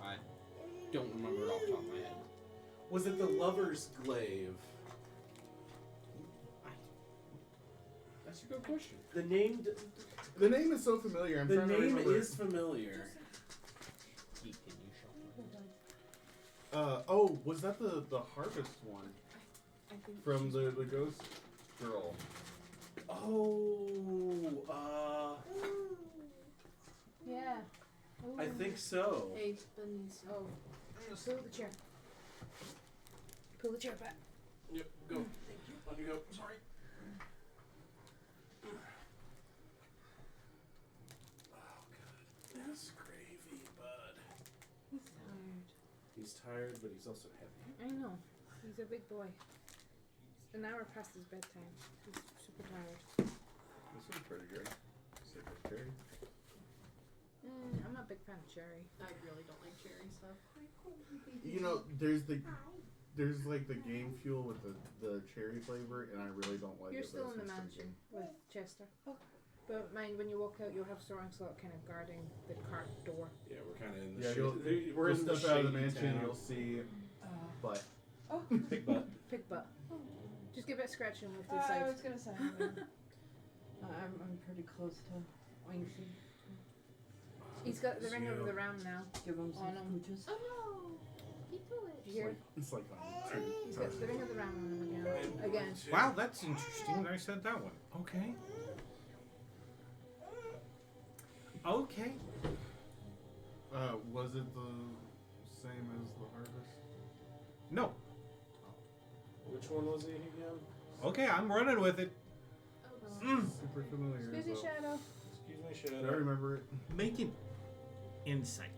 I don't remember it off the top of my head. Was it the Lover's Glaive? That's a good question. The name. The name is so familiar. I'm The trying to name remember. is familiar. Keith, can you show me? Oh, was that the harvest one I think from the ghost girl? Oh, Yeah. I think so. Hey, Ben's. Oh, pull the chair. Pull the chair back. Yep, go. On you go. Sorry. Oh god, that's gravy, bud. He's tired. He's tired, but he's also heavy. I know. He's a big boy. It's an hour past his bedtime. He's super tired. This one's pretty good. Secretary. I'm not a big fan of cherry. I really don't like cherry stuff. You know, there's like the game fuel with the cherry flavor, and I really don't like You're it. still but in the it's mansion with Chester. But mind, when you walk out, you'll have Sir Lancelot kind of guarding the cart door. Yeah, we're kind of in the Yeah, shade. We're you'll in the step out of the shady mansion, town. you'll see butt. Big butt. Pig butt. Just give it a scratching with the I sides. was gonna say, I'm pretty close to Winksy. He's got the ring over the ram now. Give him some On him. smooches. Oh no! He threw it. Did you hear? It's like He's got the ring of the ram on him again. Again. Wow, that's interesting. I said that one. Okay. Okay. Was it the same as the harvest? No. Which one was he again? Okay, I'm running with it. Oh no. Super familiar. Excuse me, so- Shadow. Excuse me, I remember it. Make an insight.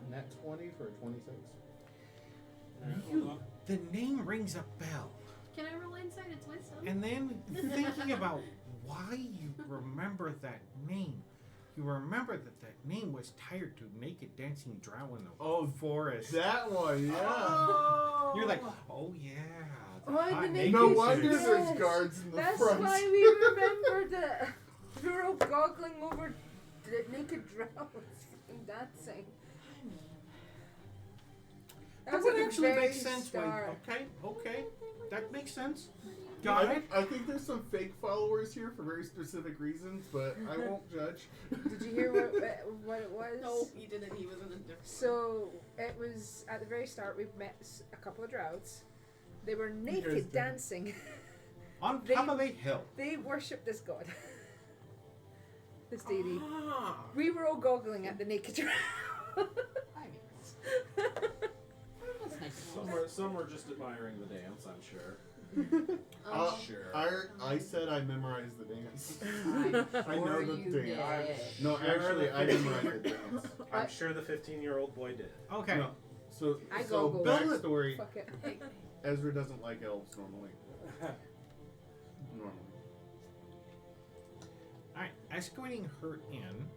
Net 20 for a 26. The name rings a bell. Can I roll insight? It's wisdom. And then thinking about why you remember that name. You remember that that name was tied to naked dancing drow in the forest. That one, yeah. Oh. You're like, oh yeah. the Oh, the hot naked No naked wonder dudes." there's guards in the That's front. why we remembered it. We were all goggling over the naked drows from dancing. That was would at the actually very make sense. When, start. okay, that makes sense. Got it. I think there's some fake followers here for very specific reasons, but I won't judge. Did you hear what it was? No, he didn't. He was in a different. So it was at the very start. We met a couple of droughts. They were guys naked did. dancing. On They- top of a hill. They worshipped this god, this deity. Ah. We were all goggling at the naked drow. I mean, that's nice. Some were just admiring the dance, I'm sure. Sure. I said I memorized the dance. I know Or the you dance. did. No, Sure. actually, I memorized the dance. I'm sure the 15-year-old boy did. Okay. No. So, I so goggled. backstory, Fuck it. Ezra doesn't like elves normally. Normally. Alright, escorting her in,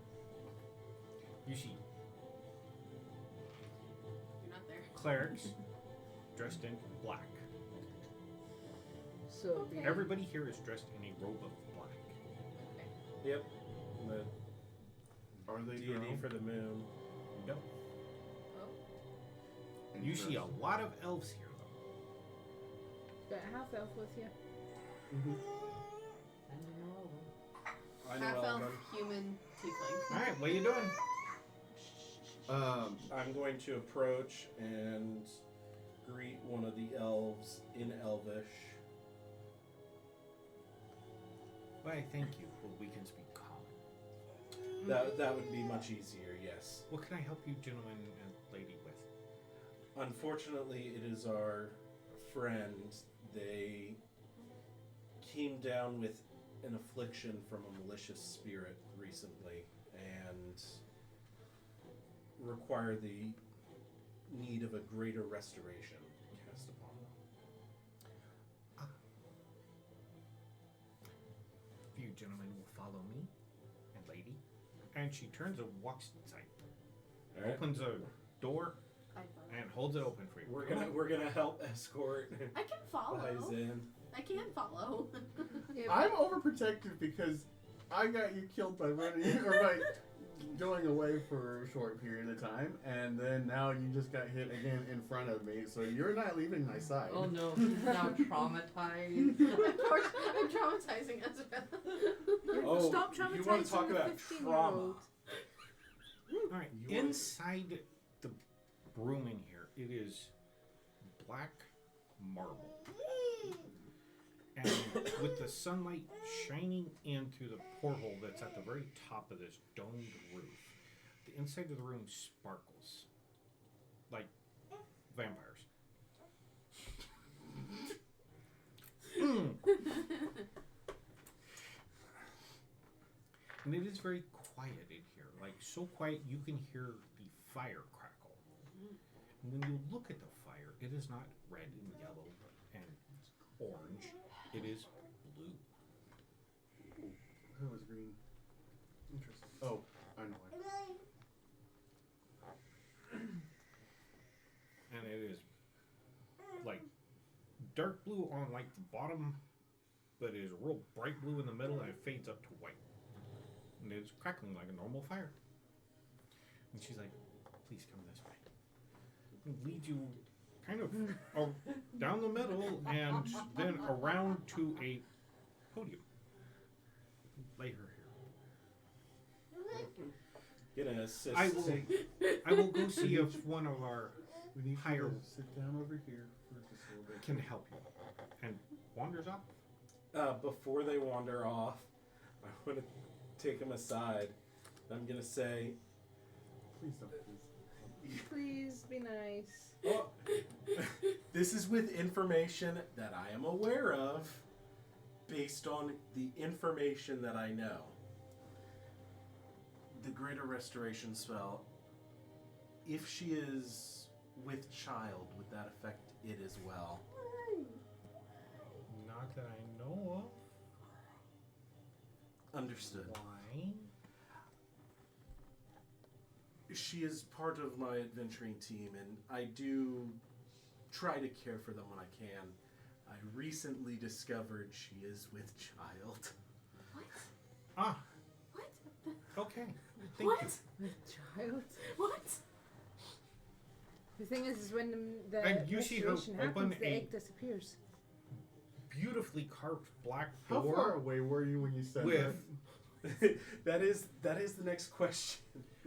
you see clerics dressed in black. So the Everybody here is dressed in a robe of black. Yep. The Are they deity grown? for the moon. Yep. You see a lot of elves here, though. got a half elf with you. And you know all of them. I know Half all of elf, them. human, tiefling. All right, what are you doing? I'm going to approach and greet one of the elves in Elvish. Why, thank you, but we can speak common. That would be much easier, yes. What can I help you, gentlemen and lady, with? Unfortunately, it is our friend. They came down with an affliction from a malicious spirit recently and require the need of a greater restoration cast upon them. You gentlemen will follow me and lady. And she turns and walks inside. All right. Opens a door and holds it open for you. We're gonna help escort I can follow. guys in. I can follow. I'm overprotective because I got you killed by running or by going away for a short period of time, and then now you just got hit again in front of me, so you're not leaving my side. Oh no, he's now traumatized. I'm traumatizing as well. Oh, Stop you traumatizing want to talk the about 15-year-old. trauma? All right. You are- Inside the room in here, it is black marble. And with the sunlight shining in through the porthole that's at the very top of this domed roof, the inside of the room sparkles like vampires. And it is very quiet in here, like so quiet you can hear the fire crackle. And when you look at the fire, it is not red and yellow and orange. It is blue. That was green. Interesting. Oh, I know why. And it is like dark blue on like the bottom, but it is real bright blue in the middle, and it fades up to white. And it is crackling like a normal fire. And she's like, please come this way. And leads you kind of down the middle and then around to a podium. Lay her here. Gonna assist. I will go see if one of our We need higher you to sit down over here for just a little bit. can help you. And wanders off. Before they wander off, I want to take them aside. I'm gonna say, Please don't, please. Please be nice. oh, this is with information that I am aware of, based on the information that I know. The Greater Restoration spell, if she is with child, would that affect it as well? Not that I know Understood. of. Why? She is part of my adventuring team, and I do try to care for them when I can. I recently discovered she is with child. What? Ah, What? okay. Thank What? you. Child. What? The thing is when the And you see her restoration open happens, the a- egg disappears. Beautifully carved black How far door away were you when you said with that is the next question.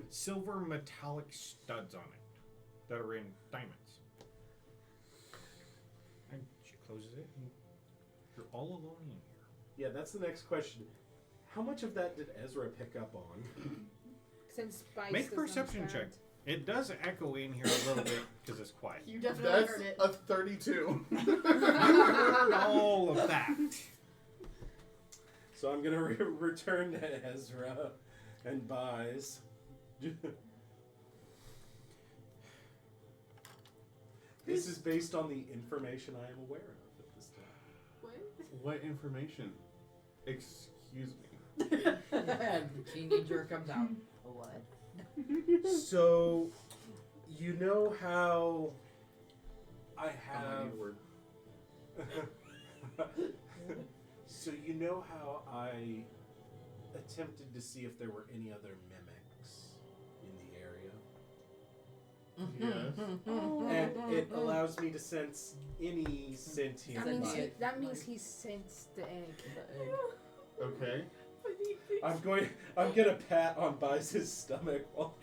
silver metallic studs on it that are in diamonds. And she closes it, and you're all alone in here. Yeah, that's the next question. How much of that did Ezra pick up on? Since Spice Make a doesn't perception understand. check. It does echo in here a little bit because it's quiet. You definitely That's heard it. a 32. You heard all of that. So I'm gonna return to Ezra and buys. This is based on the information I am aware of at this time. What? What information? Excuse me. And the teenager comes out. What? So, you know how I have. word. So you know how I attempted to see if there were any other mimics in the area? Yes. And it allows me to sense any sentient life. That means he sensed the egg. Okay. I'm gonna pat on Bice's stomach while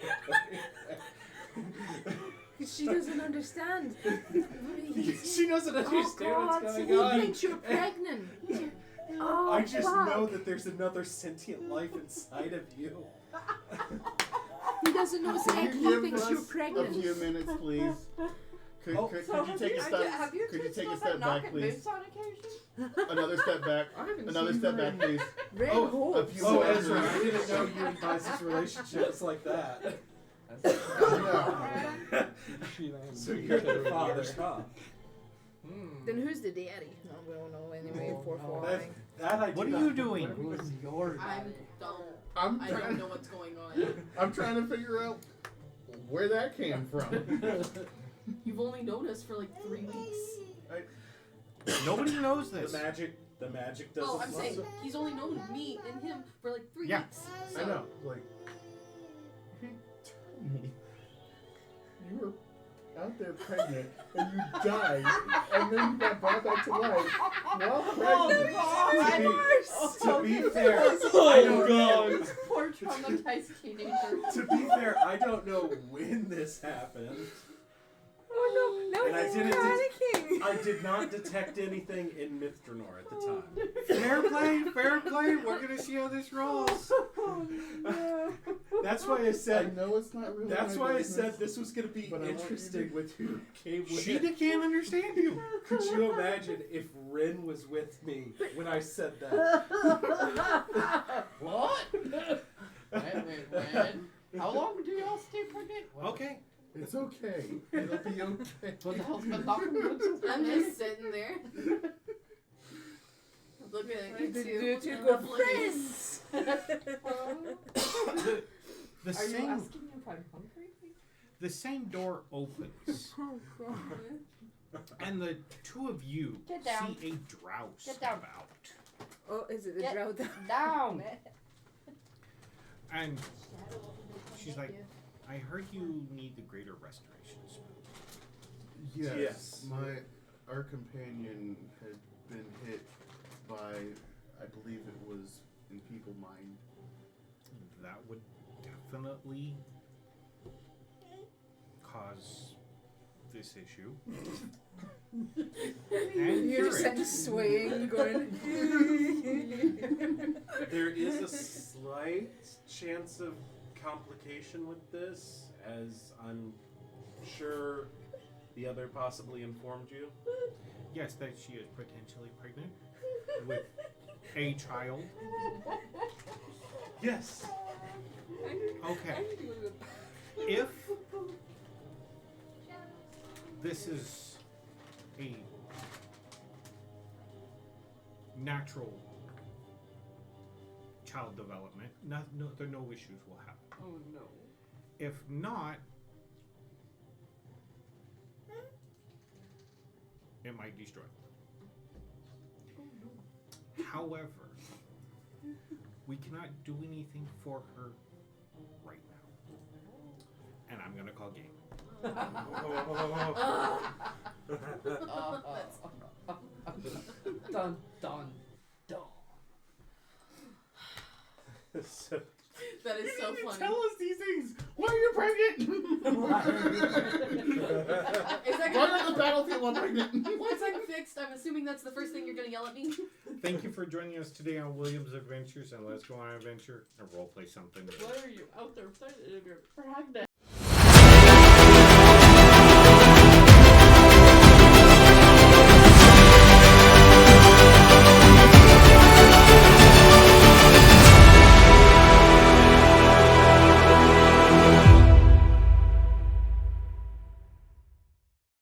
She doesn't understand. she doesn't understand what's He going on. thinks you're pregnant. Oh, I just fuck. know that there's another sentient life inside of you. He doesn't know it's an egg. Can He you give thinks us you're a pregnant. few minutes, please? Could you take a step? Have you Could you take a step step back, please? boots on occasion? Another step back. Another step back, please. Red Oh, hole. A few Oh, more, Ezra, I please. didn't know you and Bice's relationship was like that. So you're the father, huh? Then who's the daddy? No, we don't know anyway. Oh, 4-4. That, that I do What are not you know. doing? Who's your I'm dumb. I'm I don't trying. know what's going on. I'm trying to figure out where that came from. You've only known us for like 3 weeks. Nobody knows this. The magic doesn't. Well, I'm saying he's only known me and him for like 3 Yeah. weeks. I know. Like, he told me you were out there pregnant and you died, and then you got brought back to life while pregnant. To be fair, I don't know. Poor traumatized teenager. To be fair, I don't know when this happened. Oh no! Now And I he's didn't panicking. I did not detect anything in Mithranor at the time. Fair play, fair play. We're gonna see how this rolls. That's why I I said. know it's not really. That's my why I business, said this was going to be but I want you to- interesting with who came with. Sheeta can't understand you. Could you imagine if Rin was with me when I said that? What? Wait. How long do y'all stay pregnant? Okay. It's okay. It'll be okay. What the hell's been talking I'm just sitting there. Looking at you two. Two and good I'm looking. friends. The Are you same asking if I'm hungry? the same door opens, Oh god. and the two of you Get down. see a drow Get step down. out. Oh, is it the Get drought? Down. And she's like, I heard you need the greater restoration spell. Yes. Our companion had been hit by, I believe it was in people mind. That would definitely cause this issue. And You're just cure it. sitting swaying, going. There is a slight chance of complication with this, as I'm sure the other possibly informed you. Yes, that she is potentially pregnant with a child. Yes. Okay. If this is a natural child development, no issues will happen. Oh no. If not, it might destroy. However, we cannot do anything for her right now. And I'm gonna call game. Dun dun dun. So, That is so funny. Tell us these things. Why are you pregnant? Is that Why gonna, are the battlefield while pregnant? once I'm fixed, I'm assuming that's the first thing you're gonna yell at me. Thank you for joining us today on William's Adventures, and let's go on an adventure and roleplay something. Why are you out there pregnant?